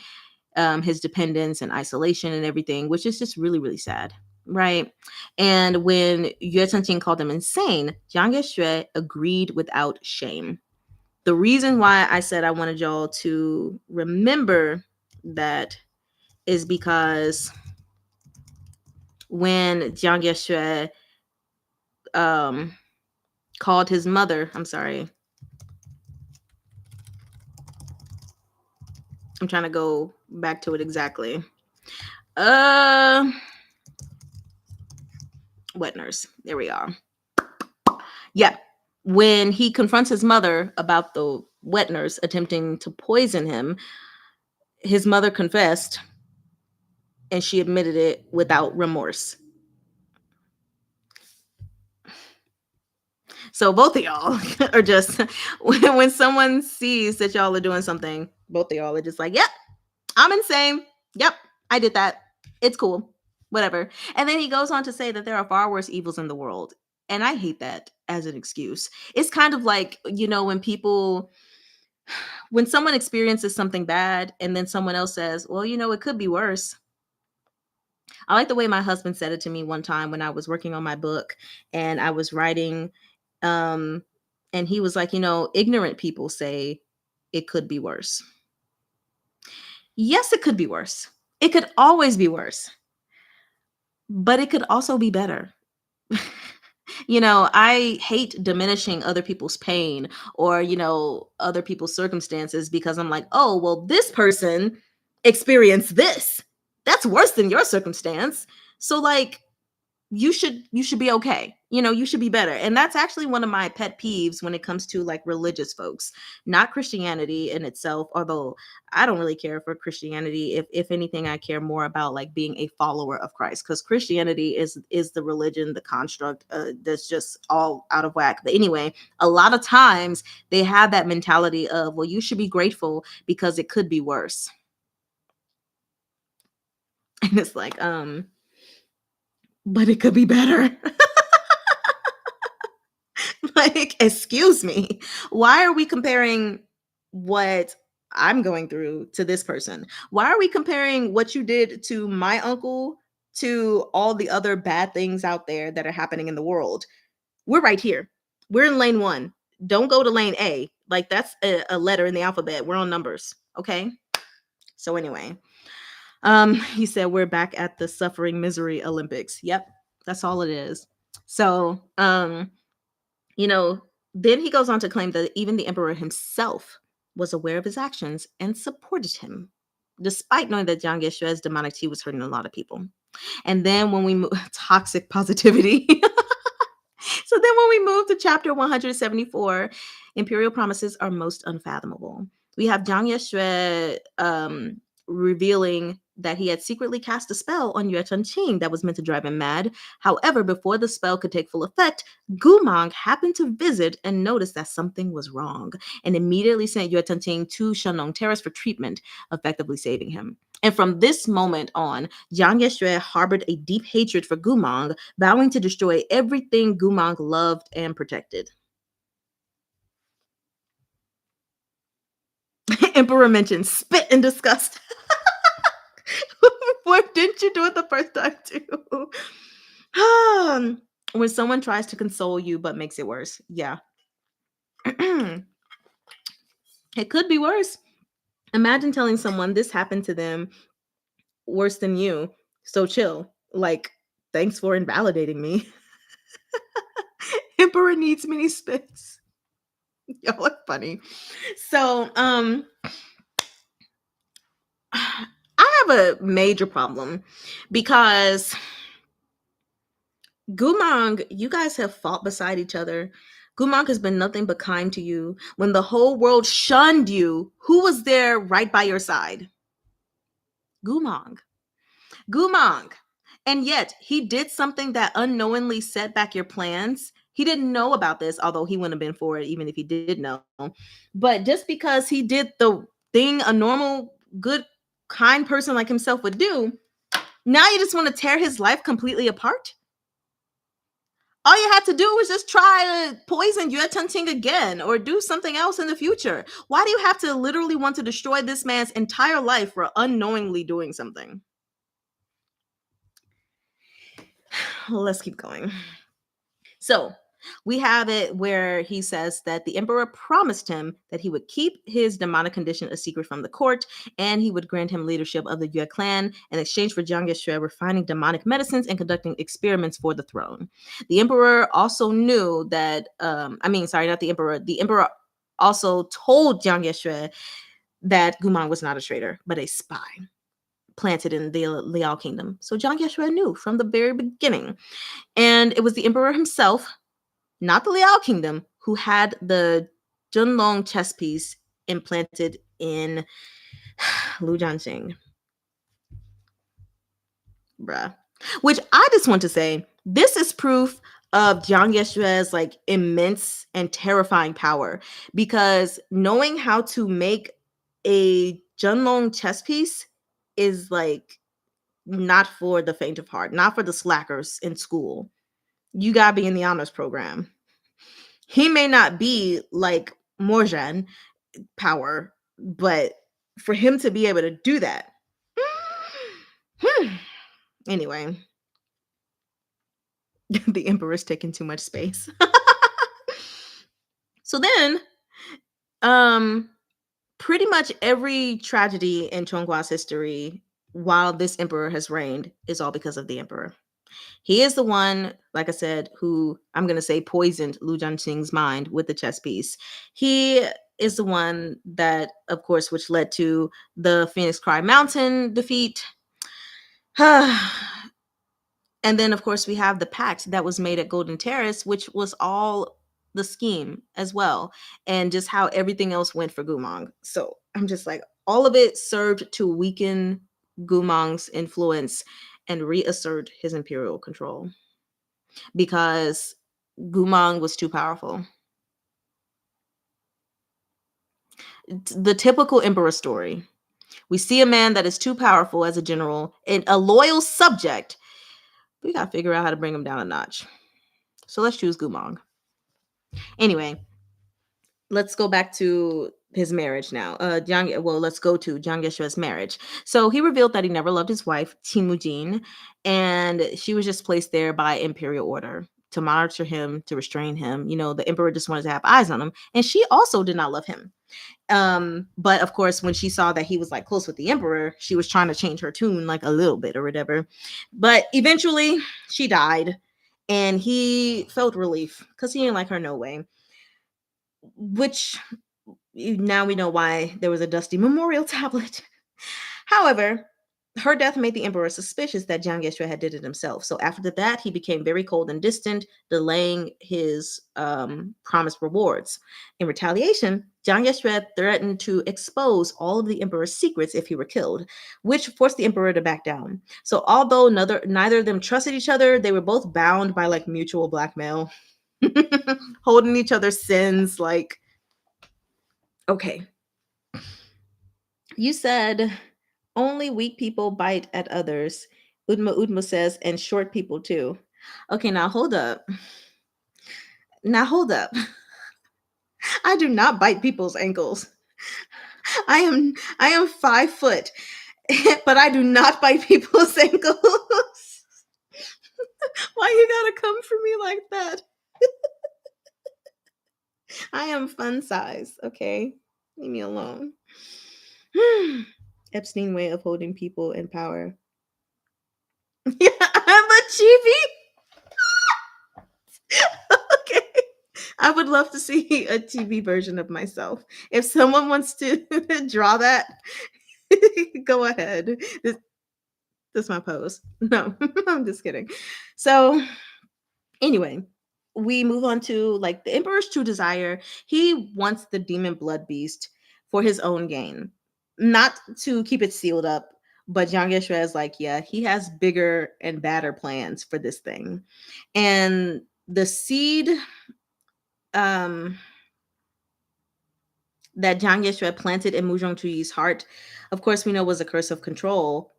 his dependence and isolation and everything, which is just really, really sad. Right. And when Yue Chenqing called him insane, Jiang Geshe agreed without shame. The reason why I said I wanted y'all to remember that is because when Jiang Geshe called his mother, I'm sorry, I'm trying to go back to it exactly. Wet nurse. There we are. Yeah. When he confronts his mother about the wet nurse attempting to poison him, his mother confessed and she admitted it without remorse. So both of y'all are just, when someone sees that y'all are doing something, both of y'all are just like, yep, I'm insane. Yep, I did that. It's cool. Whatever. And then he goes on to say that there are far worse evils in the world. And I hate that as an excuse. It's kind of like, when someone experiences something bad and then someone else says, well, it could be worse. I like the way my husband said it to me one time when I was working on my book and I was writing. And he was like, ignorant people say it could be worse. Yes, it could be worse. It could always be worse. But it could also be better. I hate diminishing other people's pain or, other people's circumstances because I'm like, oh, well, this person experienced this. That's worse than your circumstance. So like you should be okay. You should be better. And that's actually one of my pet peeves when it comes to like religious folks, not Christianity in itself, although I don't really care for Christianity. If anything, I care more about like being a follower of Christ, because Christianity is the religion, the construct that's just all out of whack. But anyway, a lot of times they have that mentality of, well, you should be grateful because it could be worse. And it's like, but it could be better. Like, excuse me. Why are we comparing what I'm going through to this person? Why are we comparing what you did to my uncle to all the other bad things out there that are happening in the world? We're right here. We're in lane 1. Don't go to lane A. Like, that's a letter in the alphabet. We're on numbers. Okay. So anyway, he said we're back at the suffering misery Olympics. Yep. That's all it is. So, then he goes on to claim that even the emperor himself was aware of his actions and supported him, despite knowing that Jiang Geshue's demonic tea was hurting a lot of people. And then when we move toxic positivity. So then when we move to chapter 174, imperial promises are most unfathomable. We have Jiang Yeshui revealing that he had secretly cast a spell on Yue Chunqing that was meant to drive him mad. However, before the spell could take full effect, Gumang happened to visit and noticed that something was wrong, and immediately sent Yue Chunqing to Shenlong Terrace for treatment, effectively saving him. And from this moment on, Jiang Yeshui harbored a deep hatred for Gumang, vowing to destroy everything Gumang loved and protected. Emperor mentions spit in disgust. Why didn't you do it the first time too? When someone tries to console you but makes it worse. Yeah. It could be worse. Imagine telling someone this happened to them worse than you. So chill. Like, thanks for invalidating me. Emperor needs mini spits. Y'all are funny. So, I have a major problem because Gumang, you guys have fought beside each other. Gumang has been nothing but kind to you. When the whole world shunned you, who was there right by your side? Gumang. Gumang. And yet, he did something that unknowingly set back your plans. He didn't know about this, although he wouldn't have been for it, even if he did know. But just because he did the thing a normal, good, kind person like himself would do, now you just want to tear his life completely apart? All you had to do was just try to poison Yue Tunting again or do something else in the future. Why do you have to literally want to destroy this man's entire life for unknowingly doing something? Let's keep going. So we have it where he says that the emperor promised him that he would keep his demonic condition a secret from the court, and he would grant him leadership of the Yue clan in exchange for Jiang Yeshui refining demonic medicines and conducting experiments for the throne. The emperor also knew that, not the emperor. The emperor also told Jiang Yeshui that Guman was not a traitor, but a spy planted in the Liao kingdom. So Jiang Yeshui knew from the very beginning. And it was the emperor himself, not the Liao kingdom, who had the Zhenlong chess piece implanted in Lu Jianxing. Bruh. Which I just want to say, this is proof of Jiang Yeshui's like immense and terrifying power, because knowing how to make a Zhenlong chess piece is like not for the faint of heart, not for the slackers in school. You gotta be in the honors program. He may not be like Morjan power, but for him to be able to do that. Anyway, the emperor's taking too much space. So then, pretty much every tragedy in Chonggua's history while this emperor has reigned is all because of the emperor. He is the one, like I said, who I'm going to say poisoned Lu Jianxing's mind with the chess piece. He is the one that, of course, which led to the Phoenix Cry Mountain defeat. And then, of course, we have the pact that was made at Golden Terrace, which was all the scheme as well, and just how everything else went for Gumang. So I'm just like, all of it served to weaken Gumang's influence and reassert his imperial control, because Gumang was too powerful. The typical emperor story. We see a man that is too powerful as a general and a loyal subject. We got to figure out how to bring him down a notch. So let's choose Gumang. Anyway, let's go back to his marriage now. Let's go to Jiang Yeshui's marriage. So he revealed that he never loved his wife, Timujin, and she was just placed there by imperial order to monitor him, to restrain him. You know, the emperor just wanted to have eyes on him, and she also did not love him. But of course, when she saw that he was like close with the emperor, she was trying to change her tune like a little bit or whatever. But eventually she died, and he felt relief because he didn't like her no way. Which now we know why there was a dusty memorial tablet. However, Her death made the emperor suspicious that Jiang Yeshui had did it himself. So after that, he became very cold and distant, delaying his promised rewards. In retaliation, Jiang Yeshui threatened to expose all of the emperor's secrets if he were killed, which forced the emperor to back down. So although neither of them trusted each other, they were both bound by like mutual blackmail, holding each other's sins. Like, okay, you said only weak people bite at others. Udma Udma says, and short people too. Okay, now hold up. Now hold up. I do not bite people's ankles. I am 5 foot, but I do not bite people's ankles. Why you gotta come for me like that? I am fun size, okay? Leave me alone. Epstein way of holding people in power. Yeah, I'm a chibi. Okay. I would love to see a TV version of myself. If someone wants to draw that, go ahead. This is my pose. No, I'm just kidding. So, anyway, we move on to like the Emperor's true desire. He wants the demon blood beast for his own gain, not to keep it sealed up. But Jiang Yeshui is like, yeah, he has bigger and badder plans for this thing. And the seed um that Jiang Yeshui planted in Mu Zhongchuyi's heart, of course, we know was a curse of control.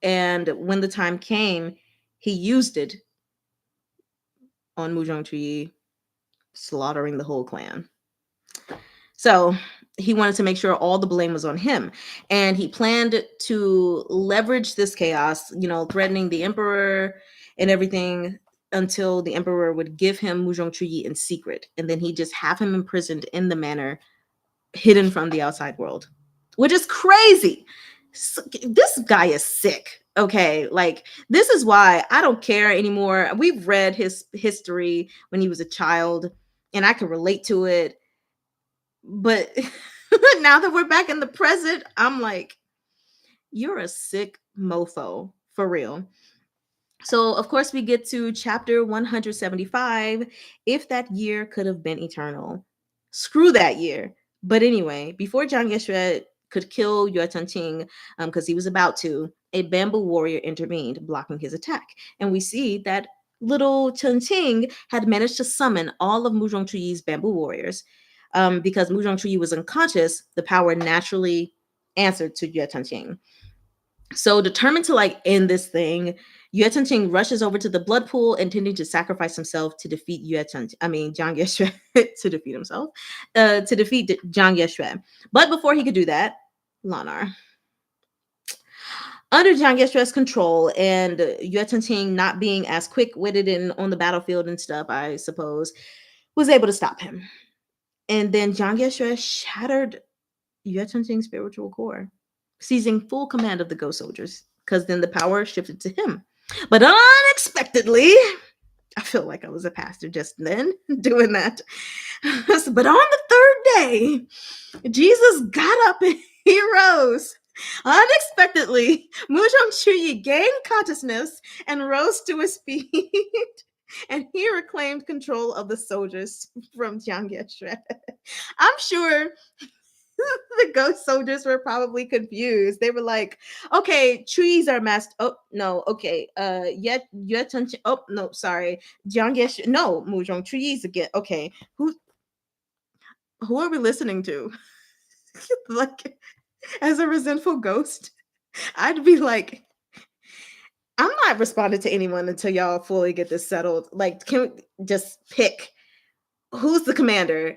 And when the time came, he used it on Mu Zhongchuyi, slaughtering the whole clan. So he wanted to make sure all the blame was on him. And he planned to leverage this chaos, threatening the emperor and everything until the emperor would give him Mu Zhongchuyi in secret. And then he'd just have him imprisoned in the manor, hidden from the outside world, which is crazy. This guy is sick. Okay, like this is why I don't care anymore. We've read his history when he was a child, and I can relate to it. But now that we're back in the present, I'm like, you're a sick mofo for real. So, of course, we get to chapter 175. If that year could have been eternal, screw that year. But anyway, before Jiang Yeshui could kill Yue Chengqing, because he was about to, a bamboo warrior intervened, blocking his attack. And we see that little Chengqing had managed to summon all of Mu Zhongchuyi's bamboo warriors. Because Mu Zhongchuyi was unconscious, the power naturally answered to Yue Chengqing. So determined to like end this thing, Yue Chengqing rushes over to the blood pool, intending to sacrifice himself to defeat Jiang Yeshui to defeat himself, to defeat Jiang Yeshui. But before he could do that, Lanar, under Jiang Yeshui's control and Yue Chengqing not being as quick-witted and on the battlefield and stuff, I suppose, was able to stop him. And then Jiang Yeshui shattered Yue Chengqing's spiritual core, seizing full command of the ghost soldiers, because then the power shifted to him. But unexpectedly, I feel like I was a pastor just then doing that. But on the third day, Jesus got up and he rose. Unexpectedly, Mu Zhongchuyi gained consciousness and rose to his feet. And he reclaimed control of the soldiers from Jiang Yeshui. I'm sure the ghost soldiers were probably confused. They were like, okay, trees are masked. Oh no, okay. Yet oh no, sorry. Jiang Yeshui. No, Mu Zhong trees again. Okay. Who are we listening to? Like, as a resentful ghost, I'd be like, I'm not responding to anyone until y'all fully get this settled. Like, can we just pick who's the commander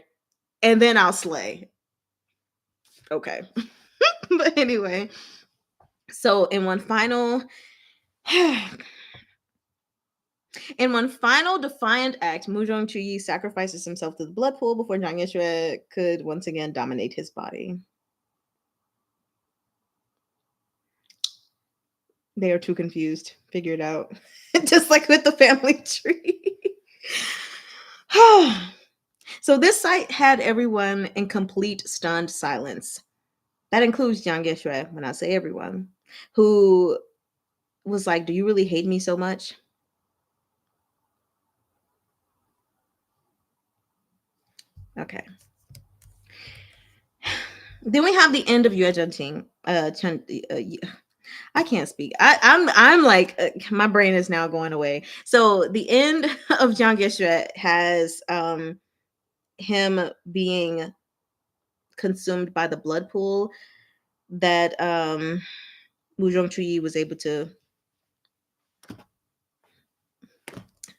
and then I'll slay. Okay. But anyway, so in one final defiant act, Mu Zhongchuyi sacrifices himself to the blood pool before Jiang Yeshui could once again dominate his body. They are too confused. Figure it out. Just like with the family tree. So this sight had everyone in complete stunned silence. That includes Jiang Yeshui when I say everyone. who was like, "Do you really hate me so much?" Okay. Then we have the end of Yuejunting. I can't speak. I'm like my brain is now going away. So the end of Jiang Yeshui has him being consumed by the blood pool that Wuzhong Chuyi was able to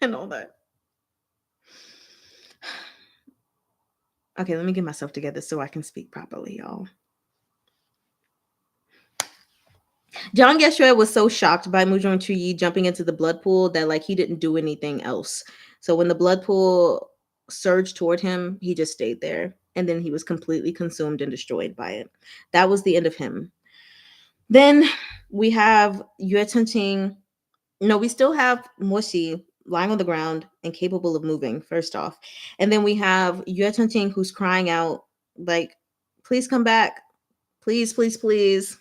and all that. Okay, let me get myself together so I can speak properly, y'all. Jiang Yeshui was so shocked by Muzhong Chuyi jumping into the blood pool that like he didn't do anything else. So when the blood pool surged toward him, he just stayed there. And then he was completely consumed and destroyed by it. That was the end of him. Then we have Yue Tenting. No, we still have Moshi lying on the ground and capable of moving, first off. And then we have Yue Tenting who's crying out, like, please come back. Please, please, please.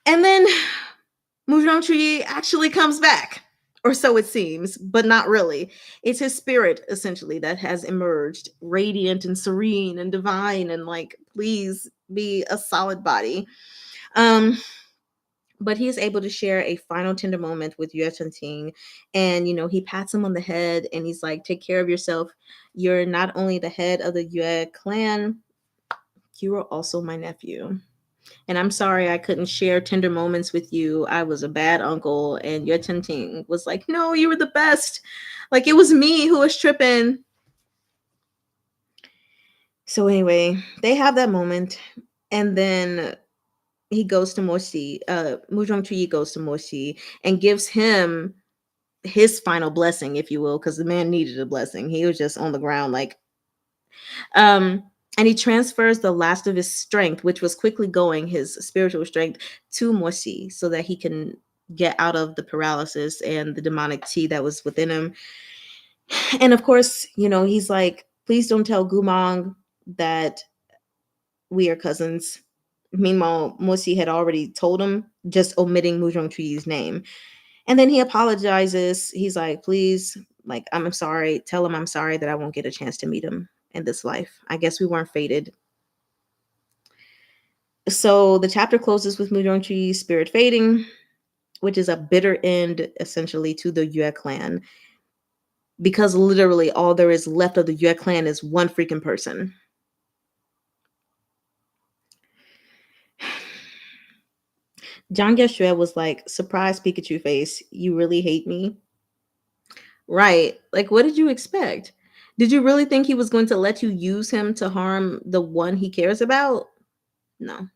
And then Muzhong Chuyi actually comes back, or so it seems, but not really. It's his spirit, essentially, that has emerged, radiant and serene and divine, and like, please be a solid body. Um, but he is able to share a final tender moment with Yue Ting, and he pats him on the head, and he's like, "Take care of yourself. You're not only the head of the Yue clan, you are also my nephew." And I'm sorry I couldn't share tender moments with you. I was a bad uncle. And Yue Ting was like, "No, you were the best. Like, it was me who was tripping." So anyway, they have that moment. And then he goes to Moshi. Muzhong Chuyi goes to Moshi and gives him his final blessing, if you will, because the man needed a blessing. He was just on the ground, like, um, and he transfers the last of his strength, which was quickly going, his spiritual strength, to Moshi so that he can get out of the paralysis and the demonic tea that was within him. And of course, he's like, "Please don't tell Gumong that we are cousins." Meanwhile, Moshi had already told him, just omitting Muzhong Chuyi's name. And then he apologizes. He's like, "Please, like, I'm sorry. Tell him I'm sorry that I won't get a chance to meet him in this life. I guess we weren't fated." So the chapter closes with Mudonchi's spirit fading, which is a bitter end, essentially, to the Yue clan. Because literally all there is left of the Yue clan is one freaking person. Jiang Yeshui was like, "Surprise, Pikachu face. You really hate me?" Right. Like, what did you expect? Did you really think he was going to let you use him to harm the one he cares about? No.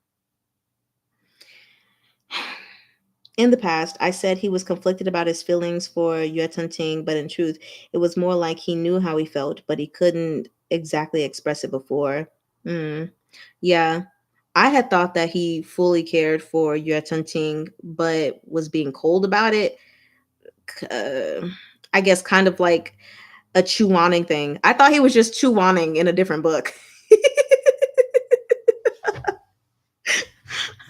In the past, I said he was conflicted about his feelings for Yue Ting, but in truth, it was more like he knew how he felt, but he couldn't exactly express it before. Hmm. Yeah. I had thought that he fully cared for Yue Ting, but was being cold about it. Uh, I guess kind of like a Chuaning thing. I thought he was just Chuaning in a different book.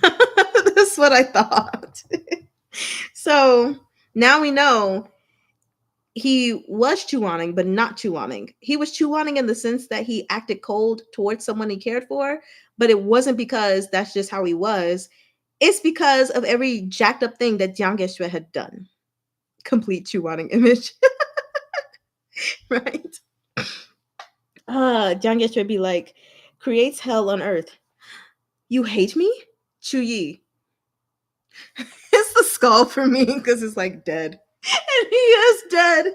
That's what I thought. So now we know he was Chuaning, but not Chuaning. He was Chuaning in the sense that he acted cold towards someone he cared for, but it wasn't because that's just how he was. It's because of every jacked up thing that Jiang Yeshui had done. Complete Chuaning image. Right? Jiang Yeshui be like, "Creates hell on earth. You hate me? Chu Yi." It's the skull for me because it's like dead. And he is dead.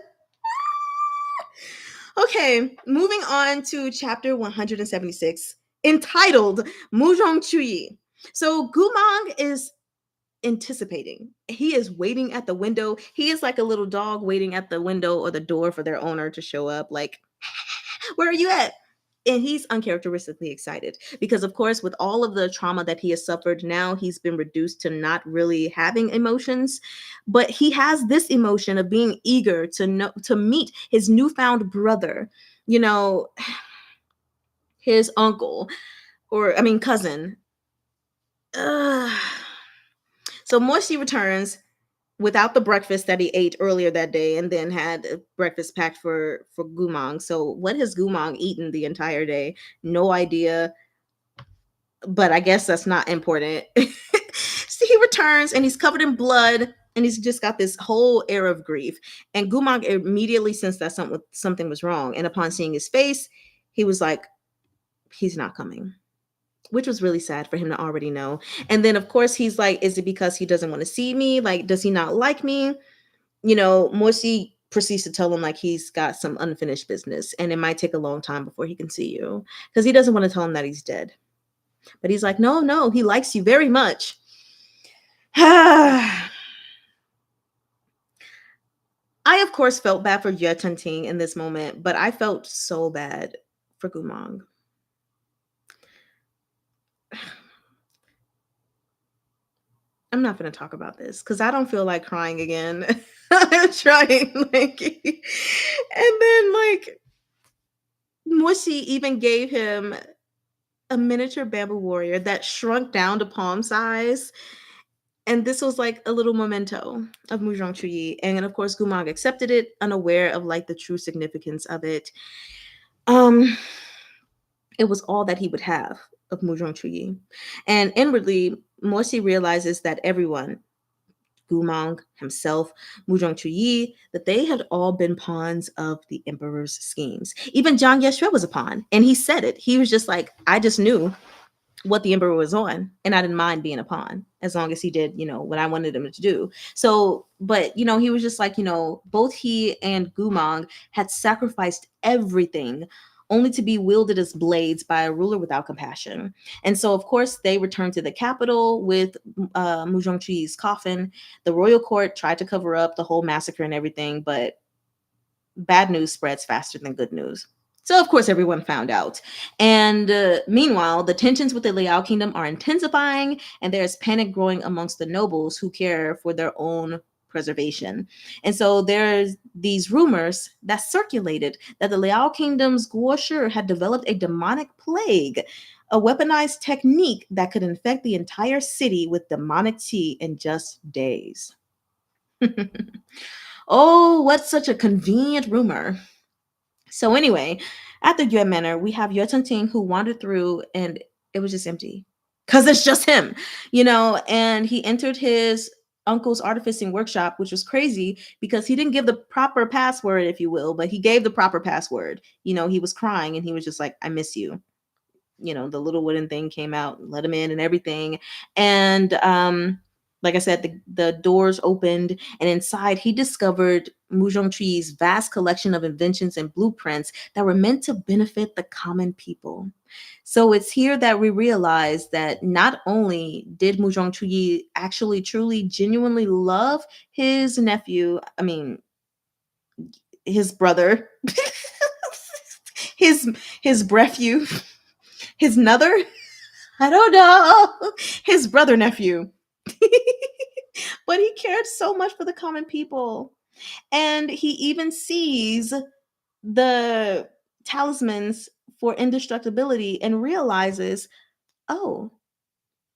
Okay, moving on to chapter 176, entitled Muzhong Chuyi. So Gumang is anticipating. He is waiting at the window. He is like a little dog waiting at the window or the door for their owner to show up, like, "Where are you at?" And he's uncharacteristically excited because, of course, with all of the trauma that he has suffered, now he's been reduced to not really having emotions. But he has this emotion of being eager to meet his newfound brother, you know, his uncle, or I mean cousin. Ugh. So Moishi returns without the breakfast that he ate earlier that day, and then had a breakfast packed for Gumong. So what has Gumong eaten the entire day? No idea, but I guess that's not important. So he returns and he's covered in blood and he's just got this whole air of grief. And Gumong immediately sensed that something was wrong. And upon seeing his face, he was like, he's not coming, which was really sad for him to already know. And then, of course, he's like, is it because he doesn't want to see me? Like, does he not like me? Moishi proceeds to tell him like he's got some unfinished business and it might take a long time before he can see you, because he doesn't want to tell him that he's dead. But he's like, no, no, he likes you very much. I, of course, felt bad for Yue Ting in this moment, but I felt so bad for Gumong. I'm not going to talk about this because I don't feel like crying again. I'm trying, like, and then, like, Moishi even gave him a miniature bamboo warrior that shrunk down to palm size. And this was like a little memento of Muzhong Chuyi. And of course, Gumong accepted it, unaware of like the true significance of it. Um, it was all that he would have of Muzhong Chuyi. And inwardly, Moishi realizes that everyone, Gumong, himself, Muzhong Chuyi, that they had all been pawns of the emperor's schemes. Even Jiang Yeshui was a pawn, and he said it. He was just like, I just knew what the emperor was on, and I didn't mind being a pawn as long as he did what I wanted him to do. So but he was just like, both he and Gumong had sacrificed everything only to be wielded as blades by a ruler without compassion. And so of course they returned to the capital with Muzhong Chuyi's coffin. The royal court tried to cover up the whole massacre and everything, but bad news spreads faster than good news. So, of course, everyone found out. And meanwhile, the tensions with the Liao kingdom are intensifying, and there's panic growing amongst the nobles who care for their own preservation. And so there's these rumors that circulated that the Liao kingdom's Guo Shi had developed a demonic plague, a weaponized technique that could infect the entire city with demonic tea in just days. Oh, what's such a convenient rumor? So anyway, at the Yue Manor, we have Yue Ting who wandered through and it was just empty. Because it's just him, and he entered his uncle's artificing workshop, which was crazy because he didn't give the proper password, if you will, but he gave the proper password. He was crying and he was just like, I miss you. The little wooden thing came out and let him in and everything. And like I said, the doors opened, and inside he discovered Muzhong Chuyi's vast collection of inventions and blueprints that were meant to benefit the common people. So it's here that we realize that not only did Muzhong Chuyi actually, truly, genuinely love his nephew, I mean, his brother, his nephew, his nother, I don't know, his brother nephew. But he cared so much for the common people. And he even sees the talismans for indestructibility and realizes, oh,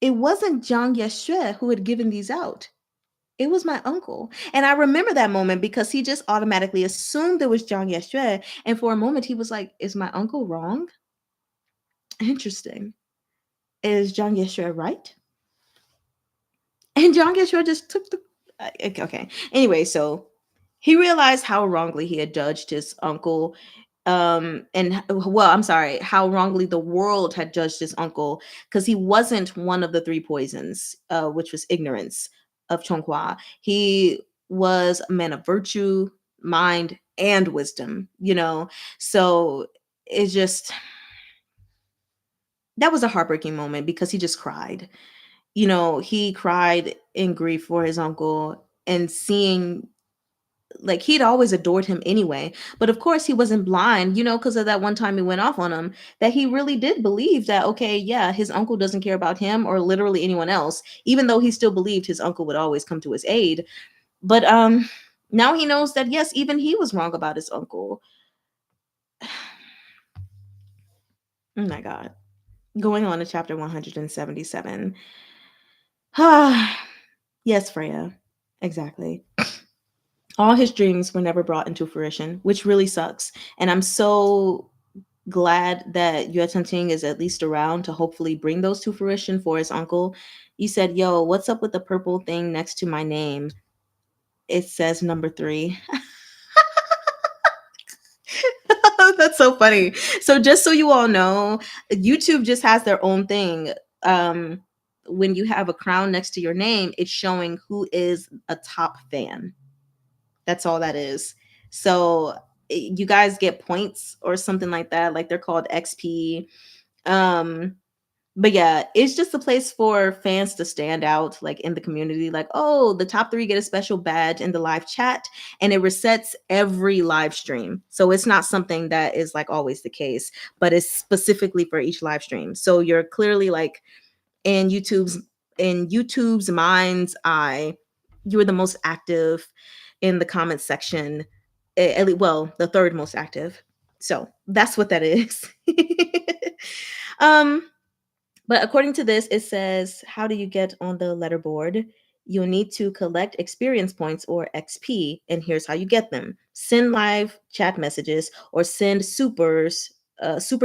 it wasn't Jiang Yeshui who had given these out. It was my uncle. And I remember that moment because he just automatically assumed it was Jiang Yeshui. And for a moment, he was like, is my uncle wrong? Interesting. Is Jiang Yeshui right? And Jiang Yeshui just took the. Okay. Anyway, so he realized how wrongly he had judged his uncle. And well, I'm sorry, how wrongly the world had judged his uncle, because he wasn't one of the three poisons, which was ignorance of Chonghua. He was a man of virtue, mind, and wisdom. So it's just, that was a heartbreaking moment because he just cried. He cried in grief for his uncle, and seeing, like, he'd always adored him anyway. But of course, he wasn't blind, because of that one time he went off on him, that he really did believe that, okay, yeah, his uncle doesn't care about him or literally anyone else, even though he still believed his uncle would always come to his aid. But now he knows that, yes, even he was wrong about his uncle. Oh my God. Going on to chapter 177. Yes, Freya. Exactly. All his dreams were never brought into fruition, which really sucks. And I'm so glad that Yue Ting is at least around to hopefully bring those to fruition for his uncle. You said, "Yo, what's up with the purple thing next to my name?" It says number 3. That's so funny. So just so you all know, YouTube just has their own thing. Um, when you have a crown next to your name, it's showing who is a top fan. That's all that is. So you guys get points or something like that. Like they're called XP. Um, but yeah, it's just a place for fans to stand out, like in the community. Like, oh, the top 3 get a special badge in the live chat, and it resets every live stream. So it's not something that is like always the case, but it's specifically for each live stream. So you're clearly like in YouTube's mind's eye, you were the most active in the comment section. Well, the third most active. So that's what that is. um but according to this, it says, how do you get on the leaderboard? You'll need to collect experience points or XP, and here's how you get them. Send live chat messages or send super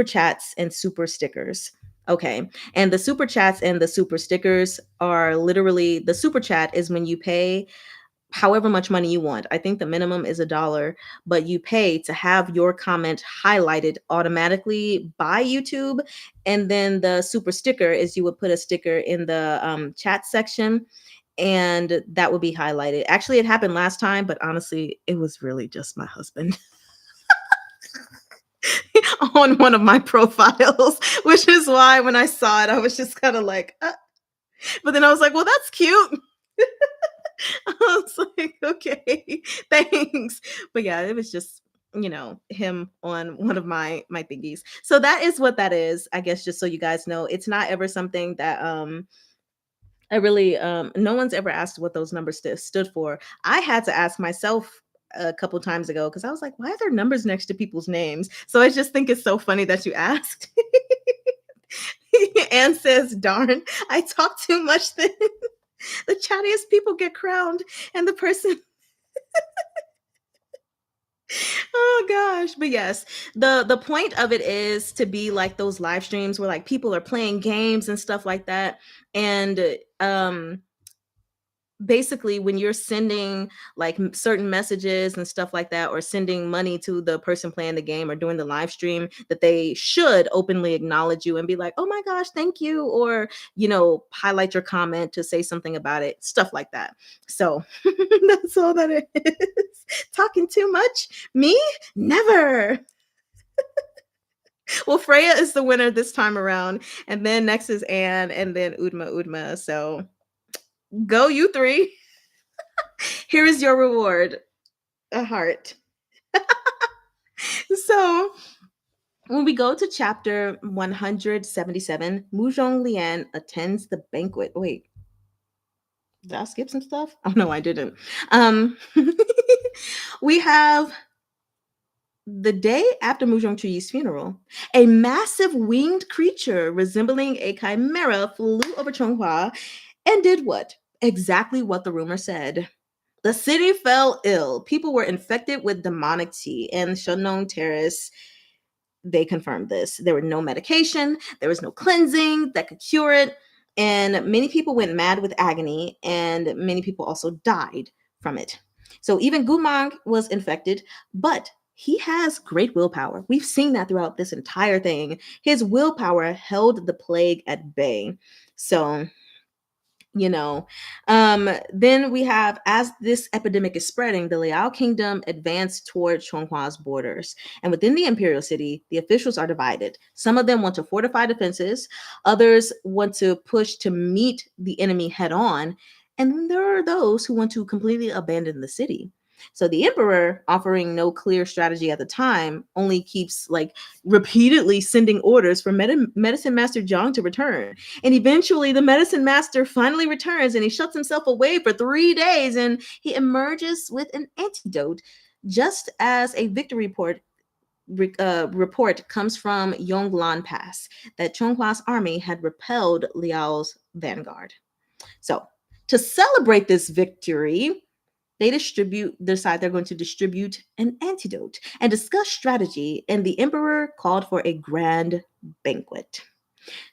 chats and super stickers. Okay. And the super chats and the super stickers are literally, the super chat is when you pay however much money you want. I think the minimum is $1, but you pay to have your comment highlighted automatically by YouTube. And then the super sticker is you would put a sticker in the chat section and that would be highlighted. Actually, it happened last time, but honestly, it was really just my husband on one of my profiles, which is why when I saw it, I was just kind of like, but then I was like, well, that's cute. I was like, okay, thanks. But yeah, it was just, him on one of my thingies. So that is what that is. I guess just so you guys know, it's not ever something that I really no one's ever asked what those numbers stood for. I had to ask myself a couple times ago because I was like, why are there numbers next to people's names? So I just think it's so funny that you asked. Anne says, darn, I talk too much then. The chattiest people get crowned and the person oh gosh, but yes, the point of it is to be like those live streams where like people are playing games and stuff like that. And basically when you're sending like certain messages and stuff like that, or sending money to the person playing the game or doing the live stream, that they should openly acknowledge you and be like, oh my gosh, thank you, or highlight your comment to say something about it, stuff like that. So that's all that it is. Talking too much, me, never. Well, Freya is the winner this time around, and then next is Anne, and then Udma. So go you three. Here is your reward, a heart. So when we go to chapter 177, Muzhong Lian attends the banquet. Wait, did I skip some stuff? Oh no, I didn't. Um we have the day after Muzhong Chuyi's funeral, a massive winged creature resembling a chimera flew over Chonghua and did what? Exactly what the rumor said. The city fell ill. People were infected with demonic tea, and Shannon Terrace, they confirmed this. There were no medication, there was no cleansing that could cure it, and many people went mad with agony, and many people also died from it. So even Gumang was infected, but he has great willpower. We've seen that throughout this entire thing. His willpower held the plague at bay. So you know then we have, as this epidemic is spreading, the Liao kingdom advanced toward Chonghua's borders, and within the imperial city the officials are divided. Some of them want to fortify defenses, others want to push to meet the enemy head on, and then there are those who want to completely abandon the city. So the emperor, offering no clear strategy at the time, only keeps like repeatedly sending orders for medicine master Jiang to return. And eventually, the medicine master finally returns and he shuts himself away for 3 days and he emerges with an antidote, just as a victory report comes from Yonglan Pass that Chonghua's army had repelled Liao's vanguard. So, To celebrate this victory, decide they're going to distribute an antidote and discuss strategy, and the emperor called for a grand banquet.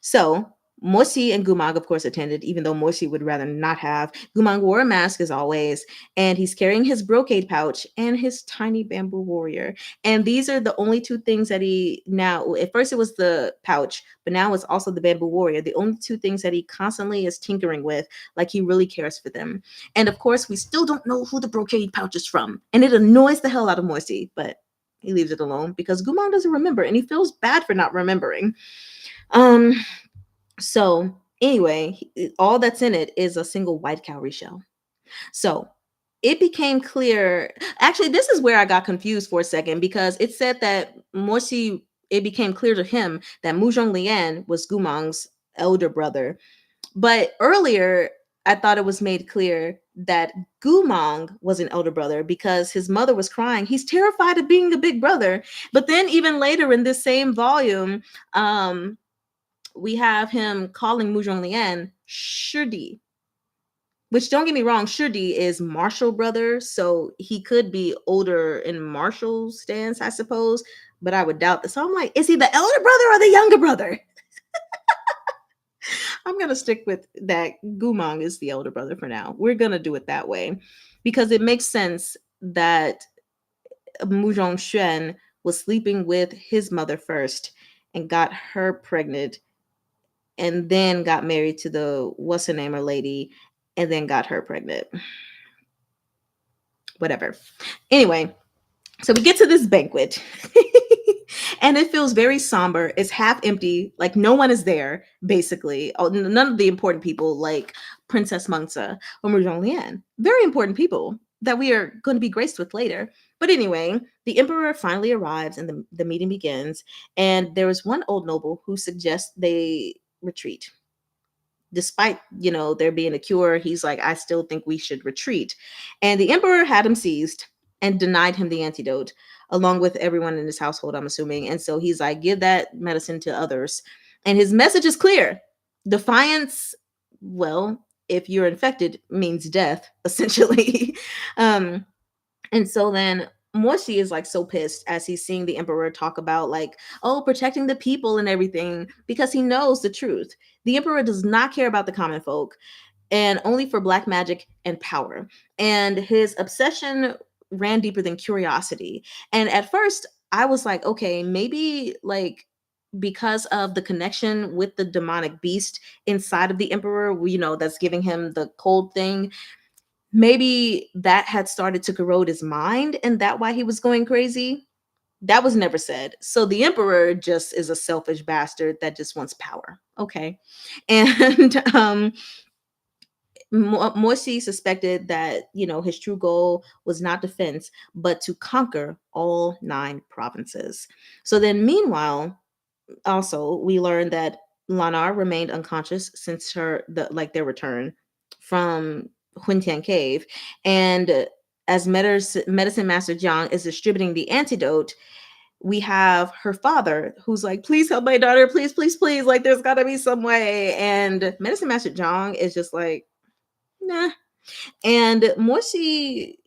So Morsi and Gumang, of course, attended, even though Morsi would rather not have. Gumang wore a mask as always, and he's carrying his brocade pouch and his tiny bamboo warrior. And these are the only two things that he now, at first it was the pouch, but now it's also the bamboo warrior. The only two things that he constantly is tinkering with, like he really cares for them. And of course, we still don't know who the brocade pouch is from. And it annoys the hell out of Morsi, but he leaves it alone because Gumang doesn't remember and he feels bad for not remembering. Um, so anyway, all that's in it is a single white cowrie shell. So it became clear. Actually, this is where I got confused for a second because it said that Morsi. It became clear to him that Muzhong Lian was Gumang's elder brother, but earlier I thought it was made clear that Gumang was an elder brother because his mother was crying. He's terrified of being a big brother. But then even later in this same volume, we have him calling Muzhong Lian Shudi, which don't get me wrong, Shudi is Marshall brother, so he could be older in Marshall's stance, I suppose, but I would doubt this. So I'm like, is he the elder brother or the younger brother? I'm going to stick with that. Gumang is the elder brother for now. We're going to do it that way because it makes sense that Muzhong Xuan was sleeping with his mother first and got her pregnant and then got married to the what's her name lady and then got her pregnant. Whatever. Anyway, so we get to this banquet and it feels very somber. It's half empty, like no one is there, basically. Oh, none of the important people, like Princess Mengsa or Muzhong Lian. Very important people that we are going to be graced with later. But anyway, the emperor finally arrives and the meeting begins. And there is one old noble who suggests they retreat. Despite, there being a cure, he's like, I still think we should retreat. And the emperor had him seized and denied him the antidote, along with everyone in his household, I'm assuming. And so he's like, give that medicine to others. And his message is clear. Defiance, well, if you're infected, means death, essentially. And so then Morsi is like so pissed as he's seeing the emperor talk about like, oh, protecting the people and everything, because he knows the truth. The emperor does not care about the common folk and only for black magic and power. And his obsession ran deeper than curiosity. And at first I was like, okay, maybe like because of the connection with the demonic beast inside of the emperor, that's giving him the cold thing, maybe that had started to corrode his mind and that why he was going crazy. That was never said. So the emperor just is a selfish bastard that just wants power. Okay. And Morsi suspected that, his true goal was not defense, but to conquer all 9 provinces. So then meanwhile, also we learned that Lanar remained unconscious since their return from Huntian Cave. And as medicine master Jiang is distributing the antidote, we have her father who's like, please help my daughter, please, please, please. Like, there's got to be some way. And medicine master Jiang is just like, nah. And Morsi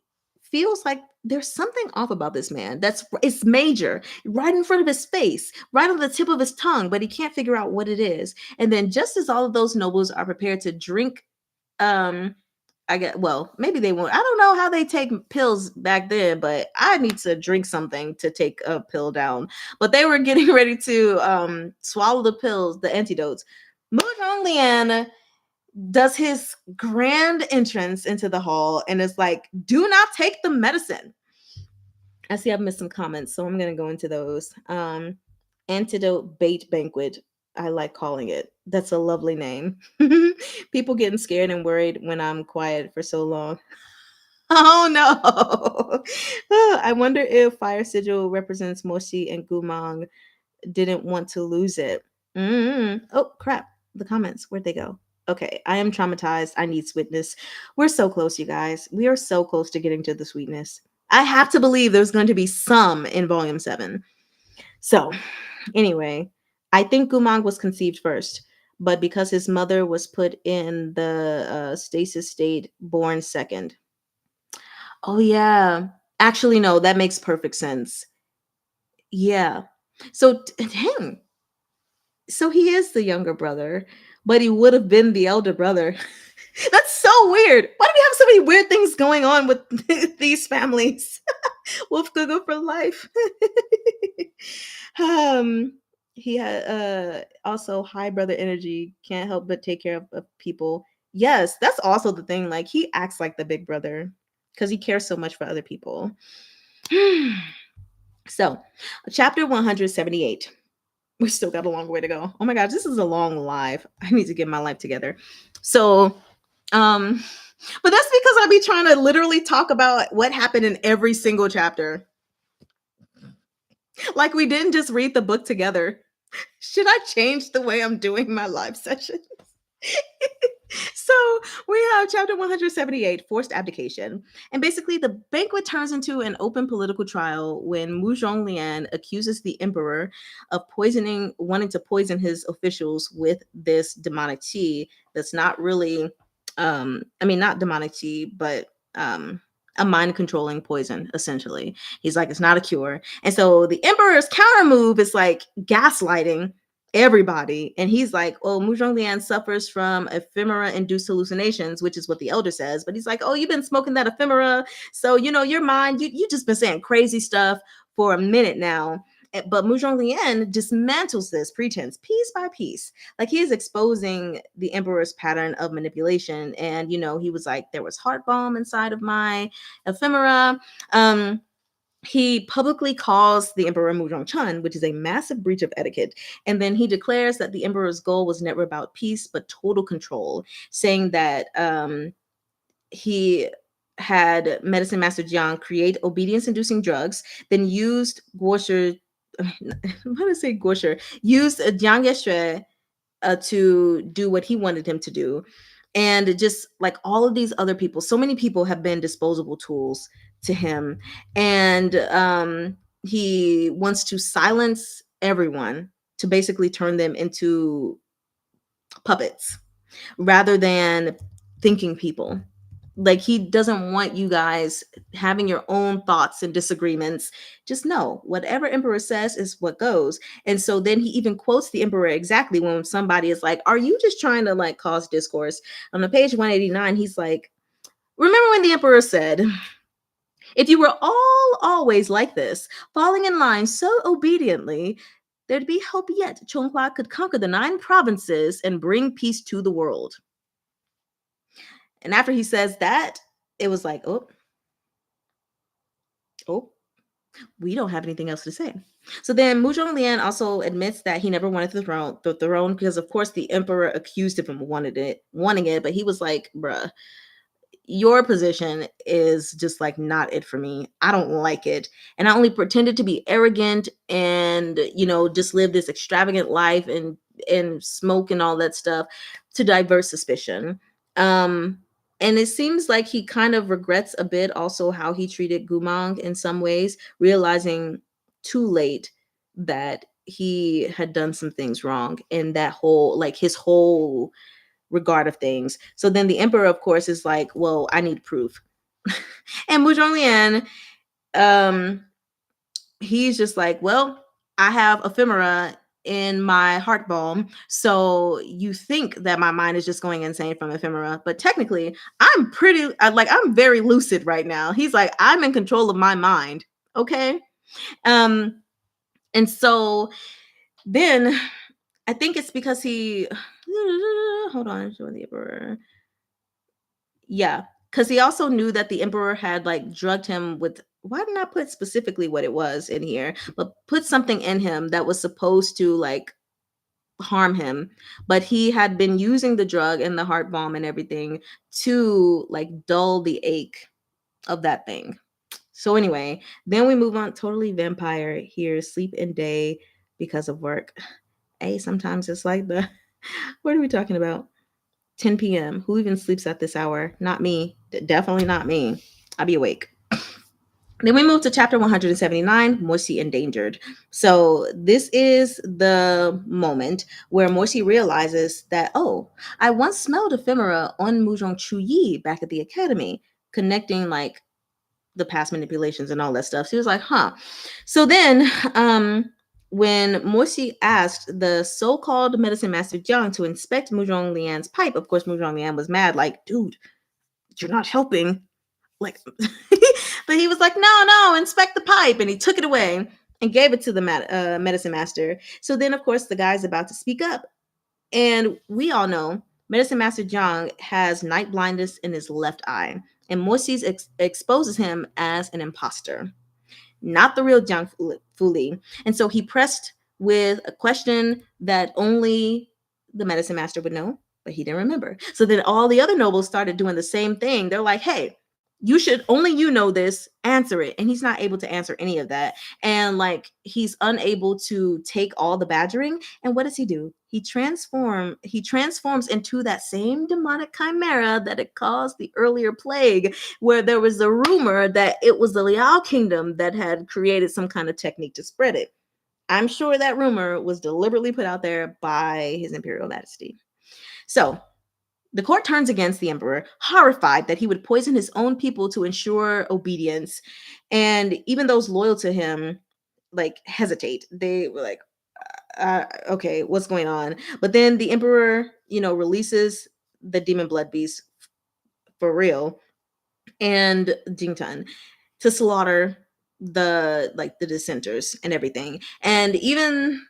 feels like there's something off about this man. It's major, right in front of his face, right on the tip of his tongue, but he can't figure out what it is. And then just as all of those nobles are prepared to drink, maybe they won't. I don't know how they take pills back then, but I need to drink something to take a pill down. But they were getting ready to swallow the pills, the antidotes. Muzhong Lian does his grand entrance into the hall and is like, do not take the medicine. I see I've missed some comments, so I'm going to go into those. Antidote bait banquet. I like calling it. That's a lovely name. People getting scared and worried when I'm quiet for so long. Oh no. I wonder if Fire Sigil represents Moshi and Gumang didn't want to lose it. Oh crap. The comments, where'd they go? Okay, I am traumatized. I need sweetness. We're so close, you guys. We are so close to getting to the sweetness. I have to believe there's going to be some in volume 7. So, anyway, I think Gumang was conceived first, but because his mother was put in the stasis state, born second. Oh yeah. Actually, no, that makes perfect sense. Yeah. So dang. So he is the younger brother, but he would have been the elder brother. That's so weird. Why do we have so many weird things going on with these families? Wolf Google for life. um, he had also high brother energy, can't help but take care of people. Yes, that's also the thing. Like he acts like the big brother because he cares so much for other people. So, chapter 178. We still got a long way to go. Oh my gosh, this is a long live. I need to get my life together. So, um, but that's because I be trying to literally talk about what happened in every single chapter. Like we didn't just read the book together. Should I change the way I'm doing my live session? So we have chapter 178, forced abdication. And basically, the banquet turns into an open political trial when Mu Zhonglian accuses the emperor of wanting to poison his officials with this demonic tea that's not really, not demonic tea, but a mind controlling poison, essentially. He's like, it's not a cure. And so the emperor's counter move is like gaslighting everybody. And he's like, oh, Mu Zhonglian suffers from ephemera-induced hallucinations, which is what the elder says. But he's like, oh, you've been smoking that ephemera. So, your mind, you just been saying crazy stuff for a minute now. But Mu Zhonglian dismantles this pretense piece by piece. Like he is exposing the emperor's pattern of manipulation. And, he was like, there was heart balm inside of my ephemera. He publicly calls the emperor Muzhongchun, which is a massive breach of etiquette. And then he declares that the emperor's goal was never about peace, but total control, saying that he had medicine master Jiang create obedience-inducing drugs, then used Guosher, how to say Guosher, used Jiang Yeshui to do what he wanted him to do. And just like all of these other people, so many people have been disposable tools to him. And he wants to silence everyone to basically turn them into puppets rather than thinking people. Like he doesn't want you guys having your own thoughts and disagreements. Just know whatever emperor says is what goes. And so then he even quotes the emperor exactly when somebody is like, are you just trying to like cause discourse? On the page 189, he's like, remember when the emperor said, if you were all always like this, falling in line so obediently, there'd be hope yet Chonghua could conquer the 9 provinces and bring peace to the world. And after he says that, it was like, oh, we don't have anything else to say. So then Mu Zhonglian also admits that he never wanted the throne because, of course, the emperor accused him of wanting it, but he was like, bruh, your position is just like not it for me. I don't like it. And I only pretended to be arrogant and, just live this extravagant life and smoke and all that stuff to divert suspicion. And it seems like he kind of regrets a bit also how he treated Gumang in some ways, realizing too late that he had done some things wrong and that his whole regard of things. So then the emperor, of course, is like, well, I need proof. And Mu Zhonglian, he's just like, well, I have ephemera in my heart balm. So you think that my mind is just going insane from ephemera, but technically I'm very lucid right now. He's like, I'm in control of my mind. Okay. And so then I think it's because he hold on, show the emperor. Yeah, because he also knew that the emperor had like drugged him with, why didn't I put specifically what it was in here, but put something in him that was supposed to like harm him. But he had been using the drug and the heart balm and everything to like dull the ache of that thing. So anyway, then we move on. Totally vampire here, sleep and day because of work. Hey, sometimes it's like what are we talking about? 10 p.m. Who even sleeps at this hour? Not me. Definitely not me. I'll be awake. Then we move to chapter 179, Morsi Endangered. So this is the moment where Morsi realizes that, oh, I once smelled ephemera on Muzhong Chuyi back at the academy, connecting like the past manipulations and all that stuff. So he was like, huh. So then when Morsi asked the so-called medicine master Jiang to inspect Muzhong Lian's pipe, of course Muzhong Lian was mad, like, dude, you're not helping. Like but he was like, no, inspect the pipe. And he took it away and gave it to the medicine master. So then, of course, the guy's about to speak up. And we all know Medicine Master Jiang has night blindness in his left eye. And Morsi's exposes him as an imposter, not the real Jiang Fuli. And so he pressed with a question that only the medicine master would know, but he didn't remember. So then all the other nobles started doing the same thing. They're like, hey, you should only you know this, answer it. And he's not able to answer any of that. And like he's unable to take all the badgering. And what does he do? He transforms into that same demonic chimera that had caused the earlier plague, where there was a rumor that it was the Liao kingdom that had created some kind of technique to spread it. I'm sure that rumor was deliberately put out there by His Imperial Majesty. So the court turns against the emperor, horrified that he would poison his own people to ensure obedience. And even those loyal to him, like, hesitate. They were like, okay, what's going on? But then the emperor, releases the demon blood beast for real and Jingtan to slaughter the dissenters and everything. And even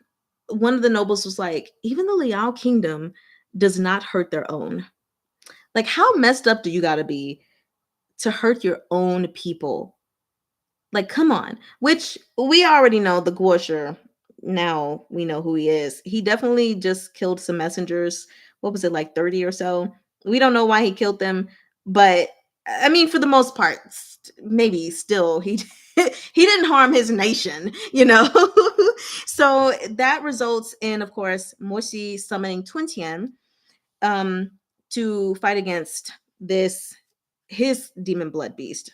one of the nobles was like, even the Liao kingdom does not hurt their own. Like, how messed up do you got to be to hurt your own people? Like, come on. Which we already know the Guosher. Now we know who he is. He definitely just killed some messengers. What was it, like 30 or so? We don't know why he killed them, but I mean, for the most part, maybe still he he didn't harm his nation. So that results in, of course, Moshi summoning Twin Tian to fight against his demon blood beast.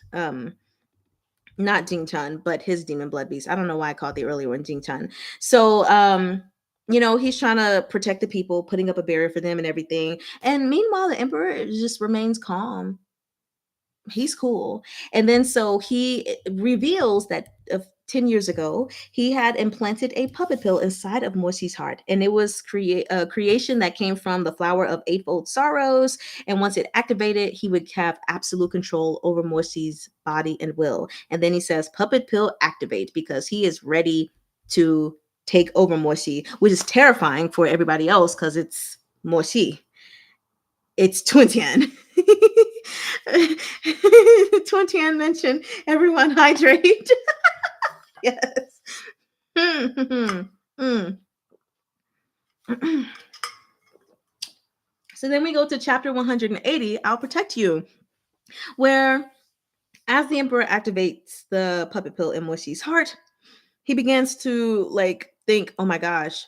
Not Jing Chun, but his demon blood beast. I don't know why I called the earlier one Jing Chun. So he's trying to protect the people, putting up a barrier for them and everything. And meanwhile, the emperor just remains calm. He's cool. And then so he reveals that 10 years ago, he had implanted a puppet pill inside of Morsi's heart. And it was a creation that came from the flower of eightfold sorrows. And once it activated, he would have absolute control over Morsi's body and will. And then he says, puppet pill activate, because he is ready to take over Morsi, which is terrifying for everybody else because it's Morsi. It's Twin Tian. Twin Tian mentioned everyone hydrate. Yes. So then we go to chapter 180, I'll Protect You, where as the emperor activates the puppet pill in Moshi's heart, he begins to think, oh my gosh,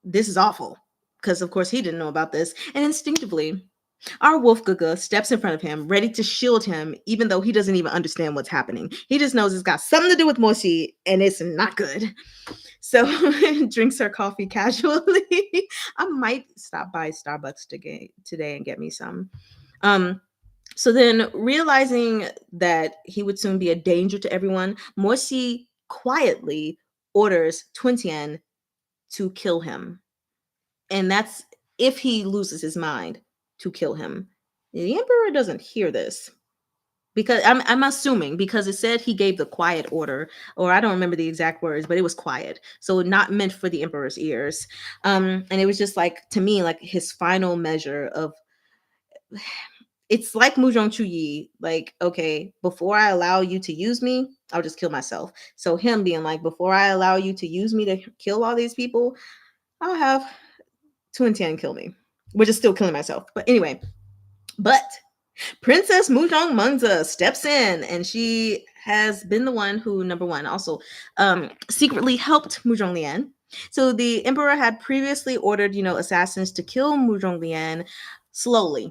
this is awful. Because of course he didn't know about this. And instinctively, our Wolfgaga steps in front of him, ready to shield him, even though he doesn't even understand what's happening. He just knows it's got something to do with Moshi, and it's not good. So drinks her coffee casually. I might stop by Starbucks today and get me some. So then, realizing that he would soon be a danger to everyone, Moshi quietly orders Twin Tian to kill him. And that's if he loses his mind, to kill him. The emperor doesn't hear this, because I'm assuming, because it said he gave the quiet order, or I don't remember the exact words, but it was quiet, so not meant for the emperor's ears. And it was just to me, his final measure of, it's like Muzhong Chuyi, okay, before I allow you to use me, I'll just kill myself. So him being like, before I allow you to use me to kill all these people, I'll have Twin Tian kill me, which is still killing myself. But anyway, Princess Muzhong Mengzi steps in, and she has been the one who, number one, also secretly helped Muzhong Lian. So the emperor had previously ordered, assassins to kill Muzhong Lian slowly,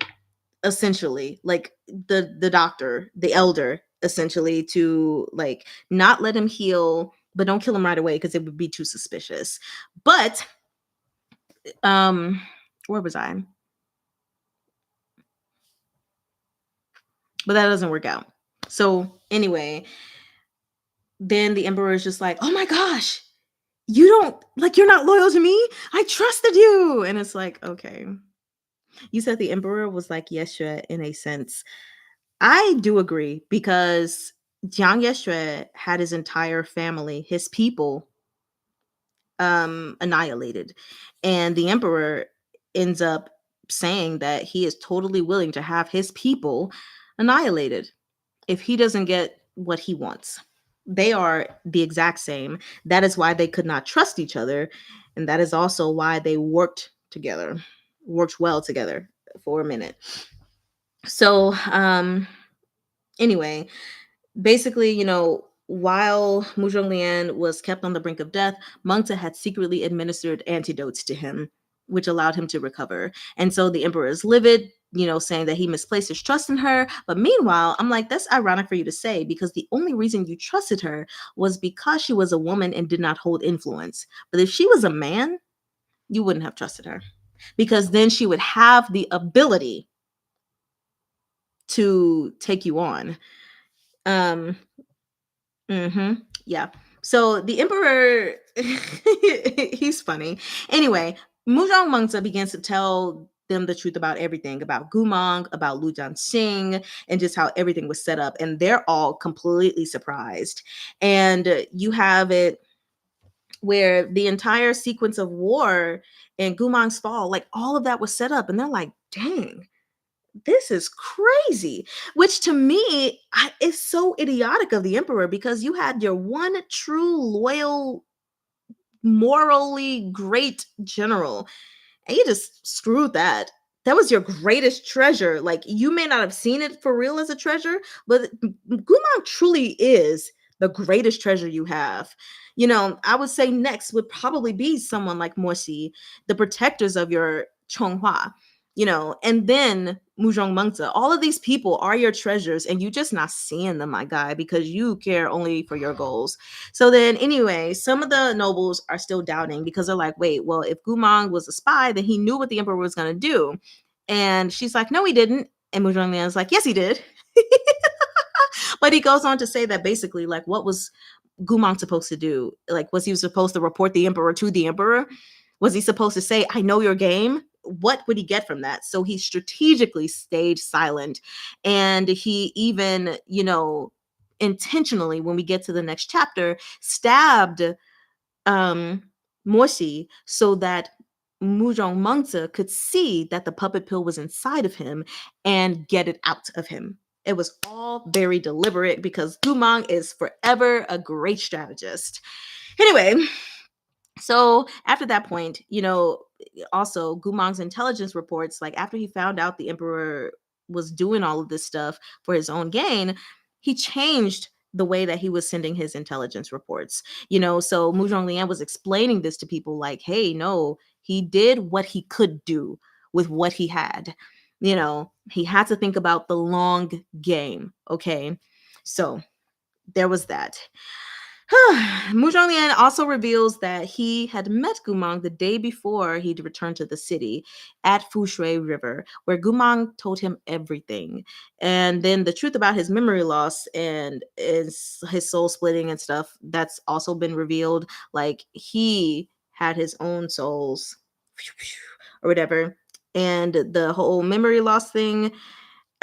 essentially, like the doctor, the elder, essentially, to like not let him heal, but don't kill him right away because it would be too suspicious. But um where was I? But that doesn't work out. So anyway, then the emperor is just like, "Oh my gosh, you don't like you're not loyal to me. I trusted you." And it's like, okay. You said the emperor was like Yeshua in a sense. I do agree because Jiang Yeshua had his entire family, his people, annihilated. And the emperor ends up saying that he is totally willing to have his people annihilated if he doesn't get what he wants. They are the exact same. That is why they could not trust each other. And that is also why they worked well together for a minute. So, anyway, basically, while Mu Zhonglian was kept on the brink of death, Mengte had secretly administered antidotes to him, which allowed him to recover. And so the emperor is livid, saying that he misplaced his trust in her. But meanwhile, I'm like, that's ironic for you to say, because the only reason you trusted her was because she was a woman and did not hold influence. But if she was a man, you wouldn't have trusted her, because then she would have the ability to take you on. Um, Yeah. So the emperor, he's funny. Anyway, Muzhong Mengzi begins to tell them the truth about everything, about Gumong, about Lu Jianxing, and just how everything was set up. And they're all completely surprised. And you have it where the entire sequence of war and Gumong's fall, like all of that was set up. And they're like, dang, this is crazy. Which to me is so idiotic of the emperor, because you had your one true loyal, morally great general, and you just screwed that. That was your greatest treasure. Like, you may not have seen it for real as a treasure, but Gumang truly is the greatest treasure you have. I would say next would probably be someone like Morsi, the protectors of your Chonghua, and then Muzhong Mengzi. All of these people are your treasures, and you just not seeing them, my guy, because you care only for your goals. So then, anyway, some of the nobles are still doubting, because they're like, wait, well, if Gumong was a spy, then he knew what the emperor was going to do. And she's like, no, he didn't. And Muzhong Lian's like, yes, he did. But he goes on to say that basically, like, what was Gumong supposed to do? Like, was he supposed to report the emperor to the emperor? Was he supposed to say, I know your game? What would he get from that? So he strategically stayed silent. And he even, intentionally, when we get to the next chapter, stabbed Morsi so that Muzhong Mengzi could see that the puppet pill was inside of him and get it out of him. It was all very deliberate, because Gumong is forever a great strategist. Anyway, so after that point, also Gumong's intelligence reports, like after he found out the emperor was doing all of this stuff for his own gain, he changed the way that he was sending his intelligence reports. So Mu Zhonglian was explaining this to people like, hey, no, he did what he could do with what he had. He had to think about the long game. Okay. So there was that. Mu Zhonglian also reveals that he had met Gumong the day before he'd returned to the city at Fushui River, where Gumong told him everything. And then the truth about his memory loss and his soul splitting and stuff, that's also been revealed. Like, he had his own souls or whatever. And the whole memory loss thing,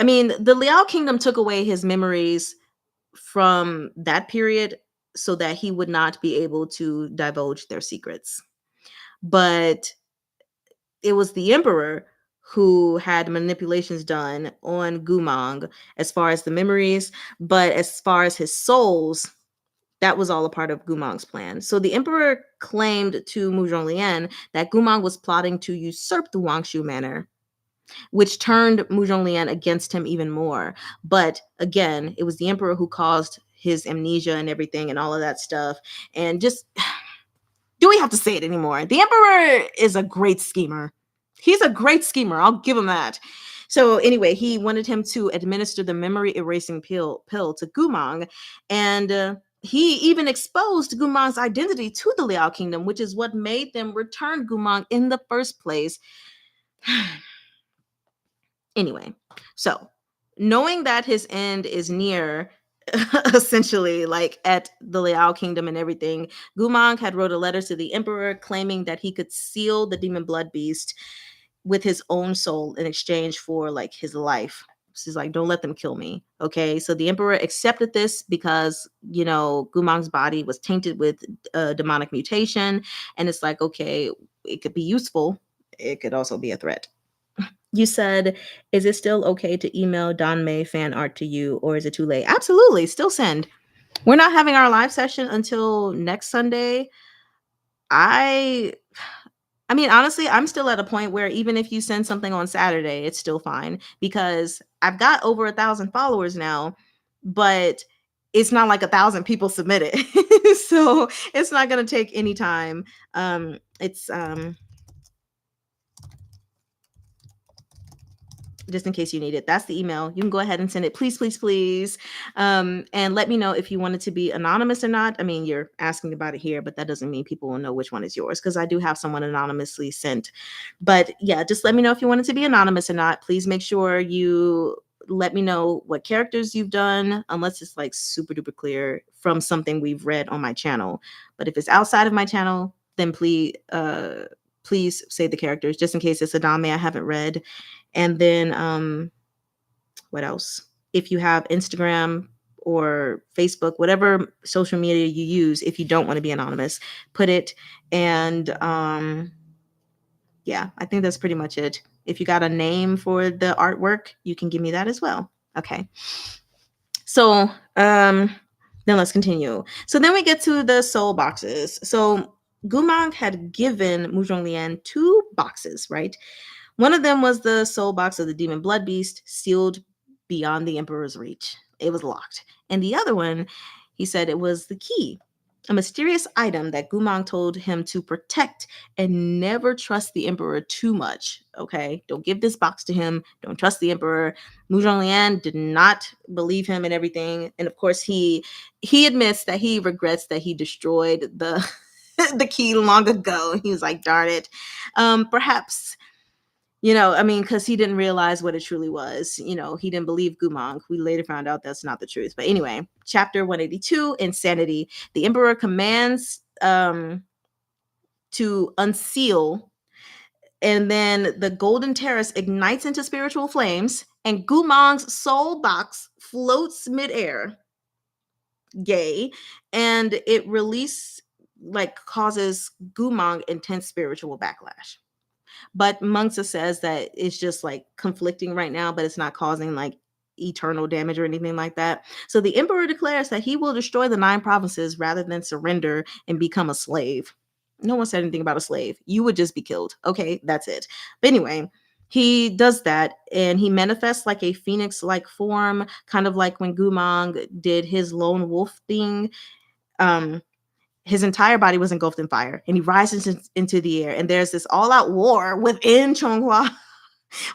I mean, the Liao Kingdom took away his memories from that period so that he would not be able to divulge their secrets. But it was the emperor who had manipulations done on Gumong as far as the memories, but as far as his souls, that was all a part of Gumong's plan. So the emperor claimed to Mu Zhonglian that Gumong was plotting to usurp the Wangshu manor, which turned Mu Zhonglian against him even more. But again, it was the emperor who caused his amnesia and everything and all of that stuff. And just, do we have to say it anymore? The emperor is a great schemer. He's a great schemer. I'll give him that. So anyway, he wanted him to administer the memory erasing pill to Gumang, and he even exposed Gumang's identity to the Liao Kingdom, which is what made them return Gumang in the first place. Anyway, so knowing that his end is near, essentially, like at the Liao Kingdom and everything, Gumang had wrote a letter to the emperor claiming that he could seal the demon blood beast with his own soul in exchange for like his life. She's like, don't let them kill me. Okay. So the emperor accepted this because, Gumang's body was tainted with demonic mutation. And it's like, okay, it could be useful. It could also be a threat. You said, is it still okay to email Don May fan art to you, or is it too late? Absolutely. Still send. We're not having our live session until next Sunday. I mean, honestly, I'm still at a point where even if you send something on Saturday, it's still fine because I've got over 1,000 followers now, but it's not like 1,000 people submitted. So it's not going to take any time. It's just in case you need it. That's the email. You can go ahead and send it. Please, please, please. And let me know if you want it to be anonymous or not. I mean, you're asking about it here, but that doesn't mean people will know which one is yours because I do have someone anonymously sent. But yeah, just let me know if you want it to be anonymous or not. Please make sure you let me know what characters you've done, unless it's like super duper clear from something we've read on my channel. But if it's outside of my channel, then please say the characters just in case it's a Dame I haven't read. And then what else? If you have Instagram or Facebook, whatever social media you use, if you don't want to be anonymous, put it. And yeah, I think that's pretty much it. If you got a name for the artwork, you can give me that as well. Okay. So then let's continue. So then we get to the soul boxes. So Gumang had given Mu Zhonglian 2 boxes, right? One of them was the soul box of the demon blood beast, sealed beyond the emperor's reach. It was locked. And the other one, he said it was the key, a mysterious item that Gumang told him to protect and never trust the emperor too much. Okay, don't give this box to him. Don't trust the emperor. Mu Zhonglian did not believe him and everything. And of course, he admits that he regrets that he destroyed the the key long ago. He was like, darn it. Perhaps I mean, because he didn't realize what it truly was. He didn't believe Gumang. We later found out that's not the truth. But anyway, chapter 182, Insanity. The Emperor commands to unseal, and then the Golden Terrace ignites into spiritual flames, and Gumang's soul box floats midair. Yay. And it causes Gumang intense spiritual backlash. But Mungsa says that it's just like conflicting right now, but it's not causing like eternal damage or anything like that. So the emperor declares that he will destroy the 9 provinces rather than surrender and become a slave. No one said anything about a slave. You would just be killed. Okay, that's it. But anyway, he does that and he manifests like a phoenix-like form, kind of like when Gumang did his lone wolf thing. His entire body was engulfed in fire and he rises into the air, and there's this all-out war within Chonghua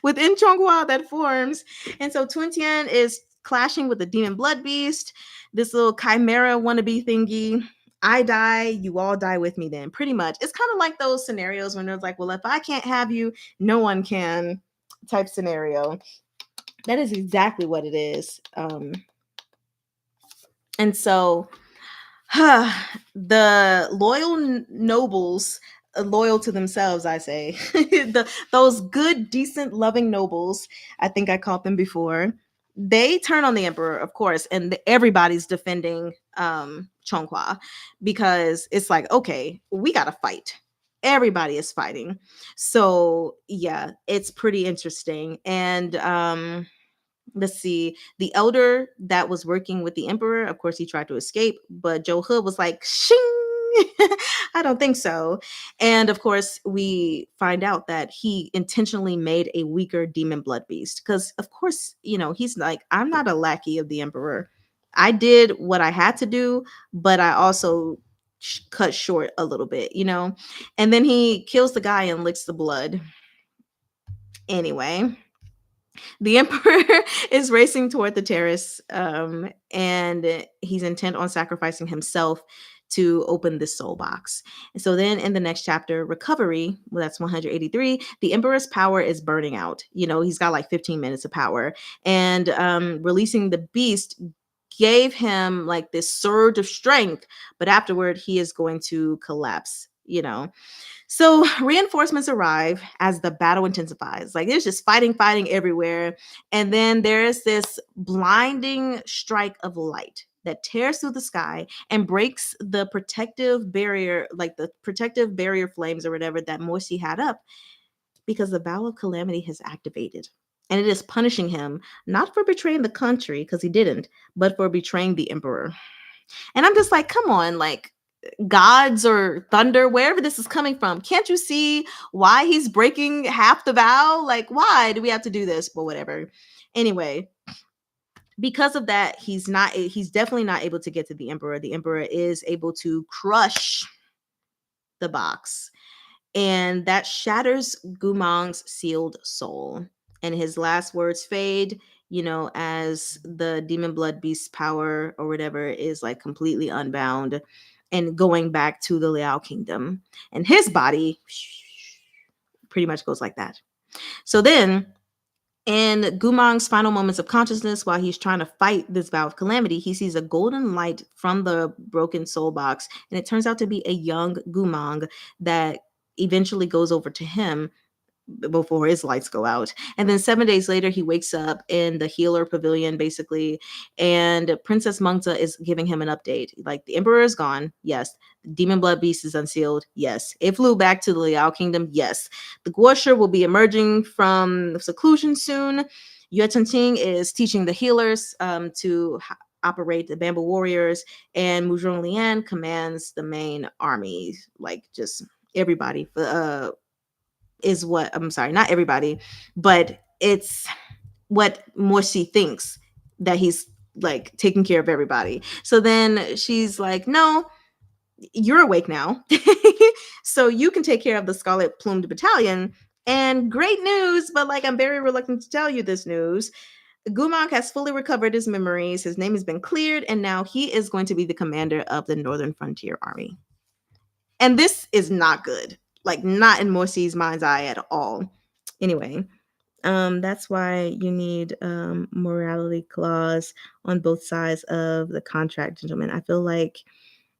that forms. And so Tuntian is clashing with the demon blood beast, this little chimera wannabe thingy. I die, you all die with me then. Pretty much. It's kind of like those scenarios when it's like, well, if I can't have you, no one can type scenario. That is exactly what it is. And so the loyal nobles, loyal to themselves, I say, those good, decent, loving nobles, I think I called them before, they turn on the emperor, of course, and everybody's defending Chonghua because it's like, okay, we gotta fight. Everybody is fighting. So yeah, it's pretty interesting. And let's see, the elder that was working with the emperor, of course he tried to escape, but Joe Hood was like, shing. I don't think so. And of course we find out that he intentionally made a weaker demon blood beast because of course he's like, I'm not a lackey of the emperor. I did what I had to do, but I also cut short a little bit. And then he kills the guy and licks the blood. Anyway, The emperor is racing toward the terrace, and he's intent on sacrificing himself to open this soul box. And so then in the next chapter, recovery, well, that's 183, the emperor's power is burning out. He's got like 15 minutes of power. And releasing the beast gave him like this surge of strength, but afterward, he is going to collapse. So reinforcements arrive as the battle intensifies. Like there's just fighting everywhere. And then there's this blinding strike of light that tears through the sky and breaks the protective barrier, like the protective barrier flames or whatever that Morsi had up, because the vow of calamity has activated. And it is punishing him, not for betraying the country, because he didn't, but for betraying the emperor. And I'm just like, come on, like, gods or thunder, wherever this is coming from. Can't you see why he's breaking half the vow? Like, why do we have to do this? But whatever. Anyway, because of that, he's definitely not able to get to the emperor. The emperor is able to crush the box, and that shatters Gumang's sealed soul. And his last words fade, as the demon blood beast power or whatever is like completely unbound and going back to the Liao kingdom. And his body pretty much goes like that. So then, in Gumang's final moments of consciousness, while he's trying to fight this vow of calamity, he sees a golden light from the broken soul box, and it turns out to be a young Gumang that eventually goes over to him before his lights go out. And then 7 days later, he wakes up in the healer pavilion, basically, and Princess Mengta is giving him an update. Like, the emperor is gone. Yes. The demon blood beast is unsealed. Yes. It flew back to the Liao kingdom. Yes. The Guosher will be emerging from seclusion soon. Yue Chengqing is teaching the healers to operate the bamboo warriors, and Mu Zhonglian commands the main army. Like, just everybody is what, I'm sorry, not everybody, but it's what Morsi thinks, that he's like taking care of everybody. So then she's like, no, you're awake now. So you can take care of the Scarlet Plumed Battalion. And great news, but like, I'm very reluctant to tell you this news. Gumang has fully recovered his memories. His name has been cleared, and now he is going to be the commander of the Northern Frontier Army. And this is not good. Like, not in Morsi's mind's eye at all. Anyway, that's why you need morality clause on both sides of the contract, gentlemen. I feel like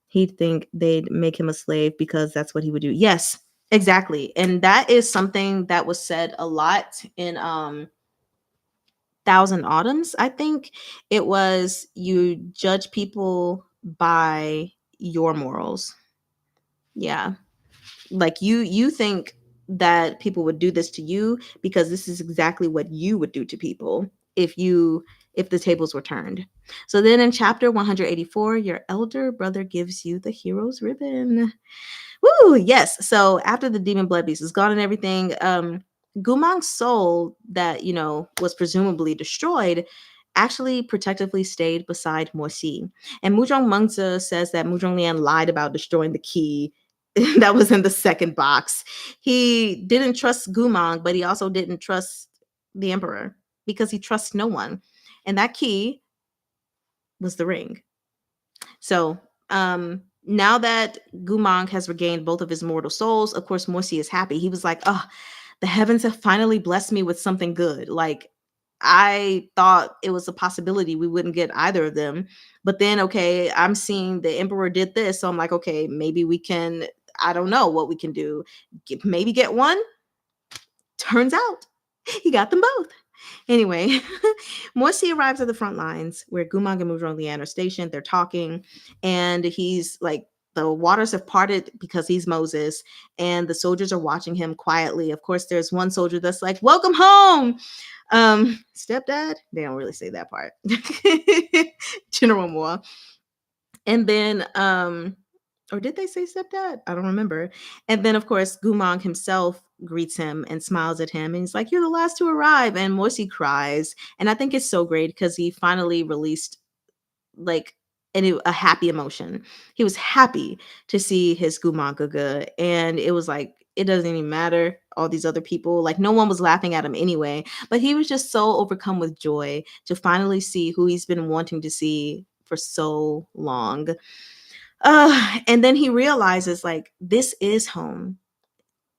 he'd think they'd make him a slave because that's what he would do. Yes, exactly. And that is something that was said a lot in Thousand Autumns. I think it was, you judge people by your morals. Yeah. Like, you think that people would do this to you because this is exactly what you would do to people if the tables were turned. So then in chapter 184, your elder brother gives you the hero's ribbon. Woo, yes. So after the demon blood beast is gone and everything, Gumang's soul that, was presumably destroyed actually protectively stayed beside Morsi. And Muzhong Mengzi says that Muzhong Lian lied about destroying the key that was in the second box. He didn't trust Gumang, but he also didn't trust the emperor because he trusts no one. And that key was the ring. So now that Gumang has regained both of his mortal souls, of course, Morsi is happy. He was like, oh, the heavens have finally blessed me with something good. Like, I thought it was a possibility we wouldn't get either of them. But then, okay, I'm seeing the emperor did this. So I'm like, okay, maybe we can, I don't know what we can do. Maybe get one. Turns out he got them both. Anyway, Morsi arrives at the front lines where Gumang and Muzhong Lian are stationed. They're talking, and he's like, the waters have parted because he's Moses, and the soldiers are watching him quietly. Of course, there's one soldier that's like, welcome home, stepdad. They don't really say that part. General Moore. And then or did they say stepdad? I don't remember. And then, of course, Gumang himself greets him and smiles at him. And he's like, you're the last to arrive. And Morsi cries. And I think it's so great because he finally released like a happy emotion. He was happy to see his Gumang Gaga. And it was like, it doesn't even matter. All these other people, like no one was laughing at him anyway. But he was just so overcome with joy to finally see who he's been wanting to see for so long. And then he realizes like this is home.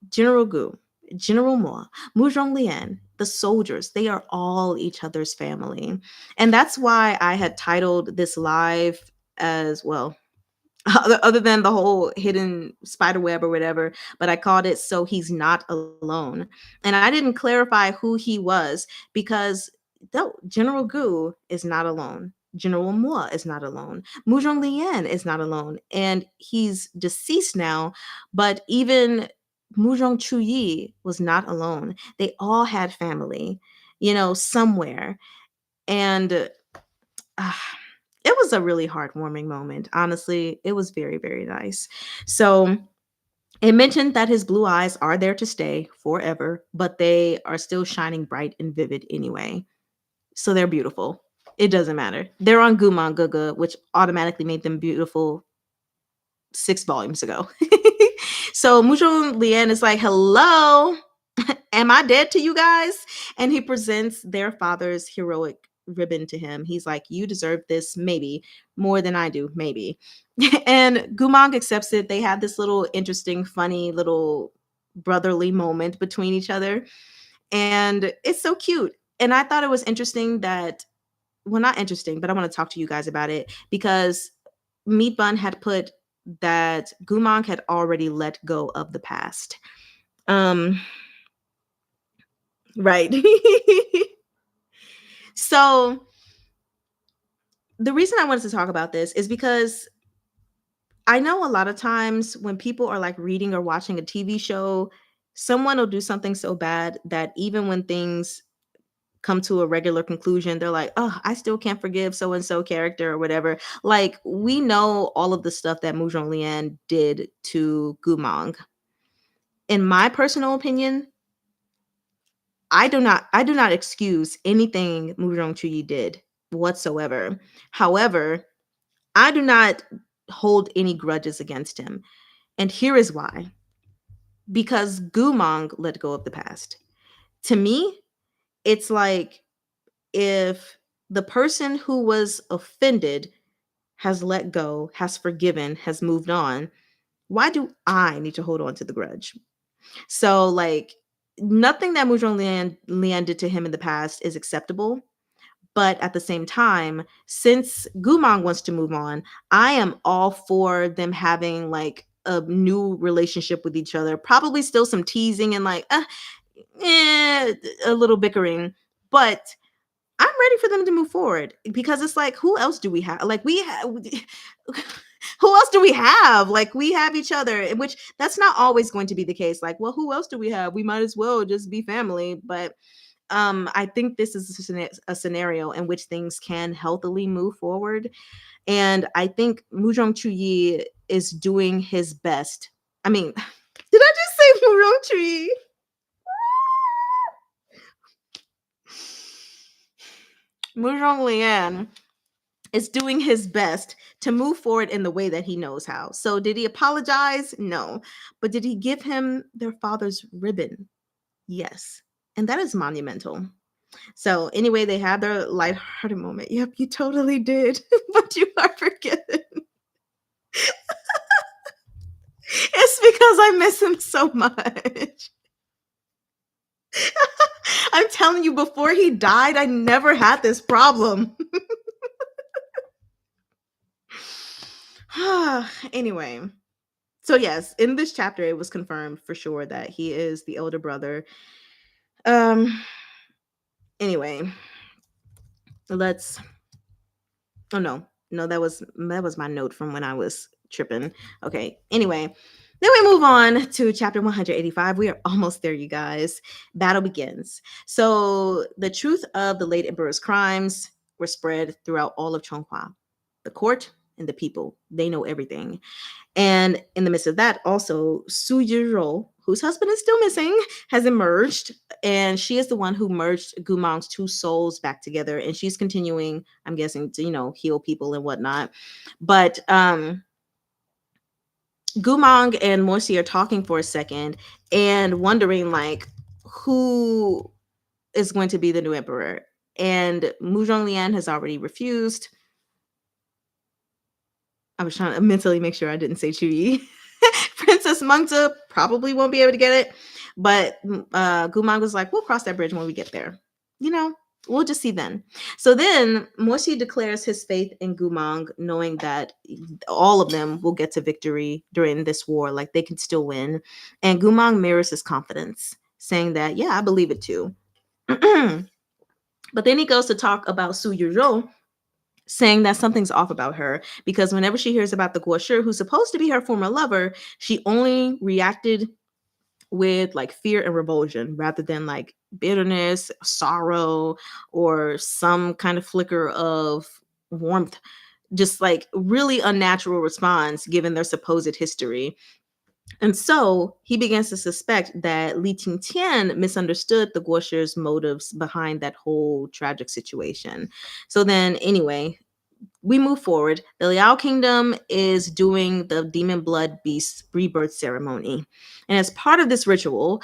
General Gu, General Mo, Muzhong Lian, the soldiers, they are all each other's family. And that's why I had titled this live as well, other than the whole hidden spider web or whatever, but I called it So He's Not Alone. And I didn't clarify who he was because no, General Gu is not alone. General Mo is not alone. Muzhong Lian is not alone. And he's deceased now, but even Muzhong Chuyi was not alone. They all had family, somewhere. And ah, it was a really heartwarming moment. Honestly, it was very, very nice. So it mentioned that his blue eyes are there to stay forever, but they are still shining bright and vivid anyway. So they're beautiful. It doesn't matter. They're on Gumon Guga, which automatically made them beautiful 6 volumes ago. So Muzhong Lian is like, hello, am I dead to you guys? And he presents their father's heroic ribbon to him. He's like, you deserve this, maybe more than I do, maybe. And Gumong accepts it. They have this little interesting, funny little brotherly moment between each other. And it's so cute. And I thought it was interesting that, well, not interesting, but I want to talk to you guys about it because Meat Bun had put that Gumong had already let go of the past. Right. So the reason I wanted to talk about this is because I know a lot of times when people are like reading or watching a TV show, someone will do something so bad that even when things come to a regular conclusion, they're like, oh, I still can't forgive so and so character or whatever. Like, we know all of the stuff that Muzhong Lian did to Gumong. In my personal opinion, I do not excuse anything Muzhong Chuyi did whatsoever. However, I do not hold any grudges against him. And here is why. Because Gumong let go of the past. To me, it's like if the person who was offended has let go, has forgiven, has moved on, why do I need to hold on to the grudge? So, like, nothing that Muzhong Lian did to him in the past is acceptable. But at the same time, since Gumong wants to move on, I am all for them having like a new relationship with each other. Probably still some teasing and like, a little bickering. But I'm ready for them to move forward because it's like, who else do we have? Like, who else do we have? Like, we have each other, which that's not always going to be the case. Like, well, who else do we have? We might as well just be family. But I think this is a scenario in which things can healthily move forward. And I think Muzhong Chuyi is doing his best. I mean, did I just say Muzhong Chuyi? Muzhong Lian is doing his best to move forward in the way that he knows how. So did he apologize? No. But did he give him their father's ribbon? Yes. And that is monumental. So anyway, they had their lighthearted moment. Yep, you totally did. But you are forgiven. It's because I miss him so much. I'm telling you, before he died, I never had this problem. Anyway, so yes, in this chapter, it was confirmed for sure that he is the elder brother. Um. Anyway, let's. Oh no, that was my note from when I was tripping. Okay. Anyway, then we move on to chapter 185. We are almost there, you guys. Battle begins. So the truth of the late emperor's crimes were spread throughout all of Chonghua. The court and the people, they know everything. And in the midst of that, also Su Yizhou, whose husband is still missing, has emerged. And she is the one who merged Gumong's two souls back together. And she's continuing, I'm guessing, to, heal people and whatnot. But Gumong and Morsi are talking for a second and wondering like who is going to be the new emperor. And Mu Zhonglian has already refused. I was trying to mentally make sure I didn't say Chuyi. Princess Mungta probably won't be able to get it, but Gumang was like, "We'll cross that bridge when we get there." You know, we'll just see then. So then Morsi declares his faith in Gumang, knowing that all of them will get to victory during this war, like they can still win. And Gumang mirrors his confidence, saying that, "Yeah, I believe it too." But then he goes to talk about Su Yuzhou, saying that something's off about her because whenever she hears about the Guoshi, who's supposed to be her former lover, she only reacted with like fear and revulsion rather than like bitterness, sorrow, or some kind of flicker of warmth. Just like really unnatural response given their supposed history. And so he begins to suspect that Li Tingtian misunderstood the Guoshi's motives behind that whole tragic situation. So then, anyway, we move forward. The Liao Kingdom is doing the Demon Blood Beast rebirth ceremony. And as part of this ritual,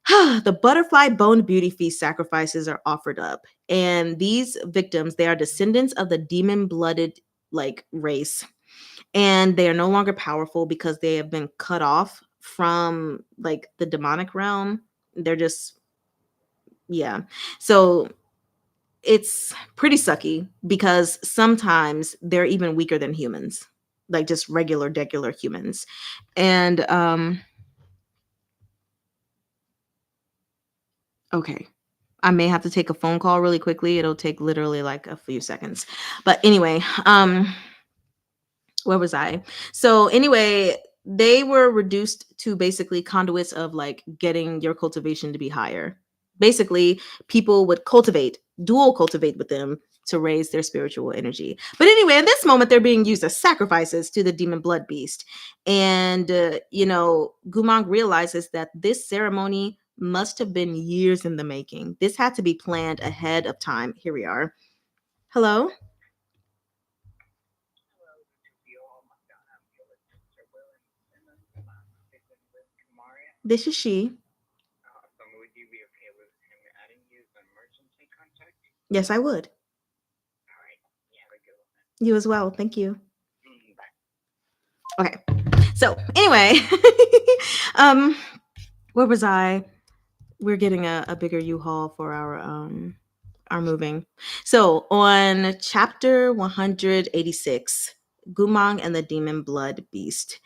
the butterfly boned beauty feast sacrifices are offered up. And these victims, they are descendants of the demon blooded like race. And they are no longer powerful because they have been cut off from like the demonic realm. They're just, yeah. So it's pretty sucky because sometimes they're even weaker than humans, like just regular humans. And okay, I may have to take a phone call really quickly. It'll take literally like a few seconds. But anyway, where was I? So anyway, they were reduced to basically conduits of like getting your cultivation to be higher. Basically, people would dual cultivate with them to raise their spiritual energy. But anyway, in this moment, they're being used as sacrifices to the demon blood beast. And, Gumang realizes that this ceremony must have been years in the making. This had to be planned ahead of time. Here we are. Hello? This is she. Yes, I would. You as well. Thank you. Okay. So anyway, um, where was I? We're getting a bigger U-Haul for our moving. So on chapter 186, Gumang and the Demon Blood Beast,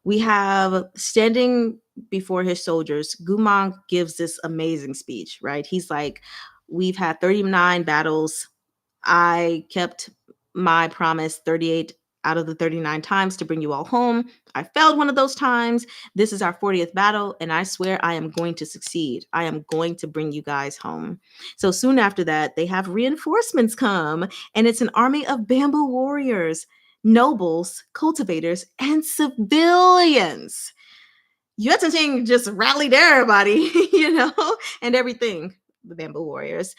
we have standing before his soldiers. Gumang gives this amazing speech, right? He's like, "We've had 39 battles. I kept my promise 38 out of the 39 times to bring you all home. I failed one of those times. This is our 40th battle, and I swear I am going to succeed. I am going to bring you guys home." So soon after that, they have reinforcements come, and it's an army of bamboo warriors, nobles, cultivators, and civilians. Yuan just rallied everybody, and everything. The bamboo warriors.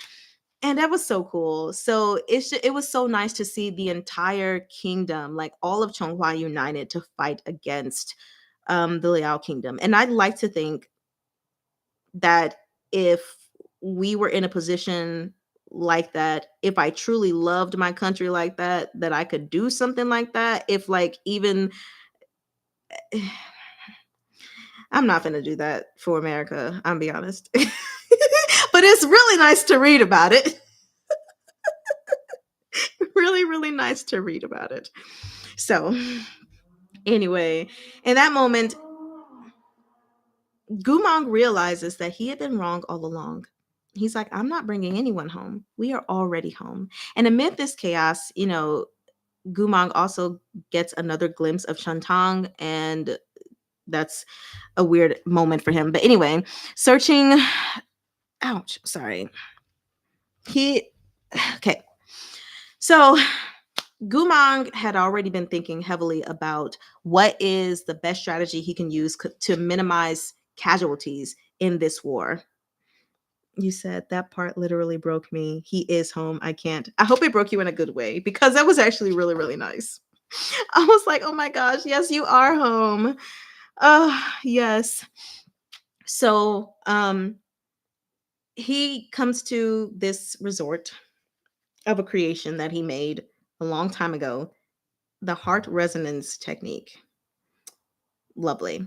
And that was so cool. So it was so nice to see the entire kingdom, like all of Chonghua united to fight against the Liao kingdom. And I'd like to think that if we were in a position like that, if I truly loved my country like that, that I could do something like that. If like even I'm not gonna do that for America, I'm be honest. But it's really nice to read about it. Really, really nice to read about it. So, anyway, in that moment, Gumong realizes that he had been wrong all along. He's like, "I'm not bringing anyone home. We are already home." And amid this chaos, Gumong also gets another glimpse of Shantang, and that's a weird moment for him. But anyway, searching. Ouch, sorry. Okay. So Gumang had already been thinking heavily about what is the best strategy he can use to minimize casualties in this war. You said that part literally broke me. He is home. I can't. I hope it broke you in a good way because that was actually really, really nice. I was like, "Oh my gosh, yes, you are home." Yes. So, he comes to this resort of a creation that he made a long time ago, the heart resonance technique. Lovely.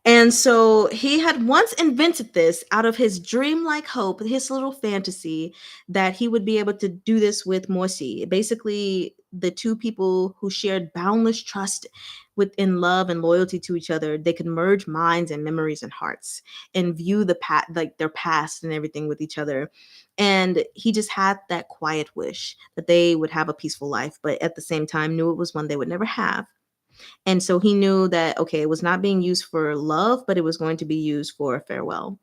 And so he had once invented this out of his dreamlike hope, his little fantasy that he would be able to do this with Morsi. Basically, the two people who shared boundless trust within love and loyalty to each other, they could merge minds and memories and hearts and view the like their past and everything with each other. And he just had that quiet wish that they would have a peaceful life, but at the same time knew it was one they would never have. And so he knew that, okay, it was not being used for love, but it was going to be used for farewell.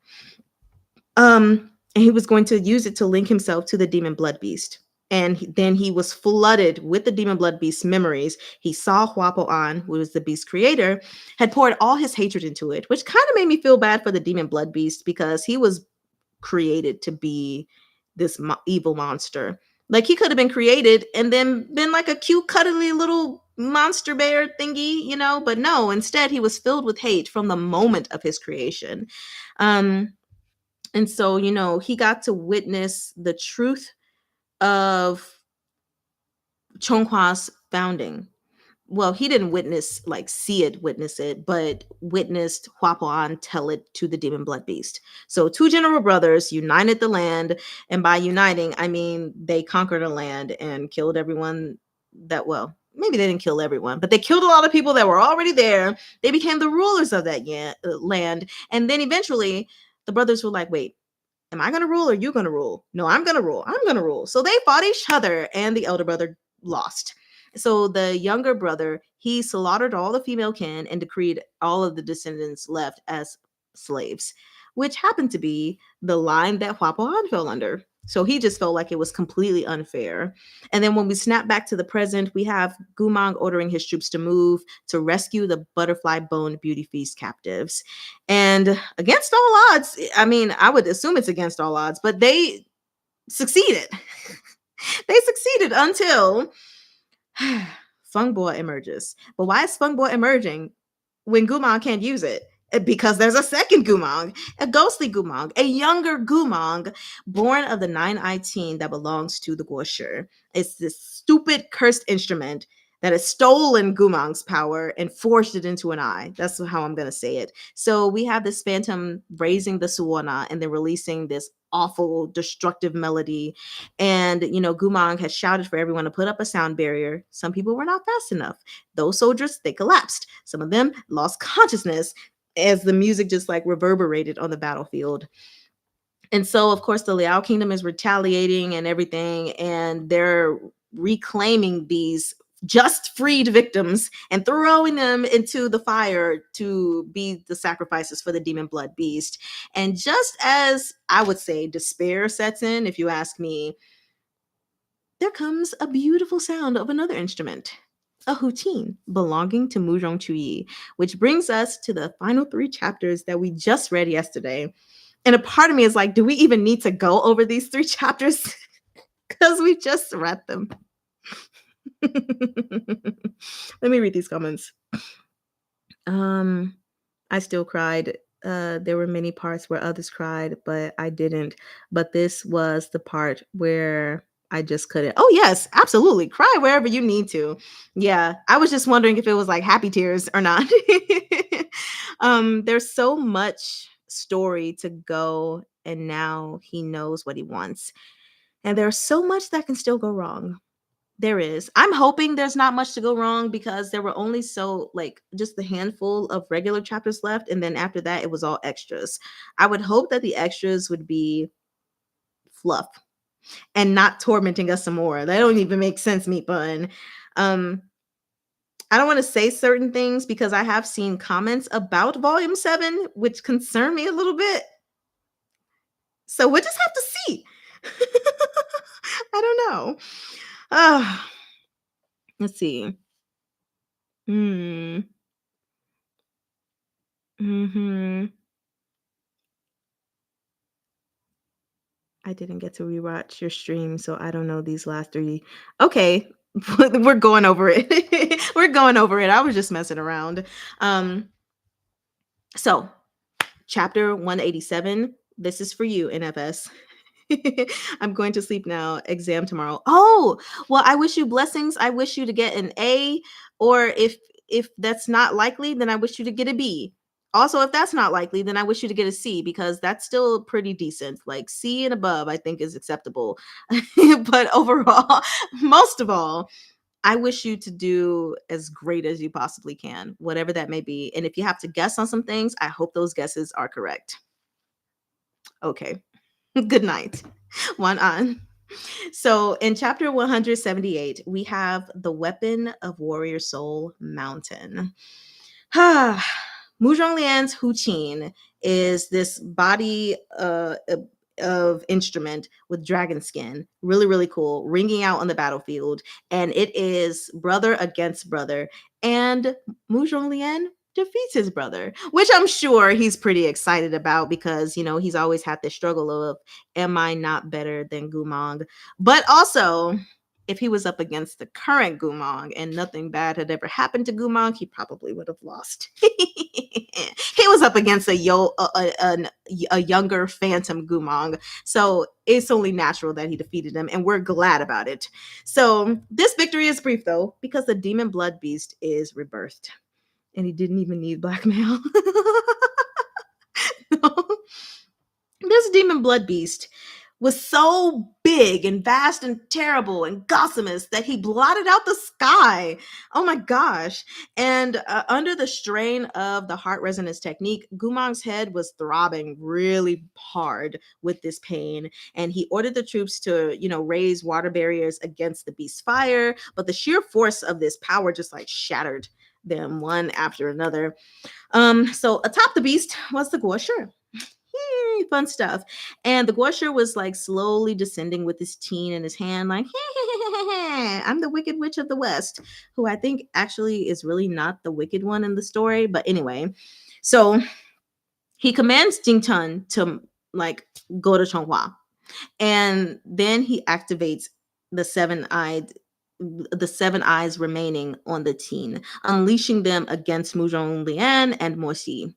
And he was going to use it to link himself to the demon blood beast. And then he was flooded with the demon blood beast's memories. He saw Huapo An, who was the beast creator, had poured all his hatred into it, which kind of made me feel bad for the demon blood beast because he was created to be this evil monster. Like he could have been created and then been like a cute, cuddly little monster bear thingy, but no, instead he was filled with hate from the moment of his creation. Um, and so, he got to witness the truth of Chonghua's founding. Well, he didn't witness it, but witnessed Huapuan tell it to the demon blood beast. So two general brothers united the land, and by uniting, I mean they conquered a land and killed everyone well, maybe they didn't kill everyone, but they killed a lot of people that were already there. They became the rulers of that land. And then eventually the brothers were like, wait, am I going to rule or you going to rule? No, I'm going to rule. I'm going to rule. So they fought each other and the elder brother lost. So the younger brother, he slaughtered all the female kin and decreed all of the descendants left as slaves, which happened to be the line that Huapohan fell under. So he just felt like it was completely unfair. And then when we snap back to the present, we have Gumang ordering his troops to move to rescue the butterfly bone beauty feast captives. And against all odds, I mean, I would assume it's against all odds, but they succeeded. They succeeded until Fungbo emerges. But why is Fungbo emerging when Gumang can't use it? Because there's a second Gumang, a ghostly Gumang, a younger Gumang, born of the nine-eyed teen that belongs to the Guosher. It's this stupid cursed instrument that has stolen Gumang's power and forged it into an eye. That's how I'm going to say it. So we have this phantom raising the Suona and then releasing this awful, destructive melody. And, Gumang has shouted for everyone to put up a sound barrier. Some people were not fast enough. Those soldiers, they collapsed. Some of them lost consciousness as the music just like reverberated on the battlefield. And so, of course, the Liao Kingdom is retaliating and everything, and they're reclaiming these just freed victims and throwing them into the fire to be the sacrifices for the demon blood beast. And just as I would say despair sets in, if you ask me, there comes a beautiful sound of another instrument, a hutin belonging to Muzhong Chuyi, which brings us to the final three chapters that we just read yesterday. And a part of me is like, do we even need to go over these three chapters? Because we just read them. Let me read these comments. I still cried. There were many parts where others cried, but I didn't. But this was the part where I just couldn't. Oh, yes, absolutely. Cry wherever you need to. Yeah, I was just wondering if it was like happy tears or not. There's so much story to go, and now he knows what he wants. And there's so much that can still go wrong. There is. I'm hoping there's not much to go wrong because there were only just a handful of regular chapters left. And then after that, it was all extras. I would hope that the extras would be fluff and not tormenting us some more. That don't even make sense, meat bun. Um, I don't want to say certain things because I have seen comments about Volume 7, which concern me a little bit. So we'll just have to see. I don't know. Let's see. Hmm. Hmm. I didn't get to rewatch your stream, so I don't know these last three. Okay. We're going over it. We're going over it. I was just messing around. Um, so chapter 187. This is for you, NFS. I'm going to sleep now. Exam tomorrow. Oh, well, I wish you blessings. I wish you to get an A, or if that's not likely, then I wish you to get a B. Also, if that's not likely, then I wish you to get a C because that's still pretty decent. Like C and above, I think is acceptable. But overall, most of all, I wish you to do as great as you possibly can, whatever that may be. And if you have to guess on some things, I hope those guesses are correct. Okay. Good night. One on. So in chapter 178, we have the weapon of warrior soul mountain. Mu Zhonglian's Hu Qin is this body of instrument with dragon skin, really really cool, ringing out on the battlefield, and it is brother against brother, and Mu Zhonglian defeats his brother, which I'm sure he's pretty excited about because he's always had this struggle of, am I not better than Gumong? But also, if he was up against the current Gumong and nothing bad had ever happened to Gumong, he probably would have lost. He was up against a younger phantom Gumong, so it's only natural that he defeated him, and we're glad about it. So this victory is brief though, because the demon blood beast is rebirthed, and he didn't even need blackmail. No. This demon blood beast was so big and vast and terrible and gossamerous that he blotted out the sky. Oh my gosh. And under the strain of the heart resonance technique, Gumong's head was throbbing really hard with this pain. And he ordered the troops to, raise water barriers against the beast's fire. But the sheer force of this power just like shattered them one after another. So atop the beast was the Guosher. Fun stuff. And the Guosher was like slowly descending with his teen in his hand, like, I'm the Wicked Witch of the West, who I think actually is really not the wicked one in the story. But anyway, so he commands Jing Chun to like go to Chonghua. And then he activates the seven eyes remaining on the teen, unleashing them against Mu Zhonglian and Mo Xi,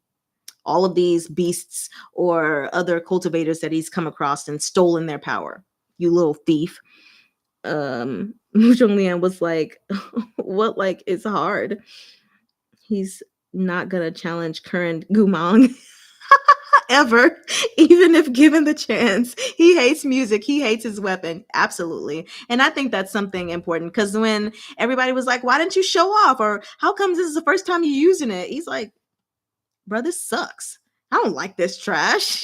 all of these beasts or other cultivators that he's come across and stolen their power. You little thief. Mu Zhonglian was like, what, like, it's hard. He's not gonna challenge current Gumong ever, even if given the chance. He hates music, he hates his weapon, absolutely. And I think that's something important, because when everybody was like, why didn't you show off, or how come this is the first time you're using it, he's like, bro, this sucks. I don't like this trash.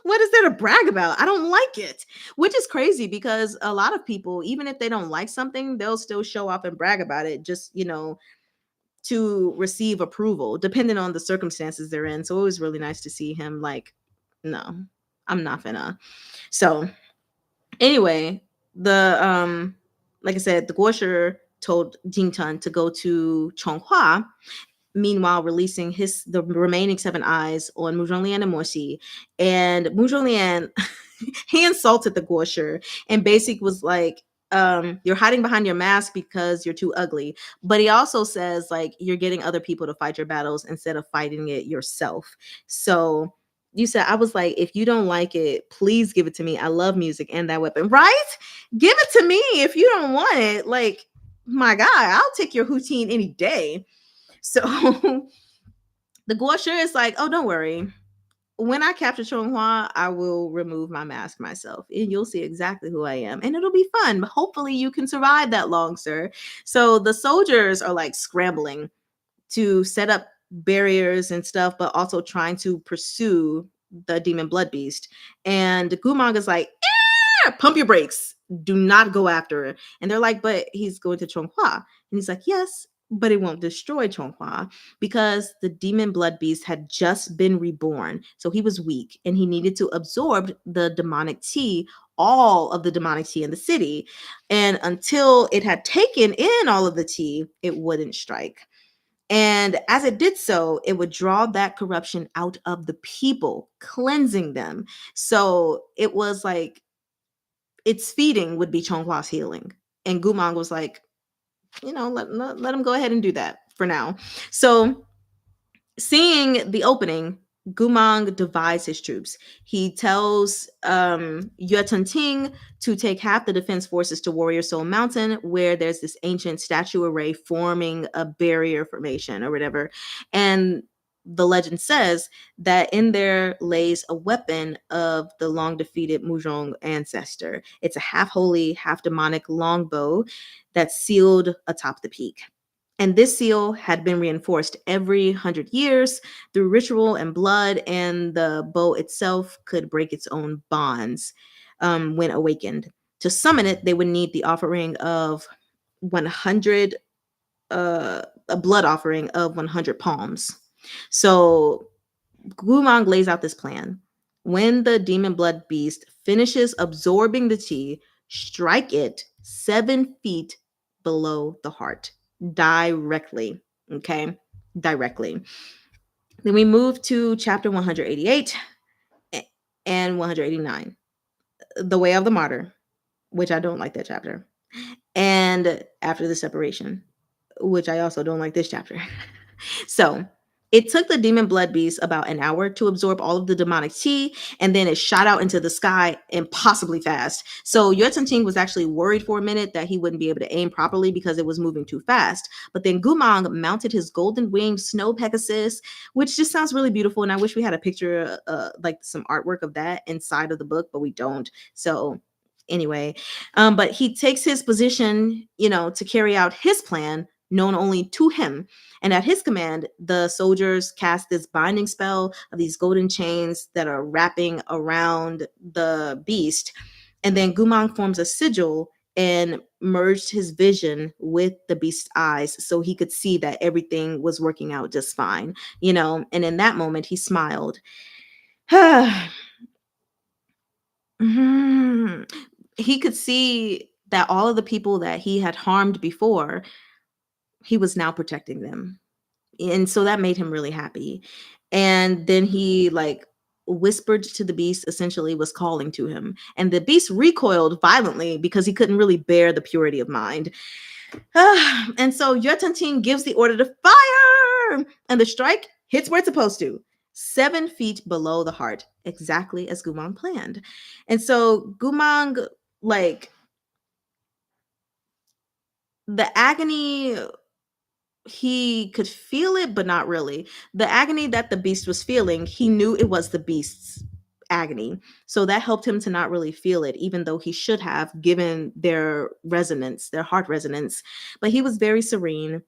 What is there to brag about? I don't like it. Which is crazy because a lot of people, even if they don't like something, they'll still show off and brag about it, just, to receive approval, depending on the circumstances they're in. So it was really nice to see him like, no, I'm not finna. So anyway, like I said, the Guosher told Jing Chun to go to Chonghua, meanwhile releasing the remaining seven eyes on Mu Zhonglian and Mo Xi. And Mu Zhonglian, he insulted the Guosher and basically was like, you're hiding behind your mask because you're too ugly. But he also says, like, you're getting other people to fight your battles instead of fighting it yourself. So I was like, if you don't like it, please give it to me. I love music and that weapon, right? Give it to me if you don't want it. Like, my God, I'll take your Houtine any day. So the Guosher is like, oh, don't worry. When I capture Chonghua, I will remove my mask myself, and you'll see exactly who I am, and it'll be fun. Hopefully, you can survive that long, sir. So the soldiers are like scrambling to set up barriers and stuff, but also trying to pursue the demon blood beast. And Gumong is like, pump your brakes. Do not go after her. And they're like, but he's going to Chonghua. And he's like, yes, but it won't destroy Chonghua because the demon blood beast had just been reborn. So he was weak and he needed to absorb the demonic tea, all of the demonic tea in the city. And until it had taken in all of the tea, it wouldn't strike. And as it did so, it would draw that corruption out of the people, cleansing them. So it was like its feeding would be Chonghua's healing. And Gumong was like, let him go ahead and do that for now. So seeing the opening, Gumang divides his troops. He tells Yuetunting to take half the defense forces to Warrior Soul Mountain, where there's this ancient statue array forming a barrier formation or whatever. And the legend says that in there lays a weapon of the long defeated Muzhong ancestor. It's a half holy, half demonic longbow that's sealed atop the peak. And this seal had been reinforced every 100 years through ritual and blood, and the bow itself could break its own bonds when awakened. To summon it, they would need the offering of 100, a blood offering of 100 palms. So Gumang lays out this plan. When the demon blood beast finishes absorbing the tea, strike it 7 feet below the heart directly. Okay, directly. Then we move to chapter 188 and 189, The Way of the Martyr, which I don't like that chapter, and After the Separation, which I also don't like this chapter. So it took the demon blood beast about an hour to absorb all of the demonic tea, and then it shot out into the sky impossibly fast. So Yuetunting was actually worried for a minute that he wouldn't be able to aim properly because it was moving too fast. But then Gumang mounted his golden winged snow Pegasus, which just sounds really beautiful. And I wish we had a picture, like some artwork of that inside of the book, but we don't. So anyway, but he takes his position, to carry out his plan known only to him. And at his command, the soldiers cast this binding spell of these golden chains that are wrapping around the beast. And then Gumang forms a sigil and merged his vision with the beast's eyes so he could see that everything was working out just fine, And in that moment, he smiled. He could see that all of the people that he had harmed before, he was now protecting them. And so that made him really happy. And then he whispered to the beast, essentially was calling to him. And the beast recoiled violently because he couldn't really bear the purity of mind. And so Yuetunting gives the order to fire, and the strike hits where it's supposed to, 7 feet below the heart, exactly as Gumang planned. And so Gumang, the agony, he could feel it, but not really. The agony that the beast was feeling, he knew it was the beast's agony. So that helped him to not really feel it, even though he should have, given their resonance, their heart resonance. But he was very serene,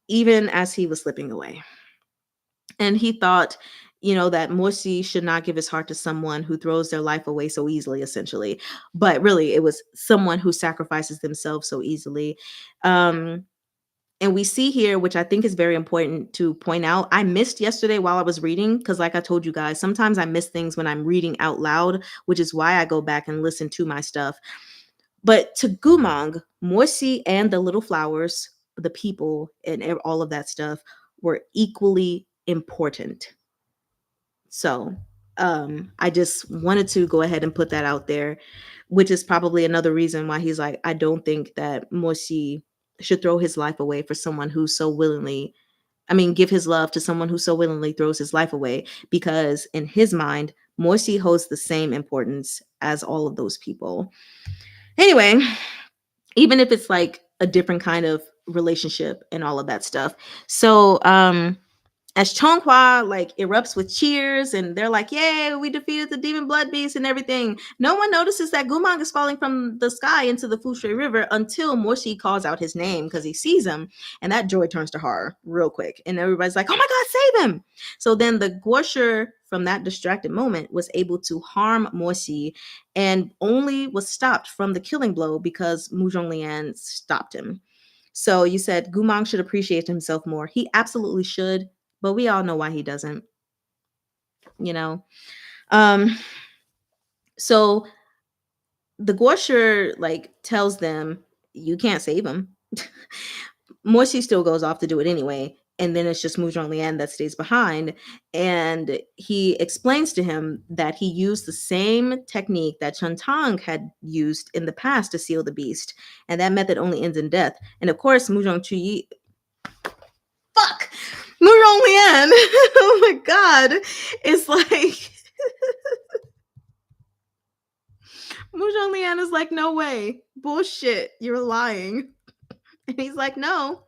even as he was slipping away. And he thought, that Morsi should not give his heart to someone who throws their life away so easily, essentially. But really, it was someone who sacrifices themselves so easily. And we see here, which I think is very important to point out, I missed yesterday while I was reading, because like I told you guys, sometimes I miss things when I'm reading out loud, which is why I go back and listen to my stuff. But to Gumang, Morsi and the little flowers, the people, and all of that stuff were equally important. So I just wanted to go ahead and put that out there, which is probably another reason why he's like, I don't think that Morsi should throw his life away for someone who so willingly, give his love to someone who so willingly throws his life away, because in his mind, Morsi holds the same importance as all of those people. Anyway, even if it's like a different kind of relationship and all of that stuff. So, as Chonghua erupts with cheers and they're like, yay, we defeated the demon blood beast and everything, no one notices that Gumang is falling from the sky into the Fushui River until Morsi calls out his name because he sees him, and that joy turns to horror real quick. And everybody's like, oh my God, save him. So then the Guosher from that distracted moment was able to harm Morsi and only was stopped from the killing blow because Mu Zhonglian stopped him. So you said Gumang should appreciate himself more. He absolutely should. But we all know why he doesn't, So the Guosher tells them, you can't save him. Morsi still goes off to do it anyway. and then it's just Mu Zhonglian that stays behind. And he explains to him that he used the same technique that Chen Tang had used in the past to seal the beast, and that method only ends in death. And of course, Mu Zhongqi, fuck, Mu Zhonglian, oh my god, it's like Mu Zhonglian is like, no way, bullshit, you're lying. And he's like, no.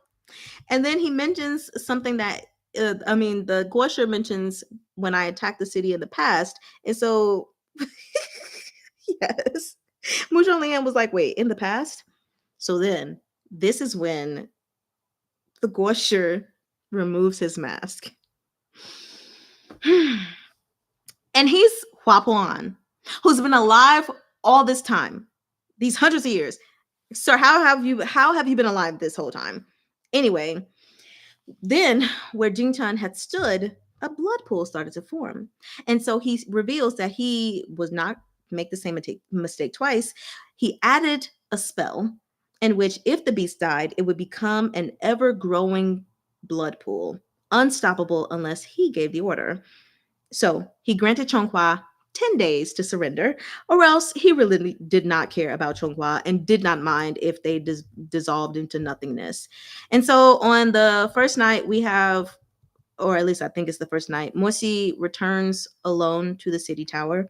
And then he mentions something that, the Guosha mentions when I attacked the city in the past. And so, yes, Mu Zhonglian was like, wait, in the past? So then, this is when the Guosha removes his mask. And he's Huapuan, who's been alive all this time, these hundreds of years. Sir, how have you been alive this whole time? Anyway, then, where Jingchan had stood, a blood pool started to form. And so he reveals that he was not make the same mistake twice. He added a spell in which if the beast died, it would become an ever-growing blood pool, unstoppable unless he gave the order. So he granted Chonghua 10 days to surrender, or else he really did not care about Chonghua and did not mind if they dissolved into nothingness. And so on the first night, we have, or at least I think it's the first night, Mosi returns alone to the city tower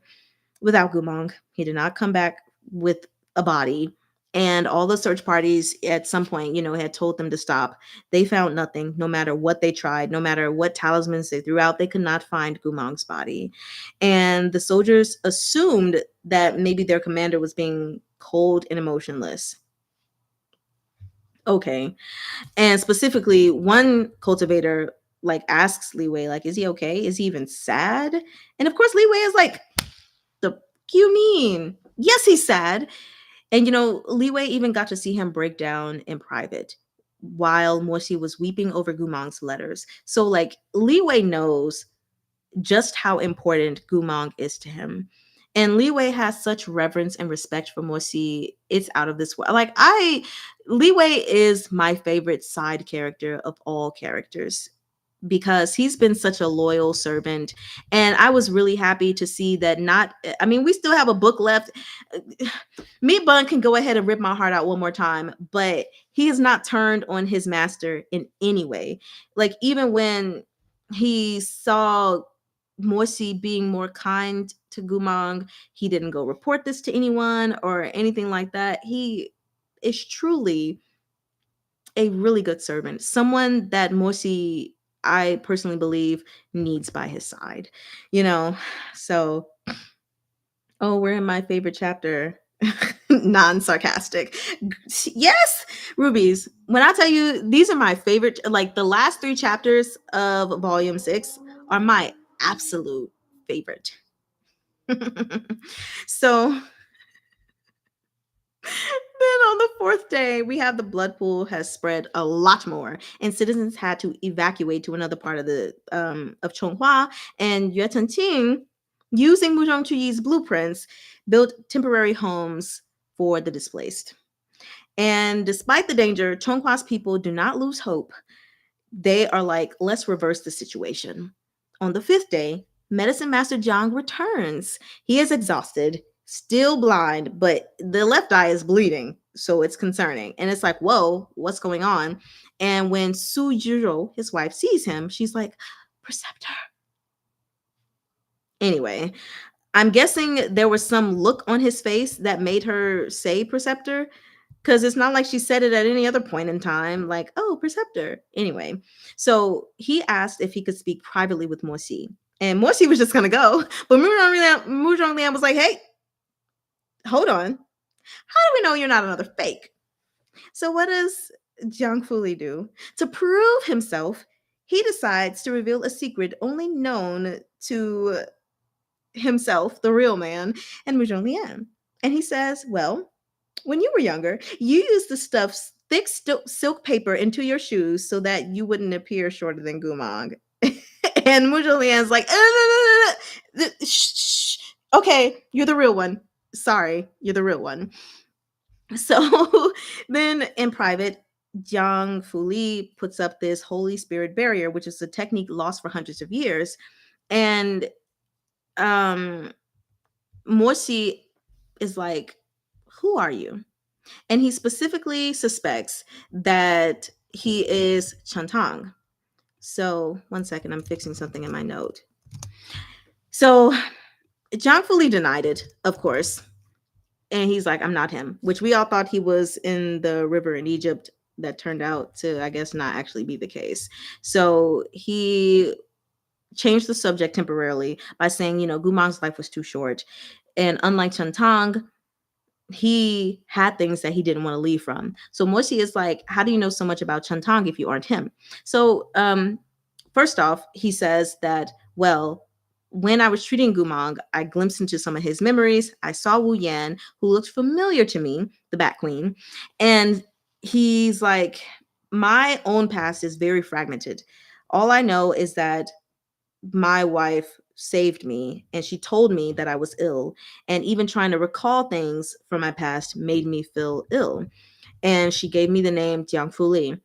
without Gumong. He did not come back with a body. And all the search parties at some point, had told them to stop. They found nothing, no matter what they tried, no matter what talismans they threw out, they could not find Gumong's body. And the soldiers assumed that maybe their commander was being cold and emotionless. Okay. And specifically, one cultivator asks Li Wei, is he okay? Is he even sad? And of course, Li Wei is like, the you mean? Yes, he's sad. And Li Wei even got to see him break down in private while Moshi was weeping over Gumong's letters. So Li Wei knows just how important Gumong is to him. And Li Wei has such reverence and respect for Moshi. It's out of this world. Li Wei is my favorite side character of all characters, because he's been such a loyal servant. And I was really happy to see that we still have a book left. Meat Bun can go ahead and rip my heart out one more time, but he has not turned on his master in any way. Even when he saw Morsi being more kind to Gumong, he didn't go report this to anyone or anything like that. He is truly a really good servant, someone that Morsi, I personally believe, needs by his side. So, we're in my favorite chapter. Non-sarcastic. Yes, Rubies. When I tell you these are my favorite, the last 3 chapters of volume 6 are my absolute favorite. So then on the 4th day, we have the blood pool has spread a lot more, and citizens had to evacuate to another part of the of Chonghua. And Yue Tenting, using Mu Zhongquyi's blueprints, built temporary homes for the displaced. And despite the danger, Chonghua's people do not lose hope. They are like, let's reverse the situation. On the 5th day, Medicine Master Jiang returns. He is exhausted, still blind, but the left eye is bleeding, so it's concerning. And it's like, whoa, what's going on? And when Su Jiro, his wife, sees him, she's like, Preceptor. Anyway, I'm guessing there was some look on his face that made her say Preceptor, because it's not like she said it at any other point in time, like, oh, Preceptor. Anyway, so he asked if he could speak privately with Morsi. And Morsi was just going to go. But Mu Zhonglian was like, hey, hold on. How do we know you're not another fake? So what does Jiang Fuli do? To prove himself, he decides to reveal a secret only known to himself, the real man, and Mu Zhonglian. And he says, well, when you were younger, you used to stuff thick silk paper into your shoes so that you wouldn't appear shorter than Gumong. And Mu Zhonglian's like, shh. Okay, you're the real one. Sorry, you're the real one. So then in private, Jiang Fuli puts up this Holy Spirit barrier, which is a technique lost for hundreds of years. And um, Morsi is like, "Who are you?" And he specifically suspects that he is Chantang. So, one second, I'm fixing something in my note. So, Jiang Fuli denied it, of course. And he's like, "I'm not him," which we all thought he was in the river in Egypt. That turned out to, I guess, not actually be the case. So he changed the subject temporarily by saying, Gumang's life was too short. And unlike Chantang, he had things that he didn't want to leave from. So Moshi is like, "How do you know so much about Chantang if you aren't him?" So first off, he says that, well, when I was treating Gumang, I glimpsed into some of his memories. I saw Wu Yan, who looked familiar to me, the Bat Queen. And he's like, "My own past is very fragmented. All I know is that my wife saved me and she told me that I was ill. And even trying to recall things from my past made me feel ill. And she gave me the name Jiang Fuli."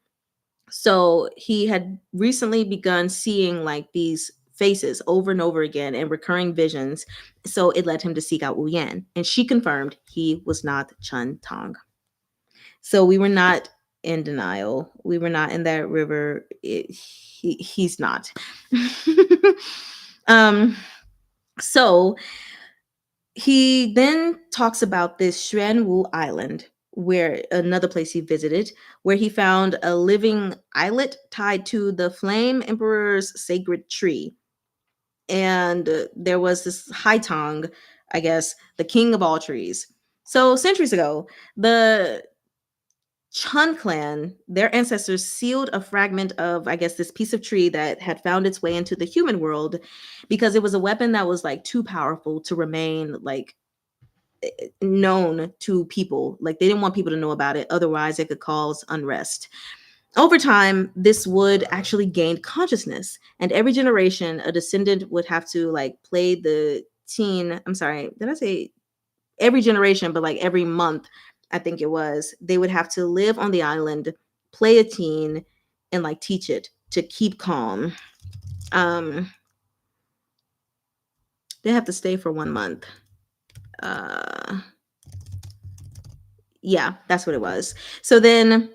So he had recently begun seeing like these faces over and over again and recurring visions. So it led him to seek out Wu Yan. And she confirmed he was not Chun Tong. So we were not in denial. We were not in that river. He's not. um, so he then talks about this Xuanwu Island, where another place he visited, where he found a living islet tied to the Flame Emperor's sacred tree. And there was this Haitong, I guess, the king of all trees. So centuries ago, the Chun clan, their ancestors sealed a fragment of, I guess, this piece of tree that had found its way into the human world because it was a weapon that was like too powerful to remain like known to people. Like they didn't want people to know about it. Otherwise, it could cause unrest. Over time, this would actually gain consciousness. And every generation, a descendant would have to like play the teen. I'm sorry, did I say every generation, but like every month, I think it was, they would have to live on the island, play a teen, and like teach it to keep calm. Um, they have to stay for 1 month. Uh, yeah, that's what it was. So then,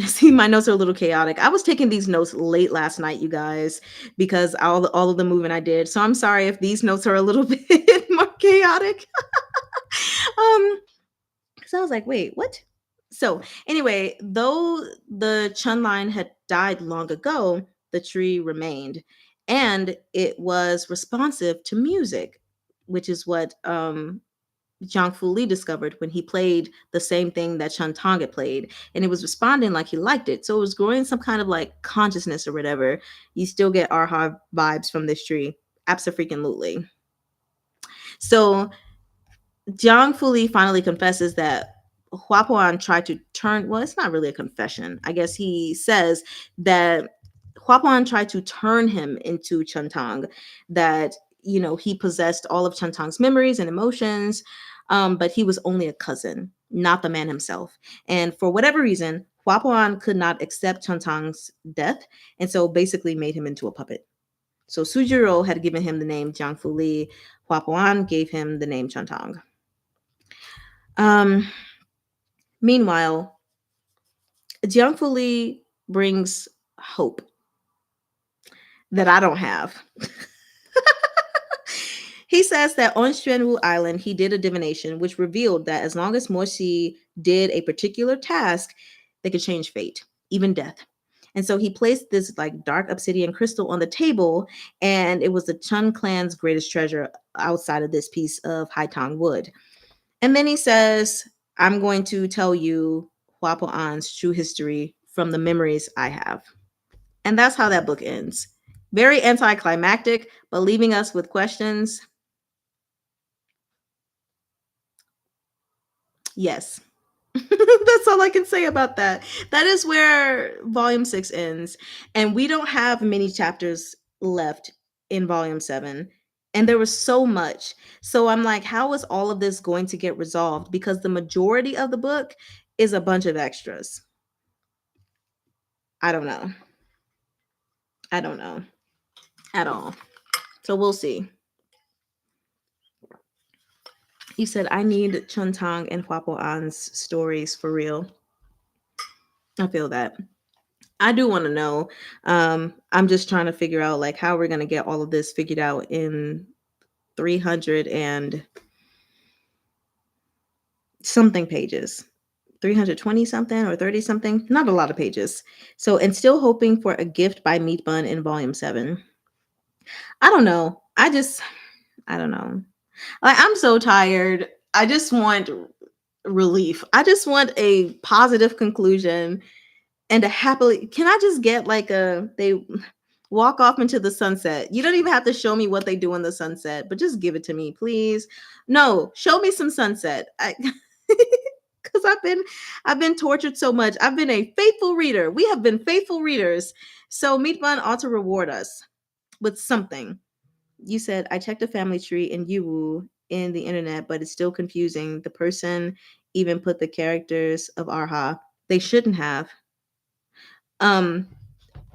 see, my notes are a little chaotic. I was taking these notes late last night, you guys, because all of the moving I did. So I'm sorry if these notes are a little bit more chaotic. Because I was like, wait, what? So anyway, though the Chun line had died long ago, the tree remained, and it was responsive to music, which is what Zhang Fu Li discovered when he played the same thing that Chun Tong had played, and it was responding like he liked it. So it was growing some kind of like consciousness or whatever. You still get Arha vibes from this tree, absolutely. So Jiang Fuli finally confesses that Huapuan tried to turn, well, it's not really a confession. I guess he says that Huapuan tried to turn him into Chantang, that, he possessed all of Chantang's memories and emotions, but he was only a cousin, not the man himself. And for whatever reason, Huapuan could not accept Chantang's death, and so basically made him into a puppet. So Sujiro had given him the name Jiang Fuli, Huapuan gave him the name Chantang. Um, Meanwhile, Jiang Fuli brings hope that I don't have. He says that on Xuanwu Island, he did a divination which revealed that as long as Morsi did a particular task, they could change fate, even death. And so he placed this like dark obsidian crystal on the table, and it was the Chun clan's greatest treasure outside of this piece of Haitong wood. And then he says, "I'm going to tell you Huapo An's true history from the memories I have." And that's how that book ends. Very anticlimactic, but leaving us with questions. Yes. That's all I can say about that. That is where volume 6 ends. And we don't have many chapters left in volume 7. And there was so much. So I'm like, how is all of this going to get resolved? Because the majority of the book is a bunch of extras. I don't know. I don't know at all. So we'll see. You said I need Chuntang and Huapo An's stories for real. I feel that. I do want to know. I'm just trying to figure out like how we're gonna get all of this figured out in 300 and something pages. 320 something or 30 something. Not a lot of pages. So, and still hoping for a gift by Meat Bun in volume 7. I don't know. I don't know. Like, I'm so tired. I just want relief. I just want a positive conclusion and a happily. Can I just get like they walk off into the sunset? You don't even have to show me what they do in the sunset, but just give it to me, please. No, show me some sunset. I because I've been tortured so much. I've been a faithful reader. We have been faithful readers. So Meat Bun ought to reward us with something. You said I checked a family tree in YuWu in the internet, but it's still confusing. The person even put the characters of Arha. They shouldn't have. Um,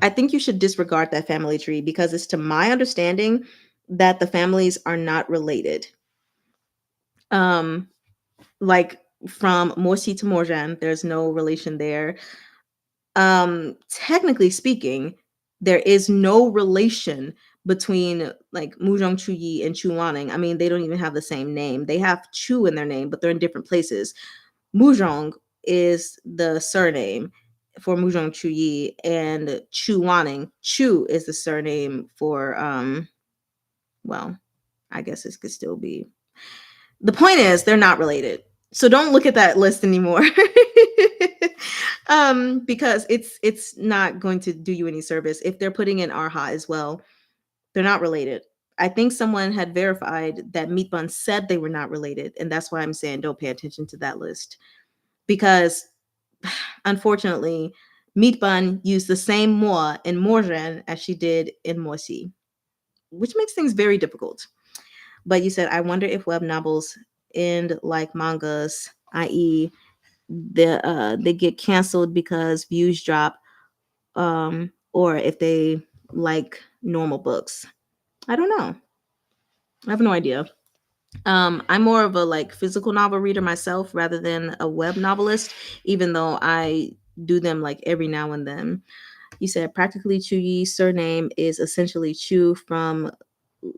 I think you should disregard that family tree because it's to my understanding that the families are not related. Um, like from Morsi to Morjan, there's no relation there. Technically speaking, there is no relation between like Mujong Chuyi and Chu Wanning. I mean, they don't even have the same name. They have Chu in their name, but they're in different places. Mujong is the surname for Mujong Chuyi, and Chu Wanning. Chu is the surname for well, I guess this could still be. The point is they're not related. So don't look at that list anymore. Because it's not going to do you any service. If they're putting in Arha as well, they're not related. I think someone had verified that Meat Bun said they were not related, and that's why I'm saying don't pay attention to that list. Because unfortunately, Meat Bun used the same moi in Morjan as she did in Moisi, which makes things very difficult. But you said, I wonder if web novels end like mangas, i.e., they get canceled because views drop, or if they like normal books. I don't know. I have no idea. I'm more of a like physical novel reader myself rather than a web novelist, even though I do them like every now and then. You said practically Chuyi's surname is essentially Chu from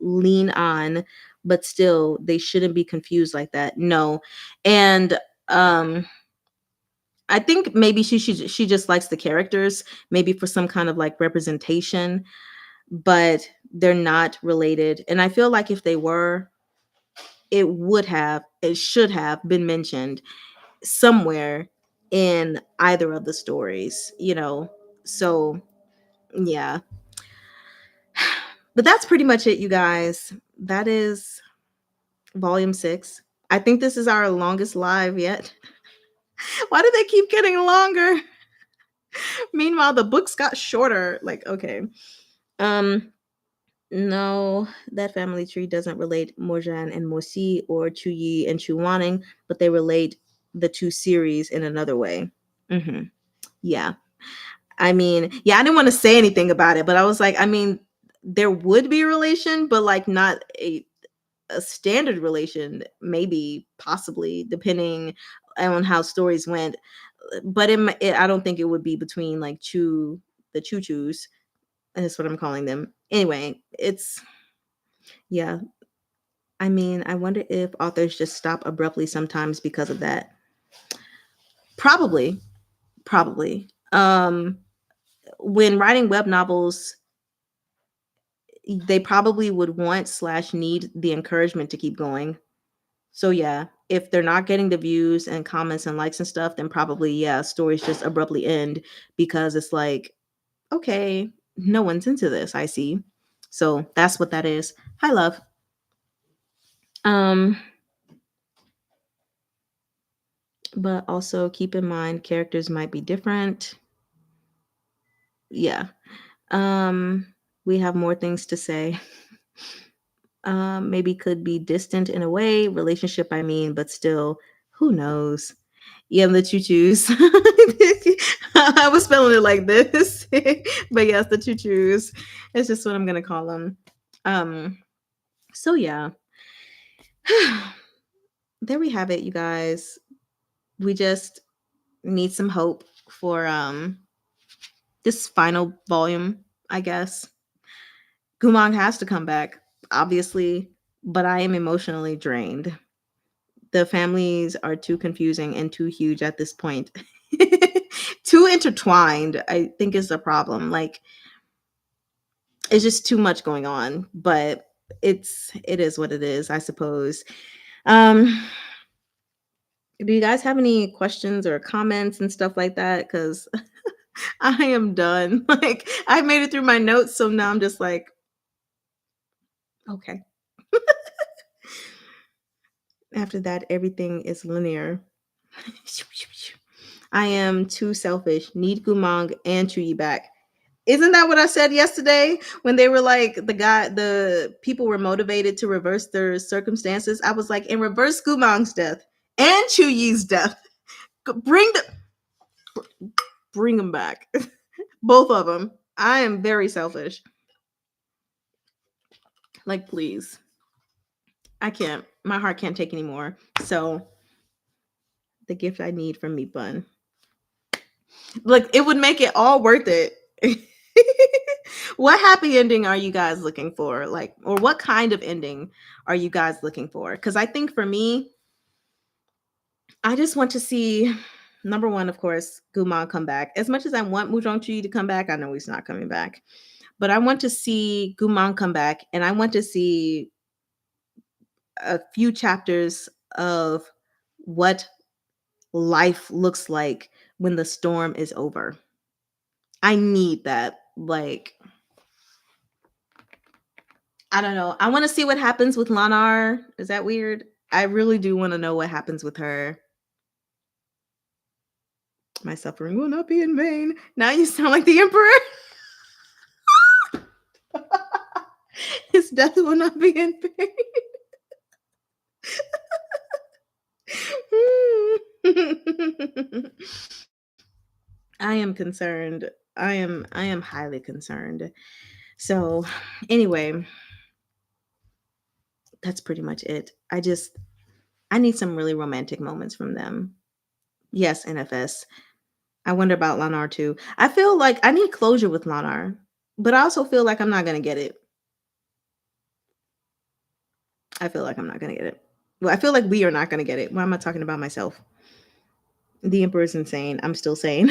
Lean On, but still they shouldn't be confused like that. No. And um I think maybe she just likes the characters, maybe for some kind of like representation, but they're not related. And I feel like if they were, it should have been mentioned somewhere in either of the stories. So yeah. But that's pretty much it, you guys. That is volume 6. I think this is our longest live yet. Why do they keep getting longer? Meanwhile, the books got shorter. Like, okay. Um, no, that family tree doesn't relate Morjan and Mosi or Chuyi and Chuwaning, but they relate the two series in another way. Hmm. Yeah. I mean, yeah, I didn't want to say anything about it, but I was like, I mean, there would be a relation, but like not a standard relation, maybe, possibly, depending on how stories went. But I don't think it would be between like the choo choos. That's what I'm calling them. Anyway, yeah. I mean, I wonder if authors just stop abruptly sometimes because of that. Probably, probably. When writing web novels, they probably would want/need the encouragement to keep going. So yeah, if they're not getting the views and comments and likes and stuff, then probably yeah, stories just abruptly end because it's like, okay, no one's into this. I see. So that's what that is. Hi, love. Um, but also keep in mind characters might be different. Yeah. Um, we have more things to say. Maybe could be distant in a way, relationship, I mean, but still, who knows? Yeah, the choo-choos. I was spelling it like this. But yes, the choo-choos. It's just what I'm gonna call them. Um, so yeah. There we have it, you guys. We just need some hope for this final volume, I guess. Gumong has to come back, obviously, but I am emotionally drained. The families are too confusing and too huge at this point. Too intertwined, I think, is the problem. Like, it's just too much going on, but it is what it is, I suppose. Um, do you guys have any questions or comments and stuff like that? Because I am done. Like, I made it through my notes, so now I'm just like, okay. After that, everything is linear. I am too selfish. Need Gumong and Chuyi back. Isn't that what I said yesterday when they were like the people were motivated to reverse their circumstances? I was like, in reverse Gumong's death and Chuyi's death. Bring the bring them back. Both of them. I am very selfish. Like, please. I can't. My heart can't take anymore. So the gift I need from me bun. Like, it would make it all worth it. What happy ending are you guys looking for? Like, or what kind of ending are you guys looking for? Because I think for me, I just want to see number one, of course, Gumon come back. As much as I want Muzhongchi to come back, I know he's not coming back. But I want to see Gumon come back, and I want to see a few chapters of what life looks like when the storm is over. I need that. Like, I don't know. I want to see what happens with Lanar. Is that weird? I really do want to know what happens with her. My suffering will not be in vain. Now you sound like the Emperor. His death will not be in vain. I am concerned. I am highly concerned. So, anyway, that's pretty much it. I need some really romantic moments from them. Yes, NFS. I wonder about Lanar too. I feel like I need closure with Lanar, but I also feel like I'm not going to get it. I feel like I'm not going to get it. Well, I feel like we are not going to get it. Why am I talking about myself? The Emperor is insane. I'm still sane.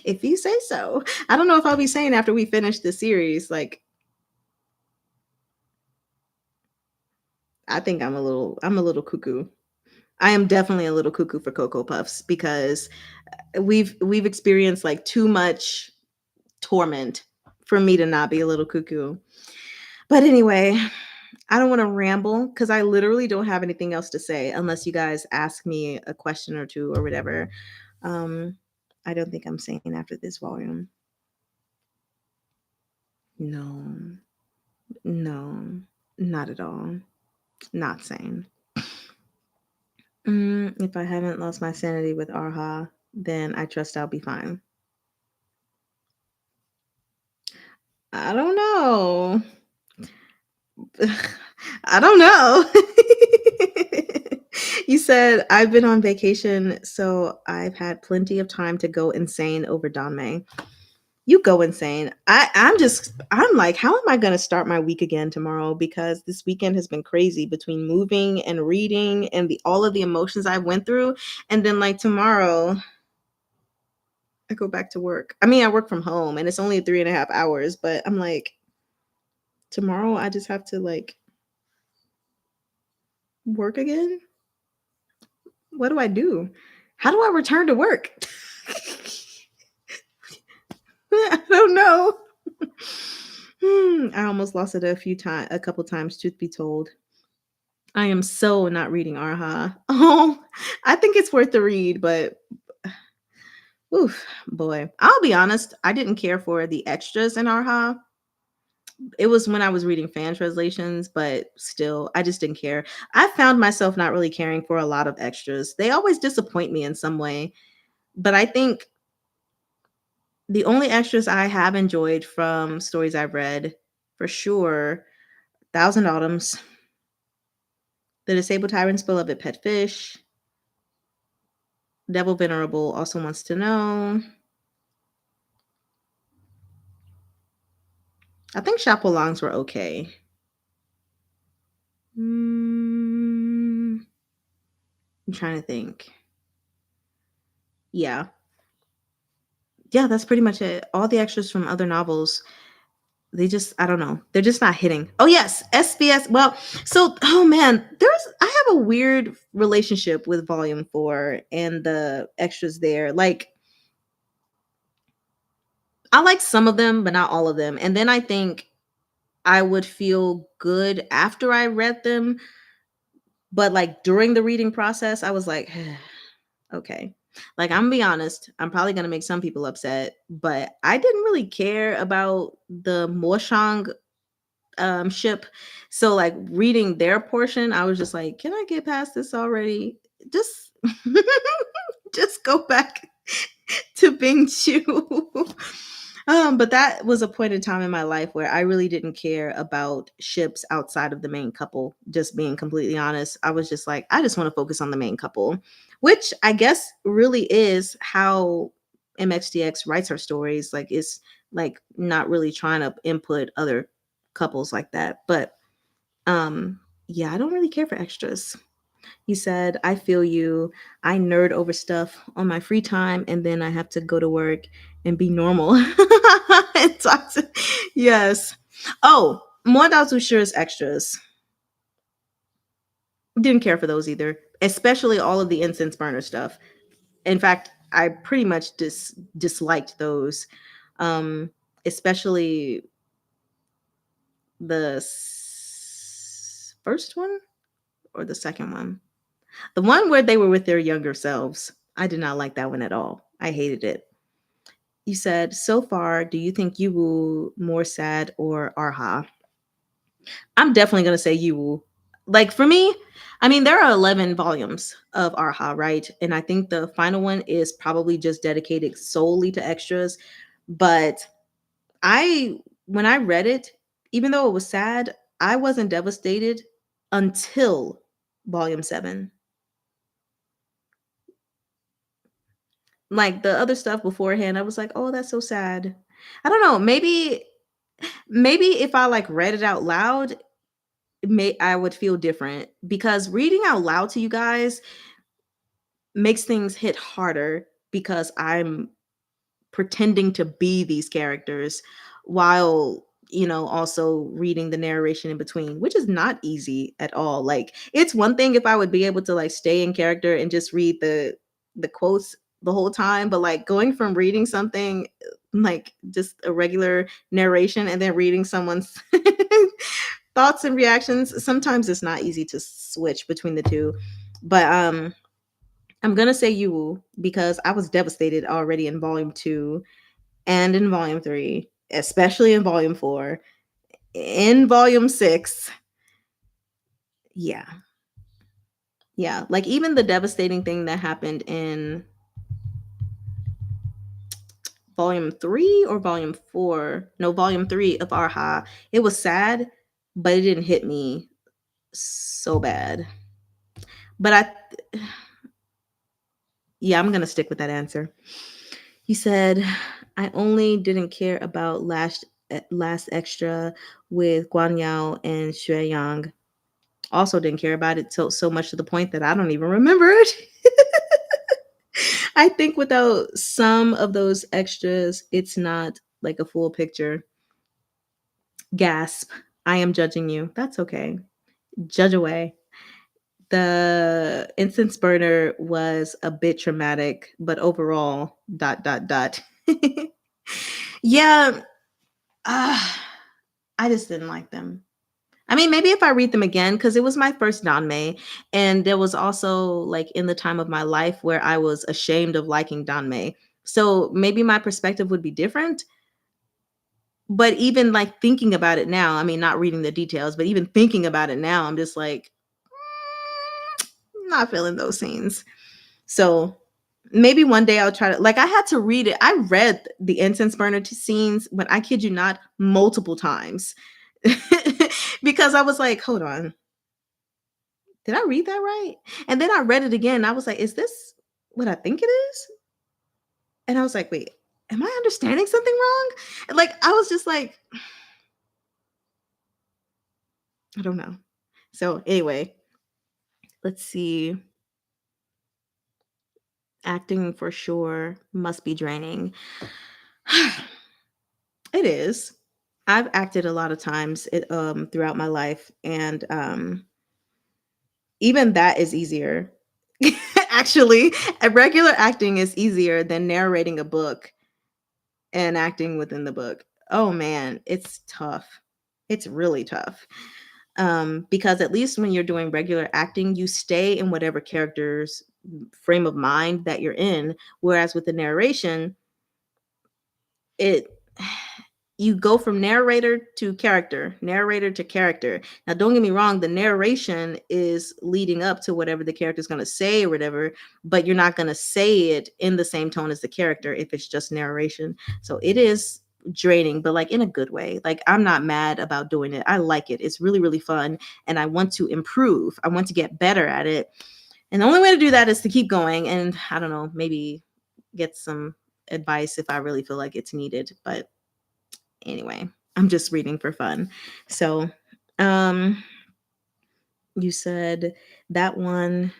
If you say so. I don't know if I'll be sane after we finish the series. Like, I think I'm a little cuckoo. I am definitely a little cuckoo for Cocoa Puffs because we've experienced like too much torment for me to not be a little cuckoo. But anyway, I don't want to ramble because I literally don't have anything else to say unless you guys ask me a question or two or whatever. I don't think I'm sane after this volume. No, no, not at all. Not sane. If I haven't lost my sanity with Arha, then I trust I'll be fine. I don't know. I don't know. You said I've been on vacation, so I've had plenty of time to go insane over Danmei. You go insane. I'm like, how am I gonna start my week again tomorrow? Because this weekend has been crazy between moving and reading and all of the emotions I went through. And then like tomorrow, I go back to work. I mean, I work from home and it's only 3.5 hours, but I'm like, tomorrow I just have to like work again. What do I do? How do I return to work? I don't know. I almost lost it a couple times, truth be told. I am so not reading Arha. Oh, I think it's worth the read, but oof, boy. I'll be honest, I didn't care for the extras in Arha. It was when I was reading fan translations, but still, I just didn't care. I found myself not really caring for a lot of extras. They always disappoint me in some way. But I think the only extras I have enjoyed from stories I've read, for sure, Thousand Autumns, The Disabled Tyrant's Beloved Pet Fish, Devil Venerable Also Wants to Know. I think Chapelongs were okay. I'm trying to think. Yeah. Yeah, that's pretty much it. All the extras from other novels, they just, I don't know. They're just not hitting. Oh yes, SBS. Well, so oh man, I have a weird relationship with volume 4 and the extras there. Like I like some of them, but not all of them. And then I think I would feel good after I read them, but like during the reading process, I was like, okay. Like I'm gonna be honest, I'm probably gonna make some people upset, but I didn't really care about the Moshang ship. So like reading their portion, I was just like, can I get past this already? Just just go back to Bing Chu. But that was a point in time in my life where I really didn't care about ships outside of the main couple. Just being completely honest, I was just like, I just want to focus on the main couple, which I guess really is how MXDX writes her stories. Like, it's like not really trying to input other couples like that. But yeah, I don't really care for extras. He said, I feel you. I nerd over stuff on my free time, and then I have to go to work and be normal. And talk to, yes. Oh, Modazu Shure's extras. Didn't care for those either, especially all of the incense burner stuff. In fact, I pretty much disliked those, um, especially the first one or the second one. The one where they were with their younger selves. I did not like that one at all. I hated it. You said, so far, do you think YuWu more sad or Arha? I'm definitely going to say YuWu. Like for me, I mean, there are 11 volumes of Arha, right? And I think the final one is probably just dedicated solely to extras. But when I read it, even though it was sad, I wasn't devastated until volume 7. Like the other stuff beforehand, I was like, "Oh, that's so sad." I don't know, maybe if I like read it out loud, I would feel different because reading out loud to you guys makes things hit harder because I'm pretending to be these characters while also reading the narration in between, which is not easy at all. Like it's one thing if I would be able to like stay in character and just read the quotes the whole time, but like going from reading something like just a regular narration and then reading someone's thoughts and reactions, sometimes it's not easy to switch between the two. But I'm gonna say Yuwu because I was devastated already in volume 2 and in volume 3, especially in volume 4, in volume 6. Yeah. Yeah. Like even the devastating thing that happened in volume 3 or volume 4. No, volume 3 of Arha. It was sad, but it didn't hit me so bad. But yeah, I'm going to stick with that answer. He said, I only didn't care about last extra with Guan Yao and Xue Yang. Also didn't care about it so much to the point that I don't even remember it. I think without some of those extras, it's not like a full picture. Gasp. I am judging you. That's okay. Judge away. The incense burner was a bit traumatic, but overall, dot, dot, dot. Yeah. I just didn't like them. I mean, maybe if I read them again, because it was my first Danmei, and there was also like in the time of my life where I was ashamed of liking Danmei. So maybe my perspective would be different. But even like thinking about it now, I mean, not reading the details, but even thinking about it now, I'm just like, not feeling those scenes. So maybe one day I'll try to, like, I had to read it. I read the incense burner scenes, but I kid you not, multiple times. Because I was like, hold on, did I read that right? And then I read it again. I was like, is this what I think it is? And I was like, wait, am I understanding something wrong? And like, I was just like, I don't know. So anyway, let's see. Acting for sure must be draining. It is. I've acted a lot of times throughout my life, and even that is easier. Actually, regular acting is easier than narrating a book and acting within the book. Oh man, it's tough. It's really tough. Because at least when you're doing regular acting, you stay in whatever character's frame of mind that you're in. Whereas with the narration, it you go from narrator to character. Now, don't get me wrong, the narration is leading up to whatever the character is going to say or whatever, but you're not going to say it in the same tone as the character if it's just narration. So it is draining, but like in a good way. Like, I'm not mad about doing it. I like it. It's really, really fun. And I want to improve. I want to get better at it. And the only way to do that is to keep going. And I don't know, maybe get some advice if I really feel like it's needed. But anyway, I'm just reading for fun. So, um, you said that one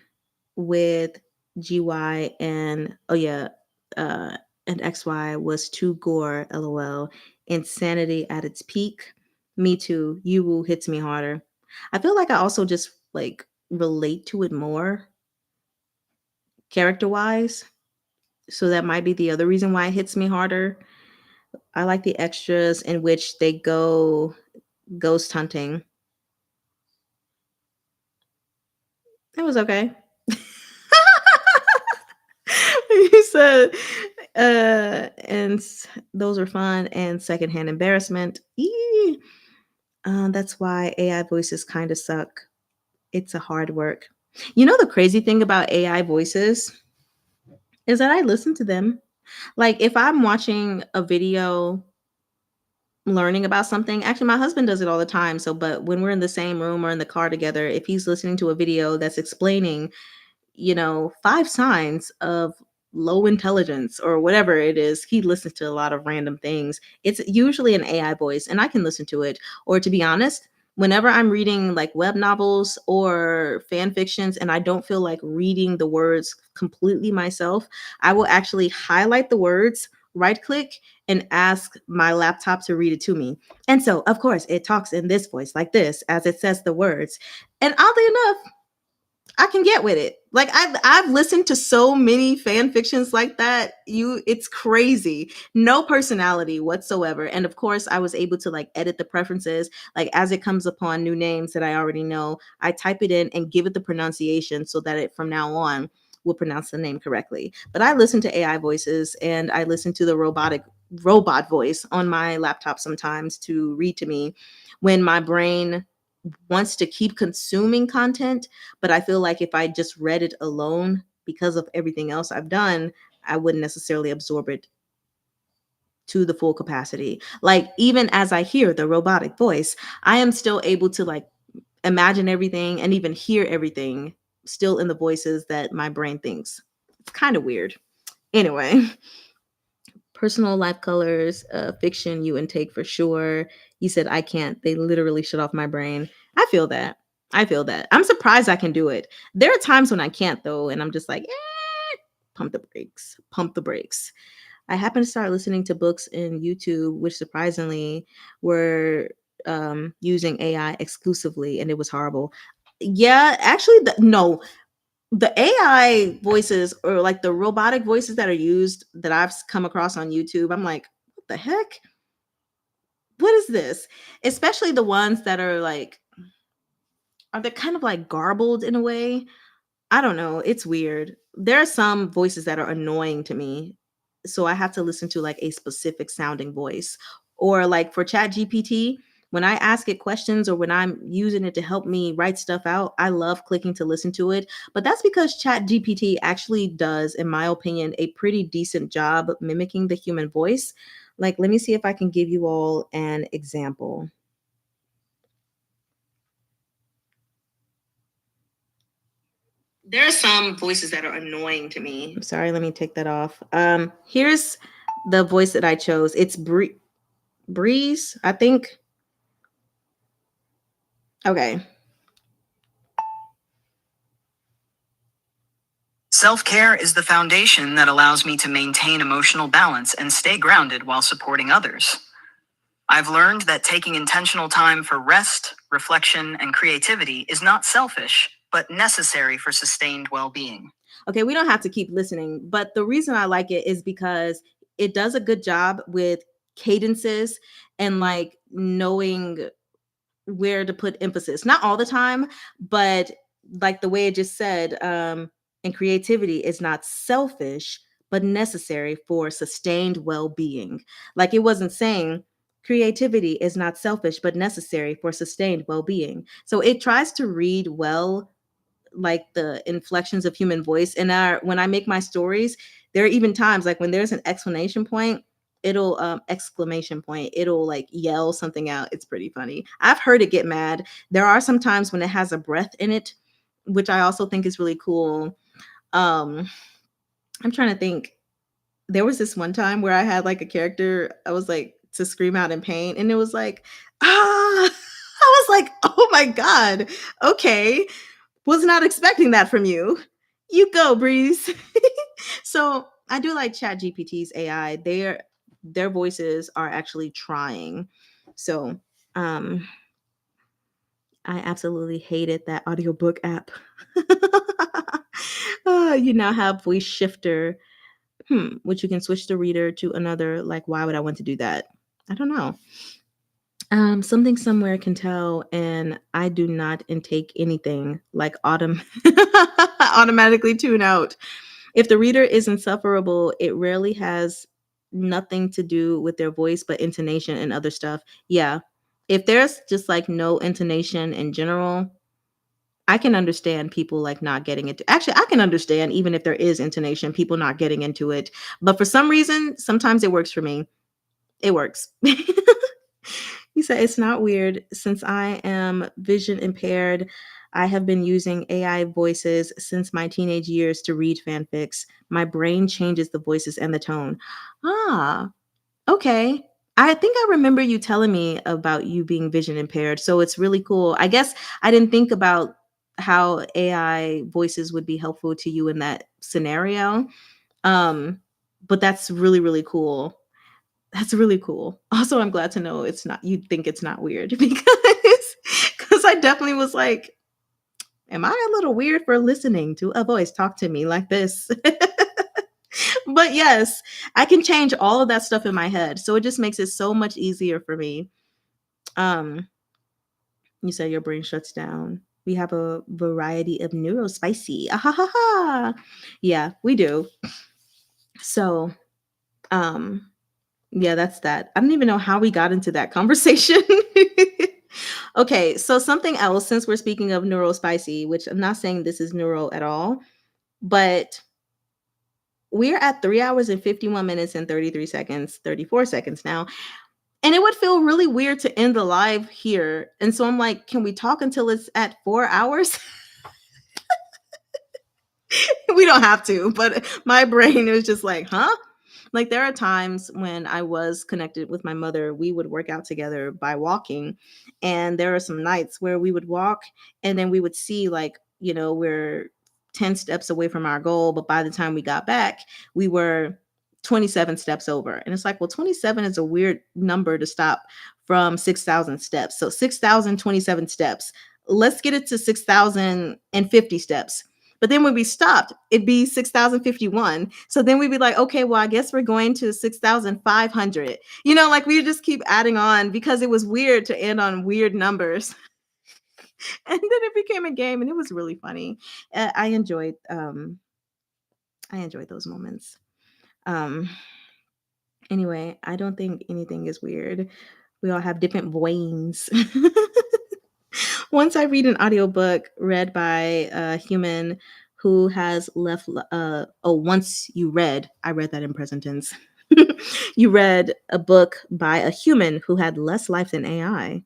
with GY and oh yeah, uh, and XY was too gore. LOL. Insanity at its peak. Me too. YuWu hits me harder. I feel like I also just like relate to it more character wise. So that might be the other reason why it hits me harder. I like the extras in which they go ghost hunting. It was okay. You said, and those are fun and secondhand embarrassment. Eee. That's why AI voices kind of suck. It's a hard work. You know, the crazy thing about AI voices is that I listen to them. Like, if I'm watching a video learning about something, actually, my husband does it all the time. So, but when we're in the same room or in the car together, if he's listening to a video that's explaining, 5 signs of low intelligence or whatever it is. He listens to a lot of random things. It's usually an AI voice, and I can listen to it. Or to be honest, whenever I'm reading like web novels or fan fictions and I don't feel like reading the words completely myself, I will actually highlight the words, right click, and ask my laptop to read it to me. And so, of course, it talks in this voice like this as it says the words. And oddly enough, I can get with it. Like, I've listened to so many fan fictions like that. It's crazy. No personality whatsoever. And of course, I was able to like edit the preferences. Like, as it comes upon new names that I already know, I type it in and give it the pronunciation so that it from now on will pronounce the name correctly. But I listen to AI voices and I listen to the robot voice on my laptop sometimes to read to me when my brain wants to keep consuming content, but I feel like if I just read it alone because of everything else I've done, I wouldn't necessarily absorb it to the full capacity. Like, even as I hear the robotic voice, I am still able to like imagine everything and even hear everything still in the voices that my brain thinks. It's kind of weird. Anyway, personal life colors, fiction you intake for sure. You said I can't. They literally shut off my brain. I feel that. I feel that. I'm surprised I can do it. There are times when I can't though, and I'm just like, pump the brakes, pump the brakes. I happened to start listening to books in YouTube, which surprisingly were using AI exclusively, and it was horrible. Yeah, actually, no, the AI voices or like the robotic voices that are used that I've come across on YouTube, I'm like, what the heck? What is this? Especially the ones that are like, are they kind of like garbled in a way? I don't know. It's weird. There are some voices that are annoying to me. So I have to listen to like a specific sounding voice. Or like for Chat GPT, when I ask it questions or when I'm using it to help me write stuff out, I love clicking to listen to it. But that's because Chat GPT actually does, in my opinion, a pretty decent job mimicking the human voice. Like, let me see if I can give you all an example. There are some voices that are annoying to me. I'm sorry, let me take that off. Here's the voice that I chose. It's Breeze, I think. Okay. Self care is the foundation that allows me to maintain emotional balance and stay grounded while supporting others. I've learned that taking intentional time for rest, reflection, and creativity is not selfish, but necessary for sustained well being. Okay, we don't have to keep listening, but the reason I like it is because it does a good job with cadences and like knowing where to put emphasis. Not all the time, but like the way it just said, and creativity is not selfish, but necessary for sustained well being. Like it wasn't saying creativity is not selfish, but necessary for sustained well being. So it tries to read well like the inflections of human voice. And when I make my stories, there are even times like when there's an explanation point, it'll exclamation point, it'll like yell something out. It's pretty funny. I've heard it get mad. There are some times when it has a breath in it, which I also think is really cool. um I'm trying to think. There was this one time where I had like a character, I was like to scream out in pain, and it was like, ah. I was like, oh my god, okay, was not expecting that from you. You go, Breeze. So I do like Chat GPT's AI. Their voices are actually trying. So I absolutely hated that audiobook app. You now have voice shifter, which you can switch the reader to another. Like, why would I want to do that? I don't know. Something somewhere can tell, and I do not intake anything like automatically tune out. If the reader is insufferable, it rarely has nothing to do with their voice, but intonation and other stuff. Yeah. If there's just like no intonation in general, I can understand people like not getting into. Actually, I can understand even if there is intonation, people not getting into it. But for some reason, sometimes it works for me. It works. You said it's not weird. Since I am vision impaired, I have been using AI voices since my teenage years to read fanfics. My brain changes the voices and the tone. Ah, okay. I think I remember you telling me about you being vision impaired. So it's really cool. I guess I didn't think about how AI voices would be helpful to you in that scenario. Um, but that's really, really cool. That's really cool. Also, I'm glad to know it's not, you think it's not weird because I definitely was like, am I a little weird for listening to a voice talk to me like this? But yes, I can change all of that stuff in my head. So it just makes it so much easier for me. Um, you said your brain shuts down. We have a variety of neurospicy. Ah, ha, ha, ha. Yeah, we do. So, um, yeah, that's that. I don't even know how we got into that conversation. Okay, so something else, since we're speaking of neurospicy, which I'm not saying this is neuro at all, but we're at 3 hours and 51 minutes and 33 seconds, 34 seconds now. And it would feel really weird to end the live here. And so I'm like, can we talk until it's at 4 hours? We don't have to, but my brain is just like, huh? Like there are times when I was connected with my mother, we would work out together by walking. And there are some nights where we would walk and then we would see like, we're 10 steps away from our goal, but by the time we got back, we were 27 steps over. And it's like, well, 27 is a weird number to stop from 6,000 steps. So 6,027 steps. Let's get it to 6,050 steps. But then when we stopped, it'd be 6,051. So then we'd be like, okay, well, I guess we're going to 6,500. Like we just keep adding on because it was weird to end on weird numbers. And then it became a game and it was really funny. I enjoyed those moments. Um, Anyway, I don't think anything is weird. We all have different brains. Once I read an audiobook read by a human who has once you read, I read that in present tense. You read a book by a human who had less life than AI.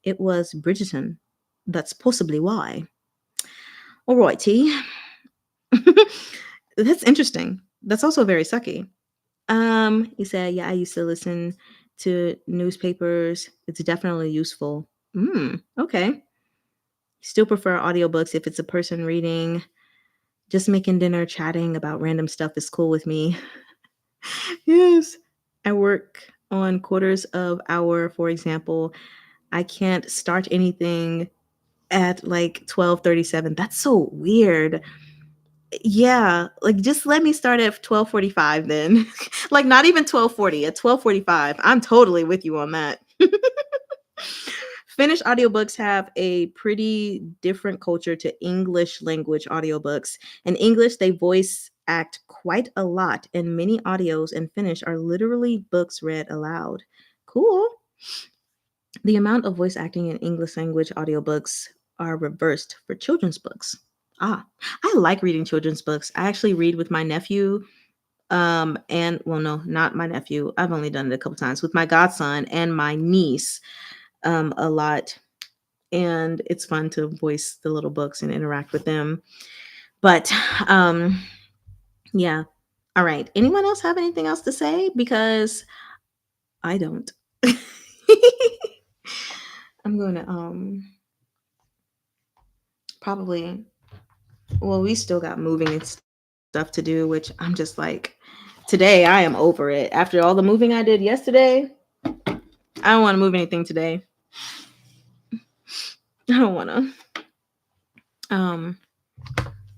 It was Bridgerton. That's possibly why. Alrighty. That's interesting. That's also very sucky. You said, yeah, I used to listen to newspapers. It's definitely useful. Okay. Still prefer audiobooks if it's a person reading. Just making dinner, chatting about random stuff is cool with me. Yes. I work on quarters of hour, for example. I can't start anything at like 12:37. That's so weird. Yeah, like just let me start at 12:45 then. Like not even 12:40, at 12:45. I'm totally with you on that. Finnish audiobooks have a pretty different culture to English language audiobooks. In English, they voice act quite a lot, and many audios in Finnish are literally books read aloud. Cool. The amount of voice acting in English language audiobooks are reversed for children's books. Ah, I like reading children's books. I actually read with my nephew, and well, no, not my nephew. I've only done it a couple times with my godson and my niece, a lot. And it's fun to voice the little books and interact with them. But yeah. All right. Anyone else have anything else to say? Because I don't. I'm going to probably, well, we still got moving and stuff to do, which I'm just like, today I am over it. After all the moving I did yesterday, I don't want to move anything today. I don't want to. Um,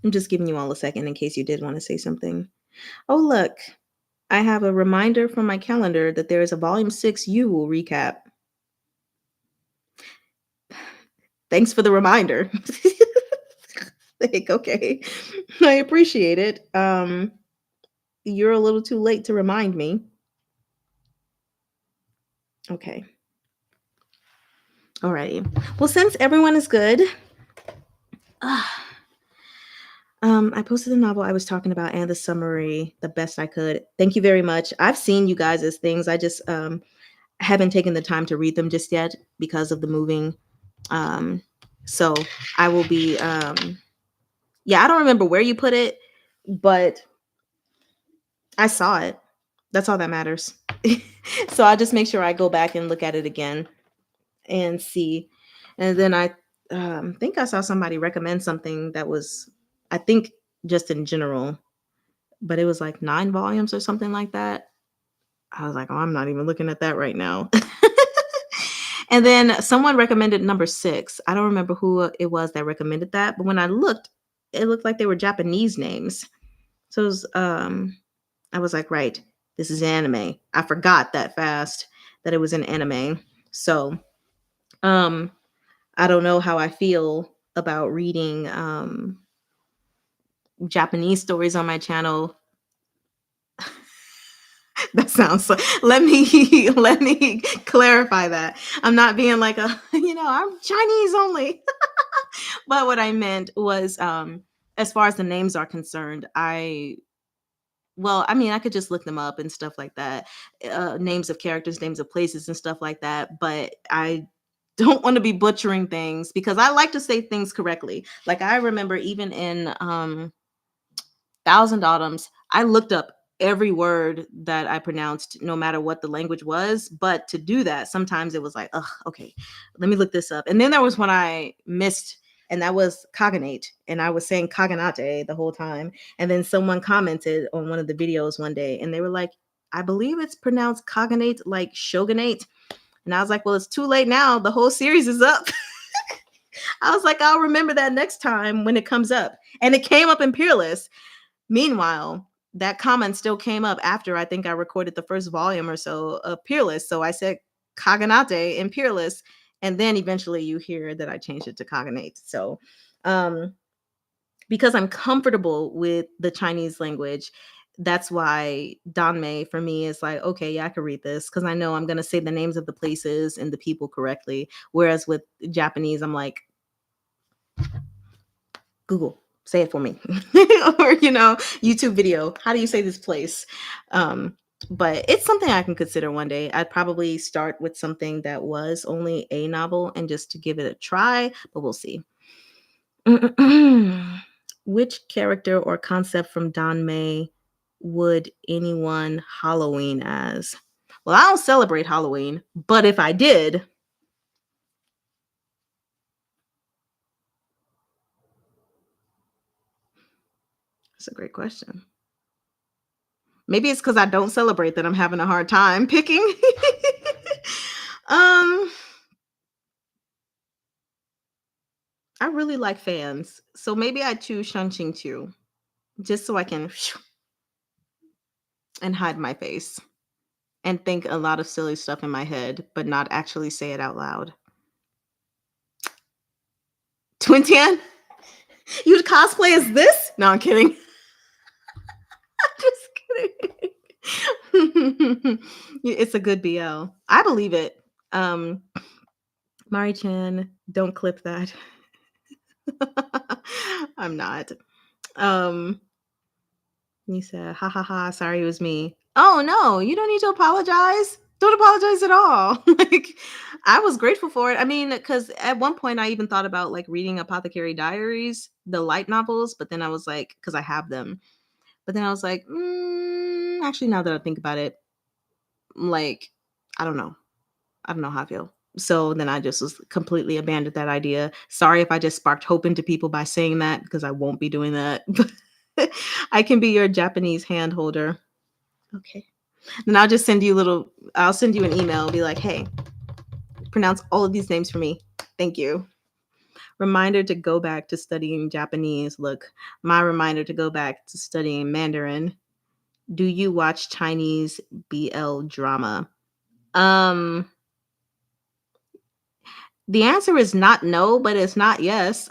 I'm just giving you all a second in case you did want to say something. Oh, look, I have a reminder from my calendar that there is a volume 6 YuWu recap. Thanks for the reminder. Like, okay. I appreciate it. You're a little too late to remind me. Okay. Alrighty. Well, since everyone is good, I posted the novel I was talking about and the summary the best I could. Thank you very much. I've seen you guys' things. I just haven't taken the time to read them just yet because of the moving. Um, so I will be. Yeah, I don't remember where you put it, but I saw it. That's all that matters. So I'll just make sure I go back and look at it again and see. And then I think I saw somebody recommend something that was, I think, just in general, but it was like 9 volumes or something like that. I was like, oh, I'm not even looking at that right now. And then someone recommended number 6. I don't remember who it was that recommended that, but when I looked, it looked like they were Japanese names. So it was, I was like, right, this is anime. I forgot that fast that it was an anime. So, um, I don't know how I feel about reading Japanese stories on my channel. That sounds so, let me clarify that. I'm not being like I'm Chinese only. But what I meant was as far as the names are concerned, I mean, I could just look them up and stuff like that. Names of characters, names of places and stuff like that, but I don't want to be butchering things because I like to say things correctly. Like I remember even in Thousand Autumns, I looked up every word that I pronounced, no matter what the language was. But to do that, sometimes it was like, oh, okay, let me look this up. And then there was one I missed, and that was cognate. And I was saying cognate the whole time. And then someone commented on one of the videos one day, and they were like, I believe it's pronounced cognate like shogunate. And I was like, well, it's too late now. The whole series is up. I was like, I'll remember that next time when it comes up. And it came up in Peerless. Meanwhile, that comment still came up after I think I recorded the first volume or so of Peerless. So I said Kaganate in Peerless, and then eventually you hear that I changed it to Kaganate. So because I'm comfortable with the Chinese language, that's why Danmei for me is like, okay, yeah, I can read this because I know I'm gonna say the names of the places and the people correctly. Whereas with Japanese, I'm like, Google, say it for me. Or, YouTube video. How do you say this place? Um, but it's something I can consider one day. I'd probably start with something that was only a novel and just to give it a try, but we'll see. Which character or concept from Danmei would anyone Halloween as? Well, I don't celebrate Halloween, but if I did, that's a great question. Maybe it's because I don't celebrate that I'm having a hard time picking. um, I really like fans, so maybe I choose Shunqing too, just so I can and hide my face and think a lot of silly stuff in my head, but not actually say it out loud. Twin Tian, you'd cosplay as this? No, I'm kidding. Just kidding. It's a good BL. I believe it. Mari Chan, don't clip that. I'm not. Um, you said, ha ha ha, sorry it was me. Oh no, you don't need to apologize. Don't apologize at all. Like, I was grateful for it. I mean, because at one point I even thought about like reading Apothecary Diaries, the light novels, but then I was like, because I have them. But then I was like, actually, now that I think about it, like, I don't know. I don't know how I feel. So then I just was completely abandoned that idea. Sorry if I just sparked hope into people by saying that because I won't be doing that. I can be your Japanese hand holder. Okay. Then I'll send you an email, be like, hey, pronounce all of these names for me. Thank you. Reminder to go back to studying Japanese. Look, my reminder to go back to studying Mandarin. Do you watch Chinese BL drama? Um, the answer is not no, but it's not yes.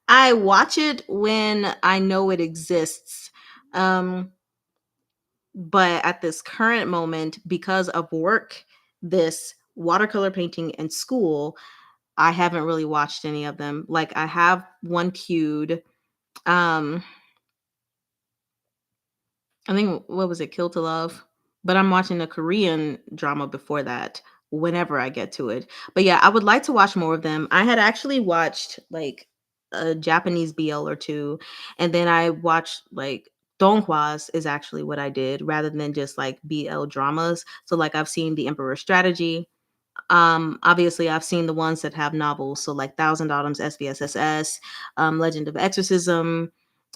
I watch it when I know it exists. Um, but at this current moment, because of work, this watercolor painting and school, I haven't really watched any of them. Like I have one queued. Um, I think what was it, Kill to Love? But I'm watching a Korean drama before that whenever I get to it. But yeah, I would like to watch more of them. I had actually watched like a Japanese BL or two, and then I watched like donghwas is actually what I did rather than just like BL dramas. So like I've seen The Emperor's Strategy. Obviously I've seen the ones that have novels, so like Thousand Autumns, SVSSS, Legend of Exorcism.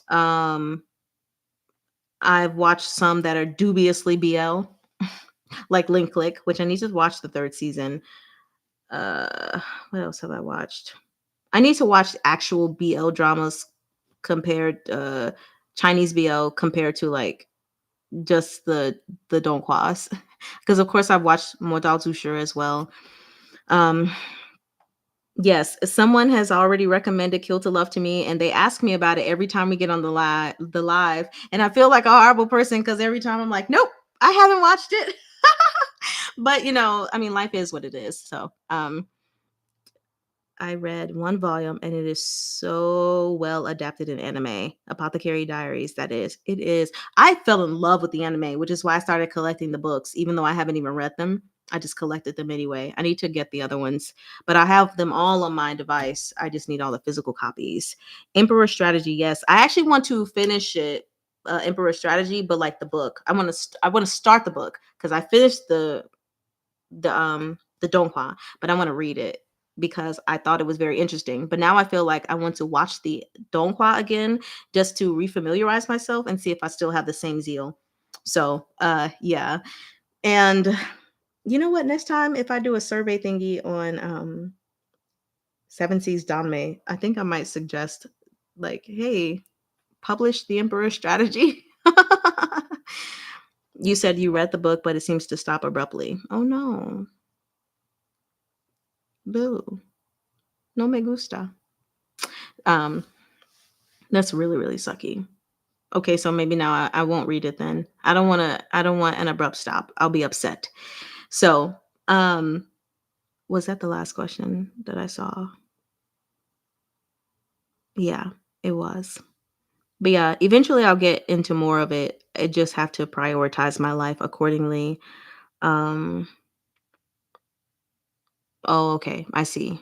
Um I've watched some that are dubiously BL, like Link Click, which I need to watch the third season. Uh, what else have I watched? I need to watch actual BL dramas compared Chinese BL compared to like just the donghua, because of course I've watched Modal Zushur as well. Um, Yes, someone has already recommended Kill to Love to me, and they ask me about it every time we get on the live, and I feel like a horrible person because every time I'm like, nope, I haven't watched it. But I mean, life is what it is. So, I read one volume and it is so well adapted in anime. Apothecary Diaries, that is. It is. I fell in love with the anime, which is why I started collecting the books, even though I haven't even read them. I just collected them anyway. I need to get the other ones, but I have them all on my device. I just need all the physical copies. Emperor Strategy, yes. I actually want to finish it, Emperor Strategy, but like the book. I want to start the book because I finished the donghua, but I want to read it because I thought it was very interesting. But now I feel like I want to watch the donghua again just to refamiliarize myself and see if I still have the same zeal. So, yeah. And you know what? Next time, if I do a survey thingy on Seven Seas Danmei, I think I might suggest like, hey, publish the Emperor's Strategy. You said you read the book, but it seems to stop abruptly. Oh no. Boo. No me gusta. Um, that's really, really sucky. Okay, so maybe now I won't read it then. I don't want an abrupt stop. I'll be upset. So, um, was that the last question that I saw? Yeah, it was. But yeah, eventually I'll get into more of it. I just have to prioritize my life accordingly. Um, oh, okay, I see.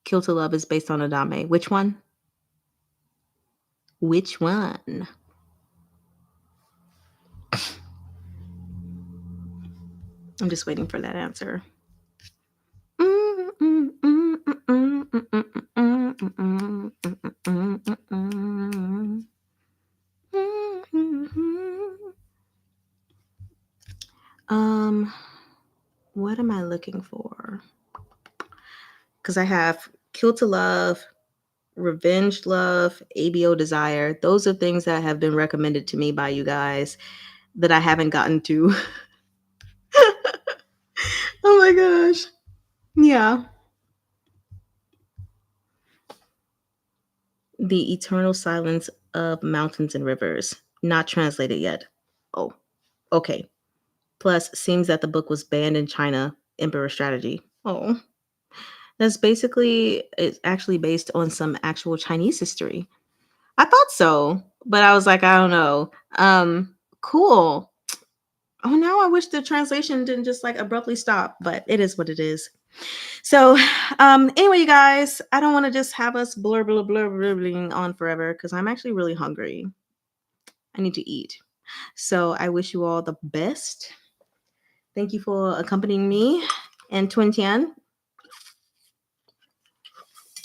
Kill to Love is based on Adame. Which one? Which one? I'm just waiting for that answer. Um, what am I looking for? Because I have Kill to Love, Revenge Love, ABO Desire. Those are things that have been recommended to me by you guys that I haven't gotten to. Oh my gosh. Yeah. The Eternal Silence of Mountains and Rivers. Not translated yet. Oh, okay. Plus, seems that the book was banned in China. Emperor Strategy. Oh, that's basically, it's actually based on some actual Chinese history. I thought so, but I was like, I don't know. Cool. Oh, now I wish the translation didn't just like abruptly stop, but it is what it is. So, anyway, you guys, I don't want to just have us blurbling on forever because I'm actually really hungry. I need to eat. So, I wish you all the best. Thank you for accompanying me and Twin Tian.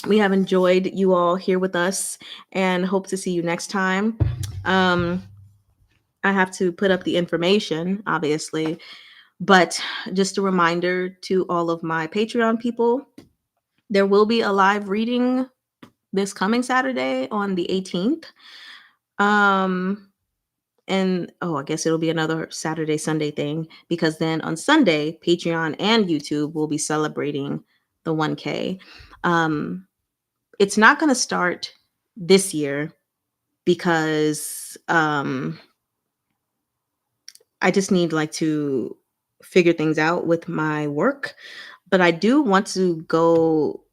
We have enjoyed you all here with us and hope to see you next time. Um, I have to put up the information, obviously, but just a reminder to all of my Patreon people, there will be a live reading this coming Saturday on the 18th. And oh, I guess it'll be another Saturday, Sunday thing because then on Sunday, Patreon and YouTube will be celebrating the 1K. It's not going to start this year because I just need like to figure things out with my work. But I do want to go,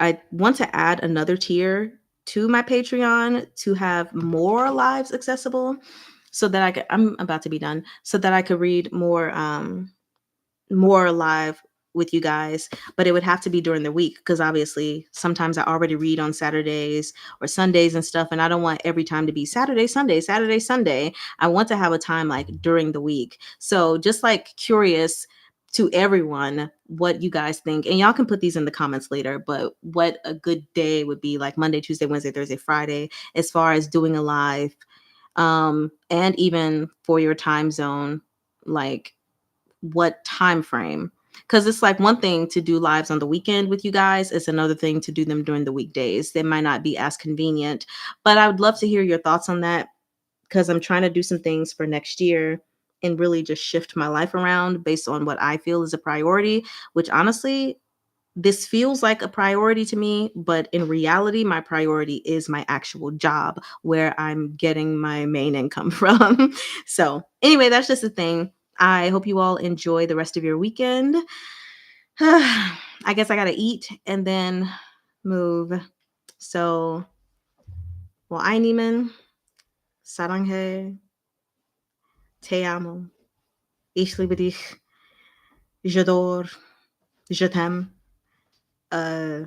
I want to add another tier to my Patreon to have more lives accessible so that I could, I'm about to be done, so that I could read more live with you guys, but it would have to be during the week because obviously sometimes I already read on Saturdays or Sundays and stuff, and I don't want every time to be Saturday, Sunday, Saturday, Sunday. I want to have a time like during the week. So just like curious to everyone what you guys think, and y'all can put these in the comments later, but what a good day would be like Monday, Tuesday, Wednesday, Thursday, Friday as far as doing a live, and even for your time zone, like what time frame, because it's like one thing to do lives on the weekend with you guys, it's another thing to do them during the weekdays. They might not be as convenient, but I would love to hear your thoughts on that because I'm trying to do some things for next year and really just shift my life around based on what I feel is a priority, which honestly, this feels like a priority to me, but in reality, my priority is my actual job where I'm getting my main income from. So, anyway, that's just a thing. I hope you all enjoy the rest of your weekend. I guess I got to eat and then move. So, well, Niman, saranghe, te amo, ich liebe dich, j'adore, je t'aime. Uh,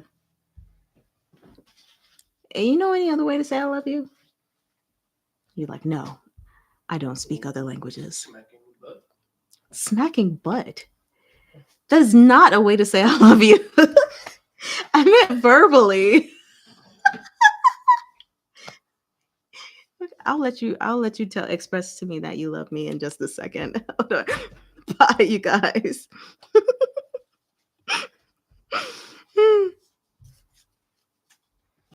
you know any other way to say I love you? You're like, no, I don't speak other languages. Smacking butt. That is not a way to say I love you. I meant verbally. I'll let you tell express to me that you love me in just a second. Bye, you guys.